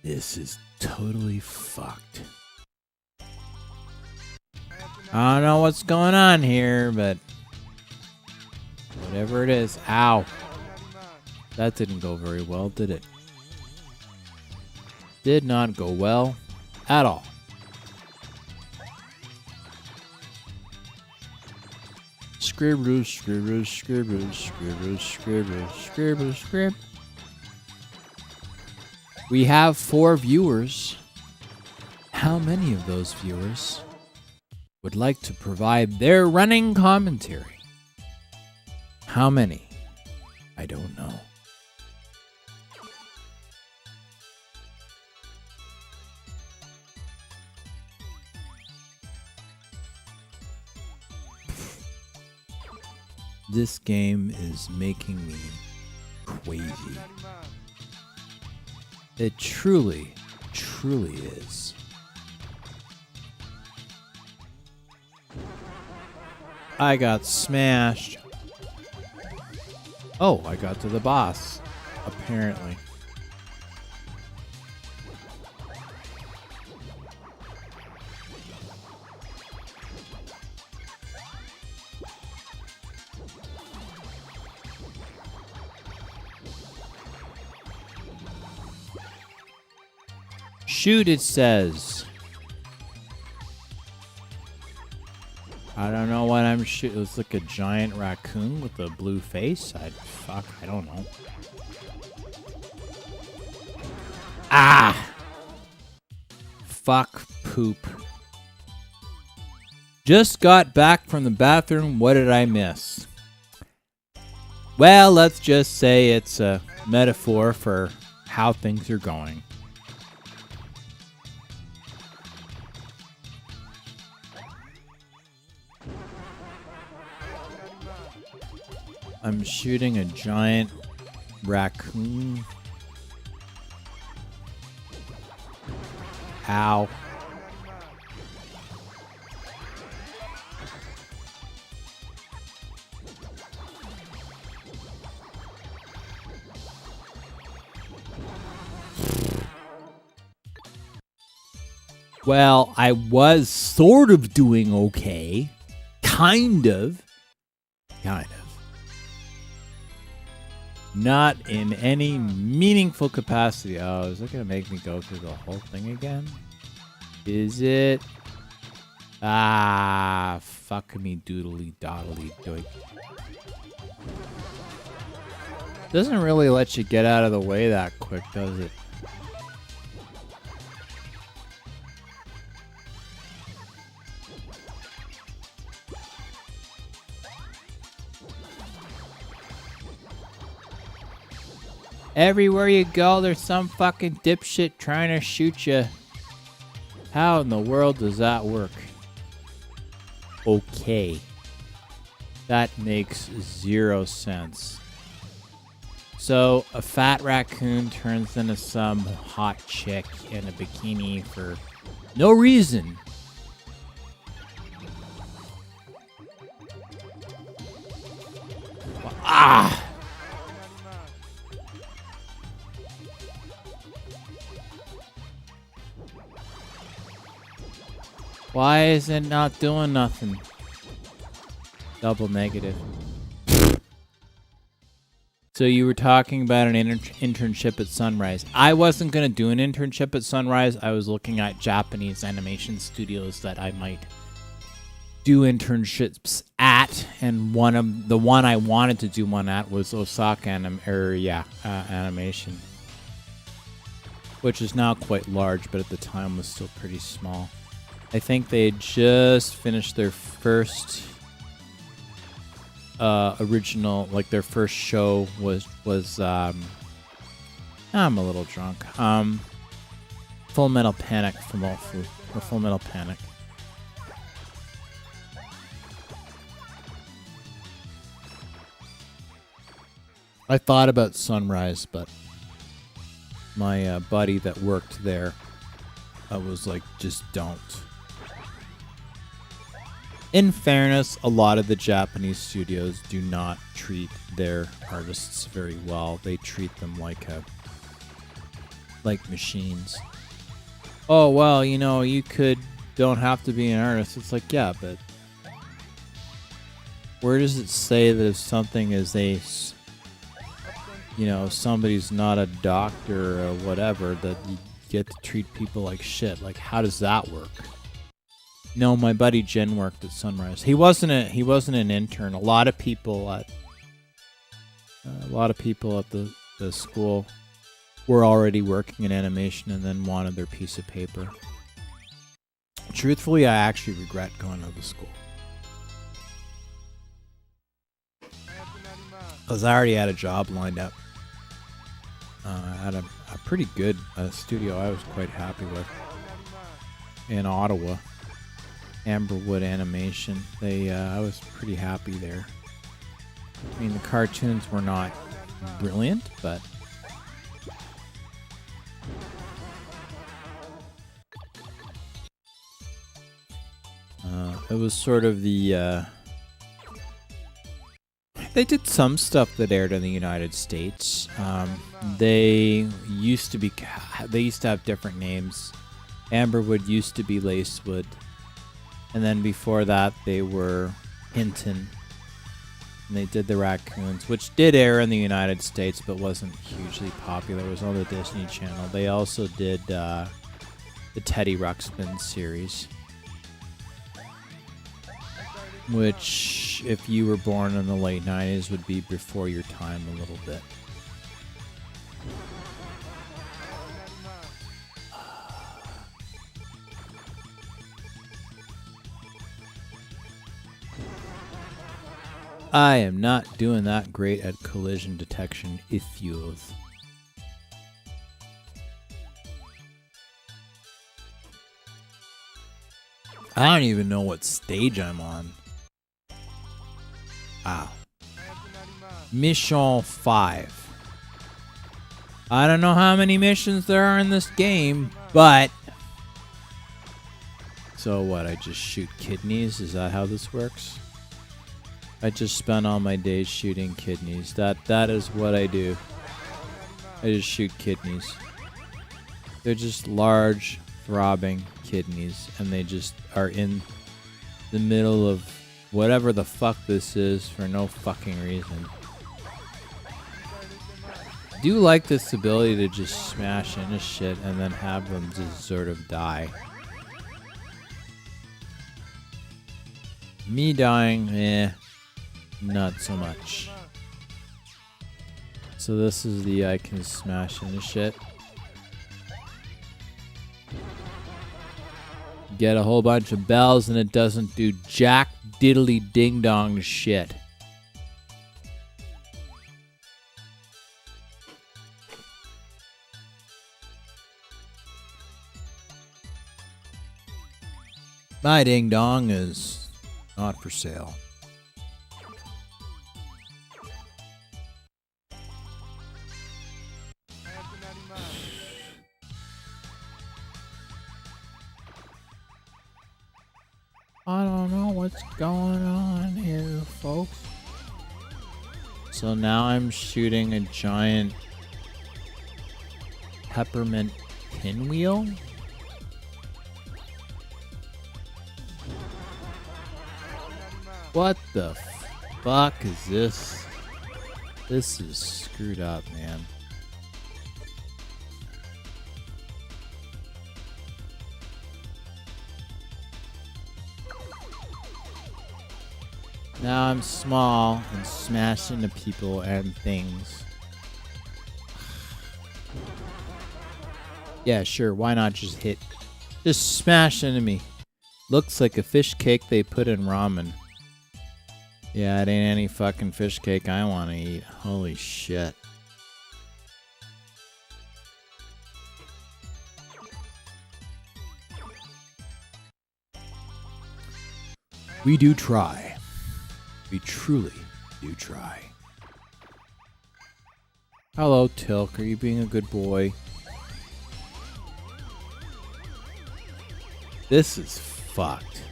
This is totally fucked. I don't know what's going on here, but whatever it is. Ow. That didn't go very well, did it? Did not go well at all. Scribble, scribble, scribble, scribble, scribble, scribble, scribble. We have 4 viewers. How many of those viewers would like to provide their running commentary? How many? I don't know. This game is making me crazy. It truly, truly is. I got smashed. Oh, I got to the boss, apparently. Shoot, it says. I don't know what I'm shooting. It looks like a giant raccoon with a blue face. I don't know. Ah! Fuck poop. Just got back from the bathroom. What did I miss? Well, let's just say it's a metaphor for how things are going. I'm shooting a giant raccoon. Ow. Well, I was sort of doing okay. Kind of. Not in any meaningful capacity. Oh, is it going to make me go through the whole thing again? Is it? Ah, fuck me doodly doddly doink. Doesn't really let you get out of the way that quick, does it? Everywhere you go, there's some fucking dipshit trying to shoot you. How in the world does that work? Okay. That makes 0 sense. So, a fat raccoon turns into some hot chick in a bikini for no reason. Ah! Why is it not doing nothing? Double negative. So you were talking about an internship at Sunrise. I wasn't going to do an internship at Sunrise. I was looking at Japanese animation studios that I might do internships at. And the one I wanted to do one at was Osaka Animation. Which is now quite large, but at the time was still pretty small. I think they had just finished their first original, like their first show was I'm a little drunk. Full Metal Panic from Ofu, or Full Metal Panic. I thought about Sunrise, but my buddy that worked there, I was like, just don't. In fairness, a lot of the Japanese studios do not treat their artists very well. They treat them like like machines. Oh, well, you know, you don't have to be an artist. It's like, yeah, but where does it say that if something is somebody's not a doctor or whatever, that you get to treat people like shit? Like, how does that work? No, my buddy Jen worked at Sunrise. He wasn't an intern. A lot of people at the school were already working in animation and then wanted their piece of paper. Truthfully, I actually regret going to the school. Because I already had a job lined up. I had a pretty good studio I was quite happy with in Ottawa. Amberwood Animation. I was pretty happy there. I mean, the cartoons were not brilliant, but it was sort of the they did some stuff that aired in the United States. They used to have different names. Amberwood used to be Lacewood, and then before that they were Hinton. And they did the Raccoons, which did air in the United States but wasn't hugely popular. It was on the Disney Channel. They also did the Teddy Ruxpin series, which, if you were born in the late 90s, would be before your time a little bit. I am not doing that great at collision detection issues. I don't even know what stage I'm on. Wow. Mission 5. I don't know how many missions there are in this game, but... So what, I just shoot kidneys? Is that how this works? I just spent all my days shooting kidneys. That is what I do. I just shoot kidneys. They're just large, throbbing kidneys, and they just are in the middle of whatever the fuck this is for no fucking reason. I do like this ability to just smash into shit and then have them just sort of die. Me dying, not so much. So this is the I can smash into shit. Get a whole bunch of bells and it doesn't do jack diddly ding dong shit. My ding dong is not for sale. I don't know what's going on here, folks. So now I'm shooting a giant peppermint pinwheel. What the fuck is this? This is screwed up, man. Now I'm small and smash into people and things. Yeah, sure, why not just hit? Just smash into me. Looks like a fish cake they put in ramen. Yeah, it ain't any fucking fish cake I want to eat. Holy shit. We do try. We truly do try. Hello, Tilk. Are you being a good boy? This is fucked.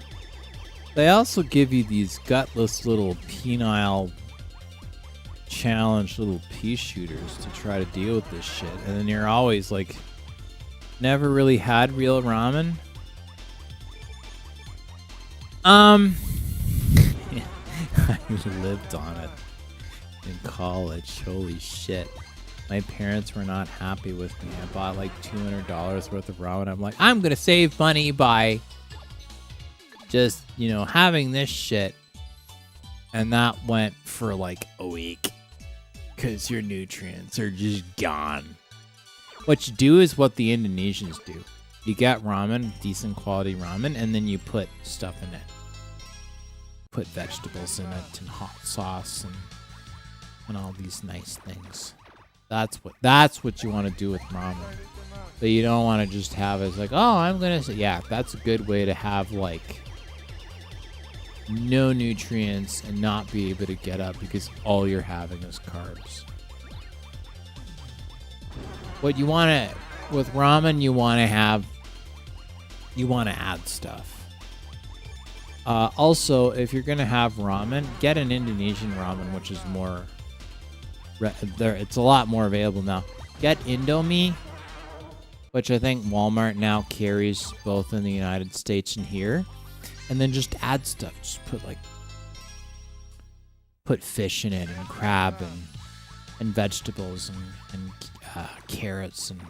They also give you these gutless little penile challenge little pea shooters to try to deal with this shit. And then you're always like Never really had real ramen. I lived on it in college. Holy shit. My parents were not happy with me. I bought like $200 worth of ramen. I'm like, I'm gonna save money by just, having this shit. And that went for like a week. Because your nutrients are just gone. What you do is what the Indonesians do. You get ramen, decent quality ramen, and then you put stuff in it. Put vegetables in it and hot sauce and all these nice things. That's what you want to do with ramen. But you don't want to just have it as like, oh, I'm gonna say, yeah, that's a good way to have like no nutrients and not be able to get up because all you're having is carbs. What you want to, with ramen, you want to add stuff. Also, if you're going to have ramen, get an Indonesian ramen, which is more, it's a lot more available now. Get Indomie, which I think Walmart now carries both in the United States and here. And then just add stuff. Just put fish in it and crab and vegetables and carrots and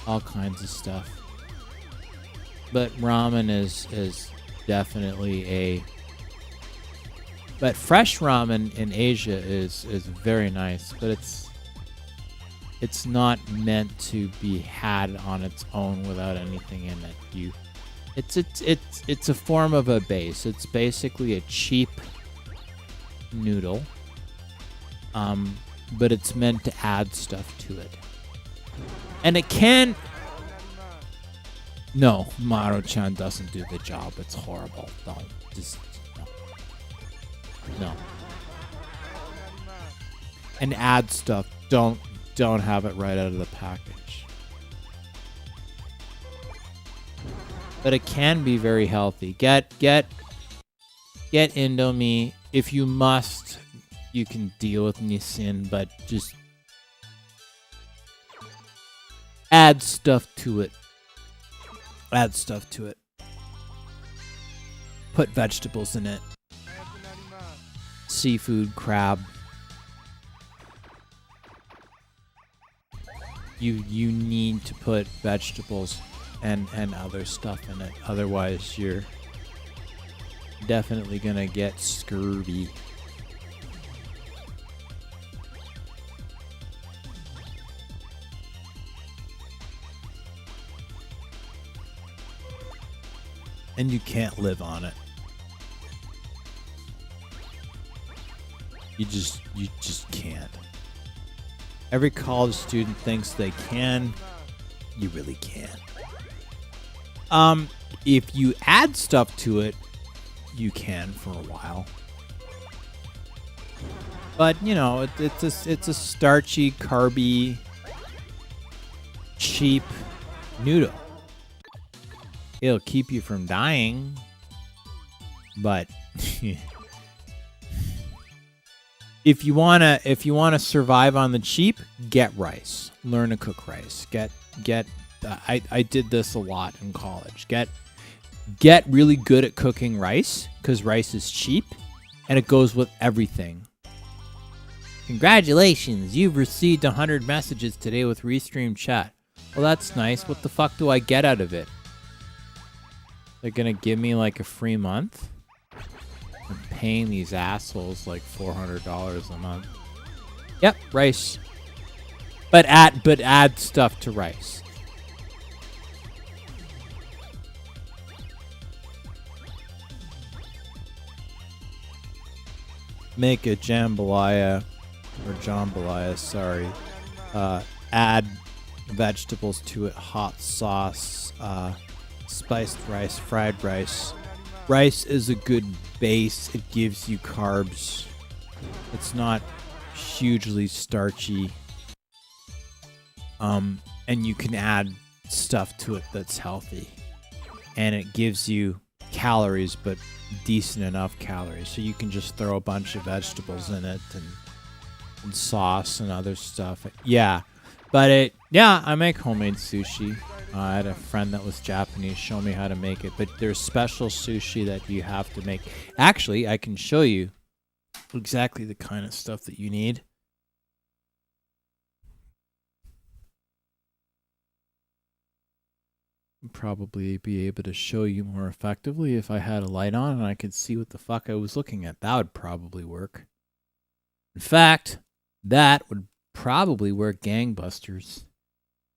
all kinds of stuff. But ramen is definitely but fresh ramen in Asia is very nice, but it's not meant to be had on its own without anything in it. It's a form of a base. It's basically a cheap noodle, but it's meant to add stuff to it. And it can. No, Maruchan doesn't do the job. It's horrible. Don't just no. And add stuff. Don't have it right out of the package. But it can be very healthy. Get Indomie. If you must, you can deal with Nissin, but just add stuff to it. Add stuff to it. Put vegetables in it. Seafood, crab. You need to put vegetables and other stuff in it. Otherwise, you're definitely gonna get scurvy. And you can't live on it. You just can't. Every college student thinks they can. You really can't. If you add stuff to it, you can for a while. But it's a starchy, carby, cheap noodle. It'll keep you from dying, but if you wanna survive on the cheap, get rice. Learn to cook rice. I did this a lot in college. Get really good at cooking rice, because rice is cheap and it goes with everything. Congratulations, you've received 100 messages today with Restream chat. Well, that's nice. What the fuck do I get out of it? They're gonna give me like a free month? I'm paying these assholes like $400 a month. Yep, rice. But add stuff to rice. Make a jambalaya or jambalaya, sorry. Add vegetables to it, hot sauce, spiced rice, fried rice. Rice is a good base. It gives you carbs. It's not hugely starchy. And you can add stuff to it that's healthy. And it gives you calories, but decent enough calories. So you can just throw a bunch of vegetables in it and sauce and other stuff. Yeah. But I make homemade sushi. I had a friend that was Japanese show me how to make it, but there's special sushi that you have to make. Actually, I can show you exactly the kind of stuff that you need. I'd probably be able to show you more effectively if I had a light on and I could see what the fuck I was looking at. That would probably work. In fact, that would probably work gangbusters.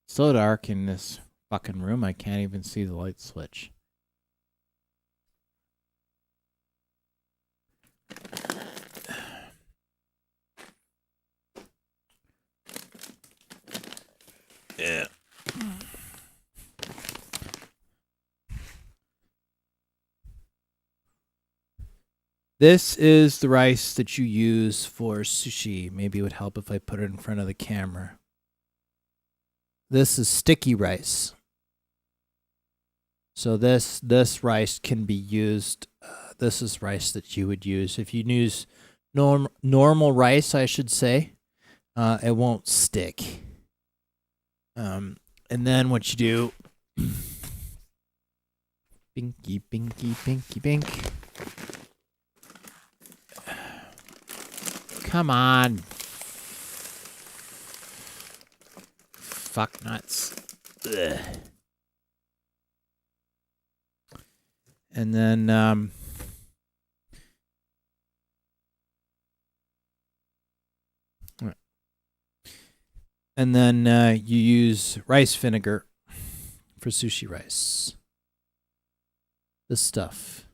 So dark in this fucking room, I can't even see the light switch. Yeah. This is the rice that you use for sushi. Maybe it would help if I put it in front of the camera. This is sticky rice. So this rice can be used. This is rice that you would use. If you use normal rice, I should say, it won't stick. And then what you do, binky, binky, binky, bink. Come on. Fuck nuts. Ugh. And then, you use rice vinegar for sushi rice. This stuff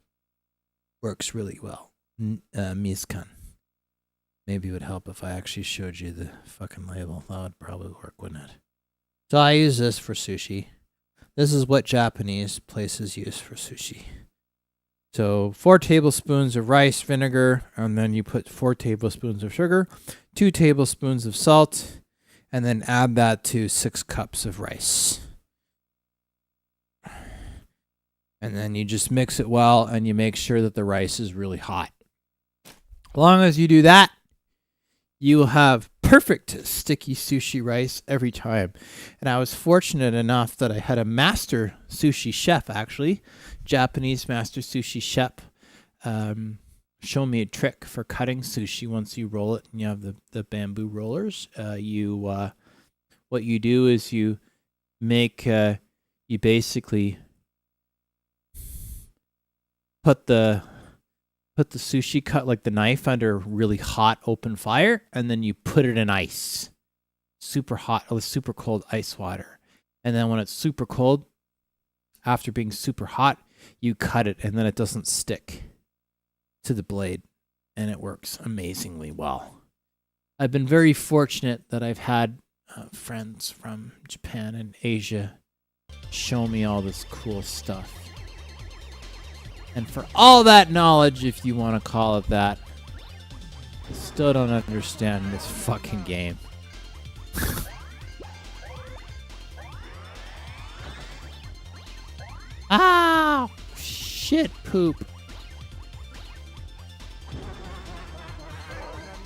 works really well. Miskan. Maybe it would help if I actually showed you the fucking label. That would probably work, wouldn't it? So I use this for sushi. This is what Japanese places use for sushi. So 4 tablespoons of rice vinegar, and then you put 4 tablespoons of sugar, 2 tablespoons of salt, and then add that to 6 cups of rice. And then you just mix it well, and you make sure that the rice is really hot. As long as you do that, you will have perfect sticky sushi rice every time. And I was fortunate enough that I had a master sushi chef, actually, Japanese master sushi chef, show me a trick for cutting sushi once you roll it and you have the bamboo rollers. What you do is you make, you basically put the sushi cut like the knife under really hot open fire, and then you put it in ice. Super hot, with super cold ice water. And then when it's super cold, after being super hot, you cut it, and then it doesn't stick to the blade, and it works amazingly well. I've been very fortunate that I've had friends from Japan and Asia show me all this cool stuff. And for all that knowledge, if you want to call it that, I still don't understand this fucking game. Ow! Shit poop.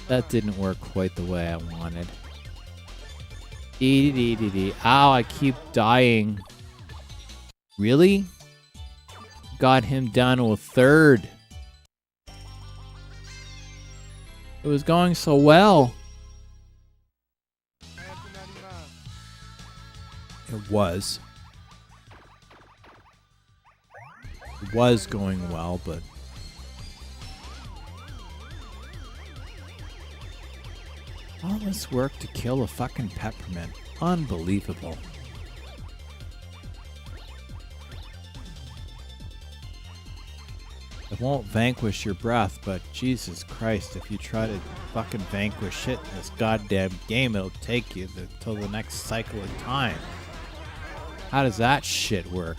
That didn't work quite the way I wanted. Dee. Ow, I keep dying. Really? Got him down to a third. It was going so well. It was. It was going well, but all this work to kill a fucking peppermint. Unbelievable. It won't vanquish your breath, but Jesus Christ, if you try to fucking vanquish it in this goddamn game, it'll take you till the next cycle of time. How does that shit work?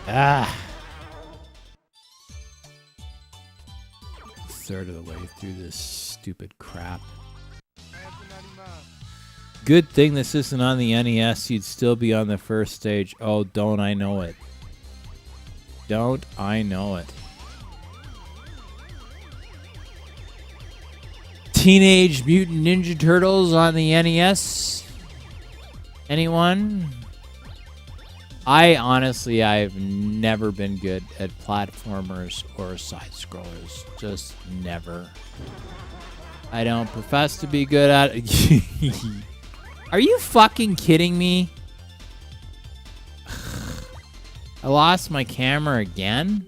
Ah. Third of the way through this stupid crap. Good thing this isn't on the NES. You'd still be on the first stage. Oh, don't I know it. Don't I know it. Teenage Mutant Ninja Turtles on the NES? Anyone? I've never been good at platformers or side scrollers. Just never. I don't profess to be good at it. Are you fucking kidding me? I lost my camera again?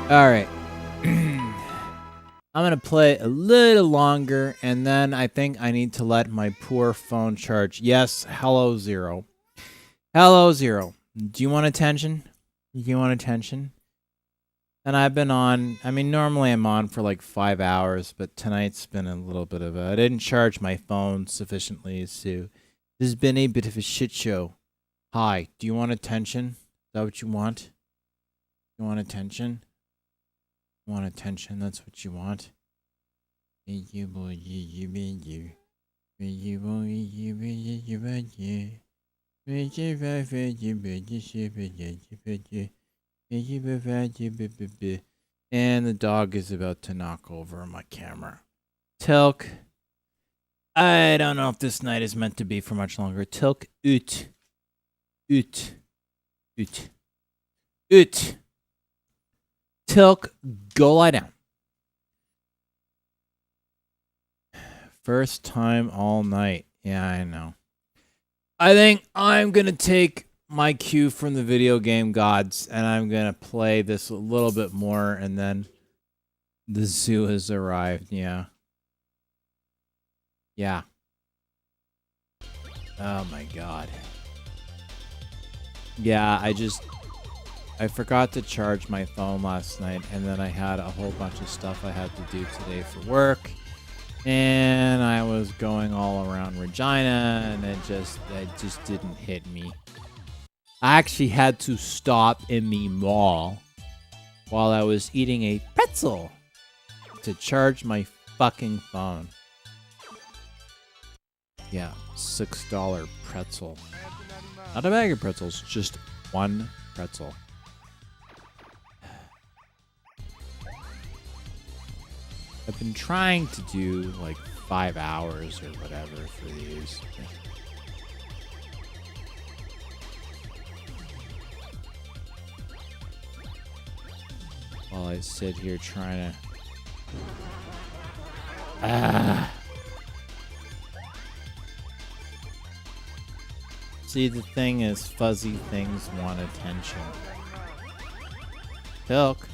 All right. I'm going to play a little longer, and then I think I need to let my poor phone charge. Yes, hello, Zero. Hello, Zero. Do you want attention? Do you want attention? And I've been on, I mean, normally I'm on for like 5 hours, but tonight's been a little bit of a, I didn't charge my phone sufficiently, so this has been a bit of a shit show. Hi, do you want attention? Is that what you want? You want attention? You want attention? That's what you want. You boy, you be you. You boy, you be you. And the dog is about to knock over my camera. Tilk. I don't know if this night is meant to be for much longer. Tilk, ut. Ut. Ut. Ut. Tilk, go lie down. First time all night. Yeah, I know. I think I'm going to take my cue from the video game gods, and I'm going to play this a little bit more, and then the zoo has arrived. Yeah. Yeah. Oh my god. Yeah, I forgot to charge my phone last night, and then I had a whole bunch of stuff I had to do today for work. And I was going all around Regina, and it just didn't hit me. I actually had to stop in the mall while I was eating a pretzel to charge my fucking phone. Yeah, $6 pretzel. Not a bag of pretzels, just one pretzel. I've been trying to do like 5 hours or whatever for these. While I sit here trying to... See, the thing is, fuzzy things want attention. Milk.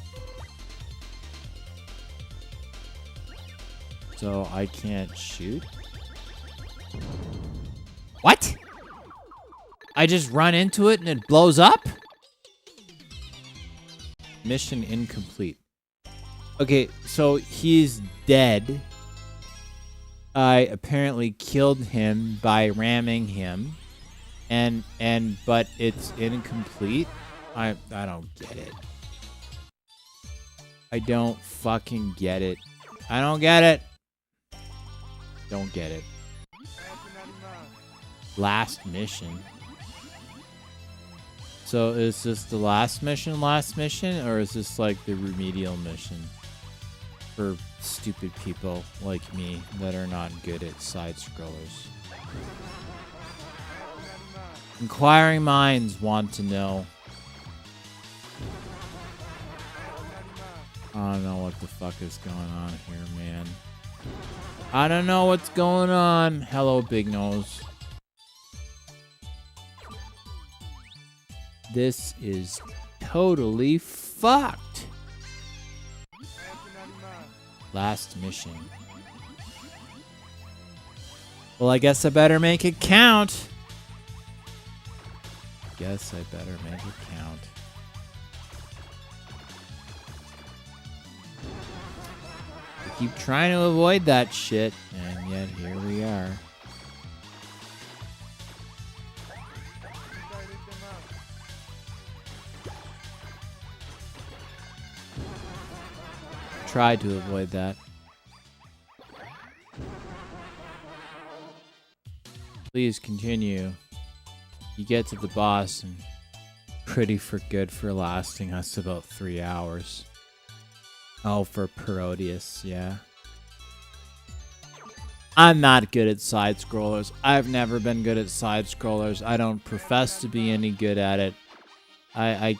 So I can't shoot? What? I just run into it and it blows up? Mission incomplete. Okay, so he's dead. I apparently killed him by ramming him. But it's incomplete? I don't get it. I don't fucking get it. I don't get it. Don't get it. Last mission. So is this the last mission, or is this like the remedial mission for stupid people like me that are not good at side scrollers? Inquiring minds want to know. I don't know what the fuck is going on here, man. I don't know what's going on. Hello, Big Nose. This is totally fucked. Last mission. Well, I guess I better make it count. Guess I better make it count. I keep trying to avoid that shit, and yet here we are. Tried to avoid that. Please continue. You get to the boss and pretty for good for lasting us about 3 hours. Oh, for Parodius, yeah. I'm not good at side scrollers. I've never been good at side scrollers. I don't profess to be any good at it. I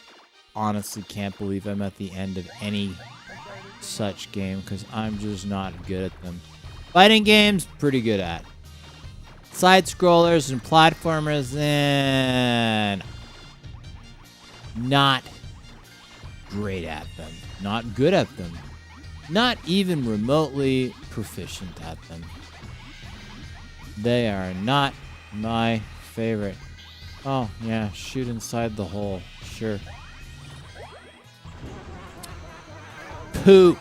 honestly can't believe I'm at the end of any such game because I'm just not good at them. Fighting games, pretty good at. Side scrollers and platformers, not great at them. not good at them. Not even remotely proficient at them. They are not my favorite. Oh, yeah, shoot inside the hole. Sure. Poop.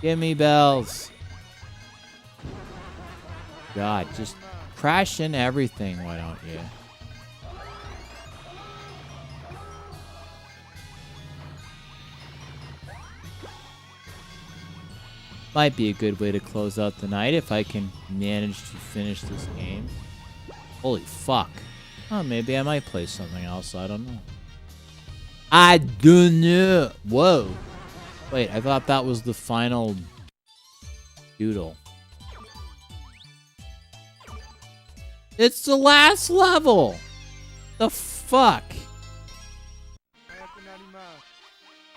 Gimme bells. God, just crash in everything, why don't you? Might be a good way to close out the night if I can manage to finish this game. Holy fuck. Oh, maybe I might play something else. I don't know. I don't know. Whoa. Wait, I thought that was the final doodle. It's the last level. The fuck?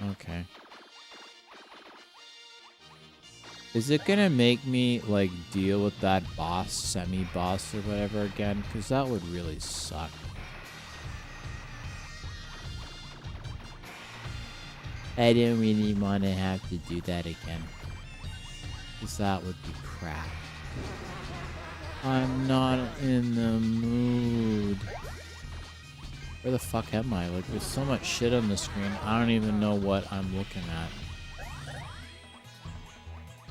Okay. Is it gonna make me, like, deal with that boss, semi-boss or whatever again? Because that would really suck. I don't really want to have to do that again. Because that would be crap. I'm not in the mood. Where the fuck am I? Like, there's so much shit on the screen, I don't even know what I'm looking at.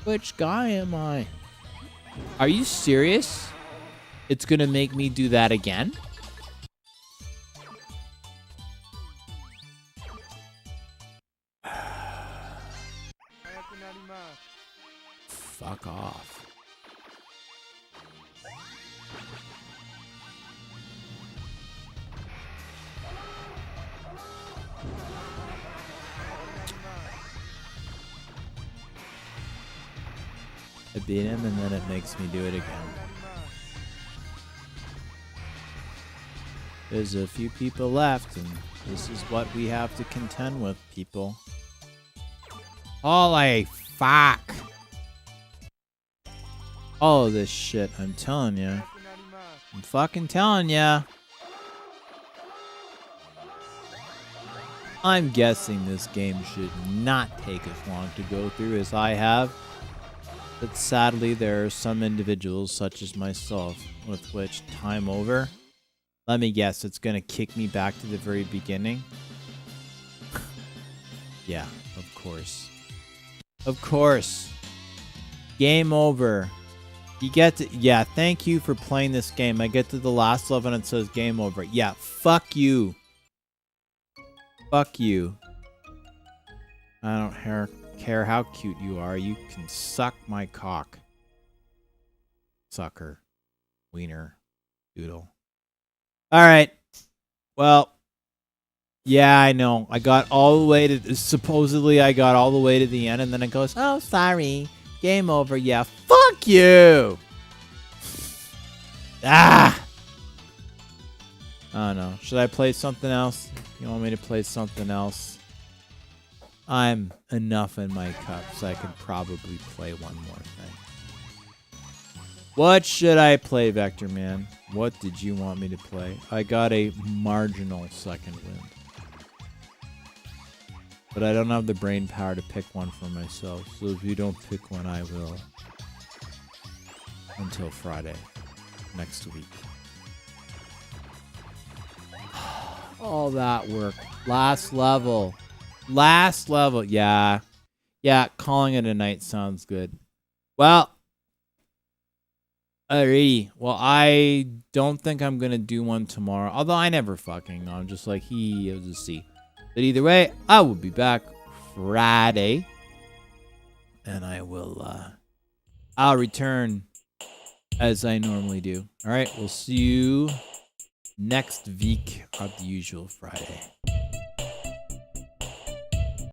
Which guy am I? Are you serious? It's gonna make me do that again? Fuck off. I beat him and then it makes me do it again. There's a few people left and this is what we have to contend with, people. Holy fuck. All of this shit, I'm telling you. I'm fucking telling ya. I'm guessing this game should not take as long to go through as I have. But sadly, there are some individuals, such as myself, with which time over. Let me guess, it's gonna kick me back to the very beginning? Yeah, of course. Of course. Game over. You get to... Yeah, thank you for playing this game. I get to the last level and it says game over. Yeah, fuck you. Fuck you. I don't care how cute you are. You can suck my cock. Sucker. Wiener. Doodle. Alright. Well. Yeah, I know. I got all the way to... Supposedly, I got all the way to the end, and then it goes, oh, sorry. Game over. Yeah, fuck you! Ah! I don't know. Should I play something else? You want me to play something else? I'm enough in my cup, so I could probably play one more thing. What should I play, Vector Man? What did you want me to play? I got a marginal second wind. But I don't have the brain power to pick one for myself, so if you don't pick one, I will. Until Friday. Next week. All that work. Last level. Last level. Yeah. Yeah, calling it a night sounds good. Well. Alrighty. Well, I don't think I'm going to do one tomorrow. Although I never fucking know. I'm just like, you'll just see. But either way, I will be back Friday. And I will, I'll return as I normally do. Alright, we'll see you next week on the usual Friday.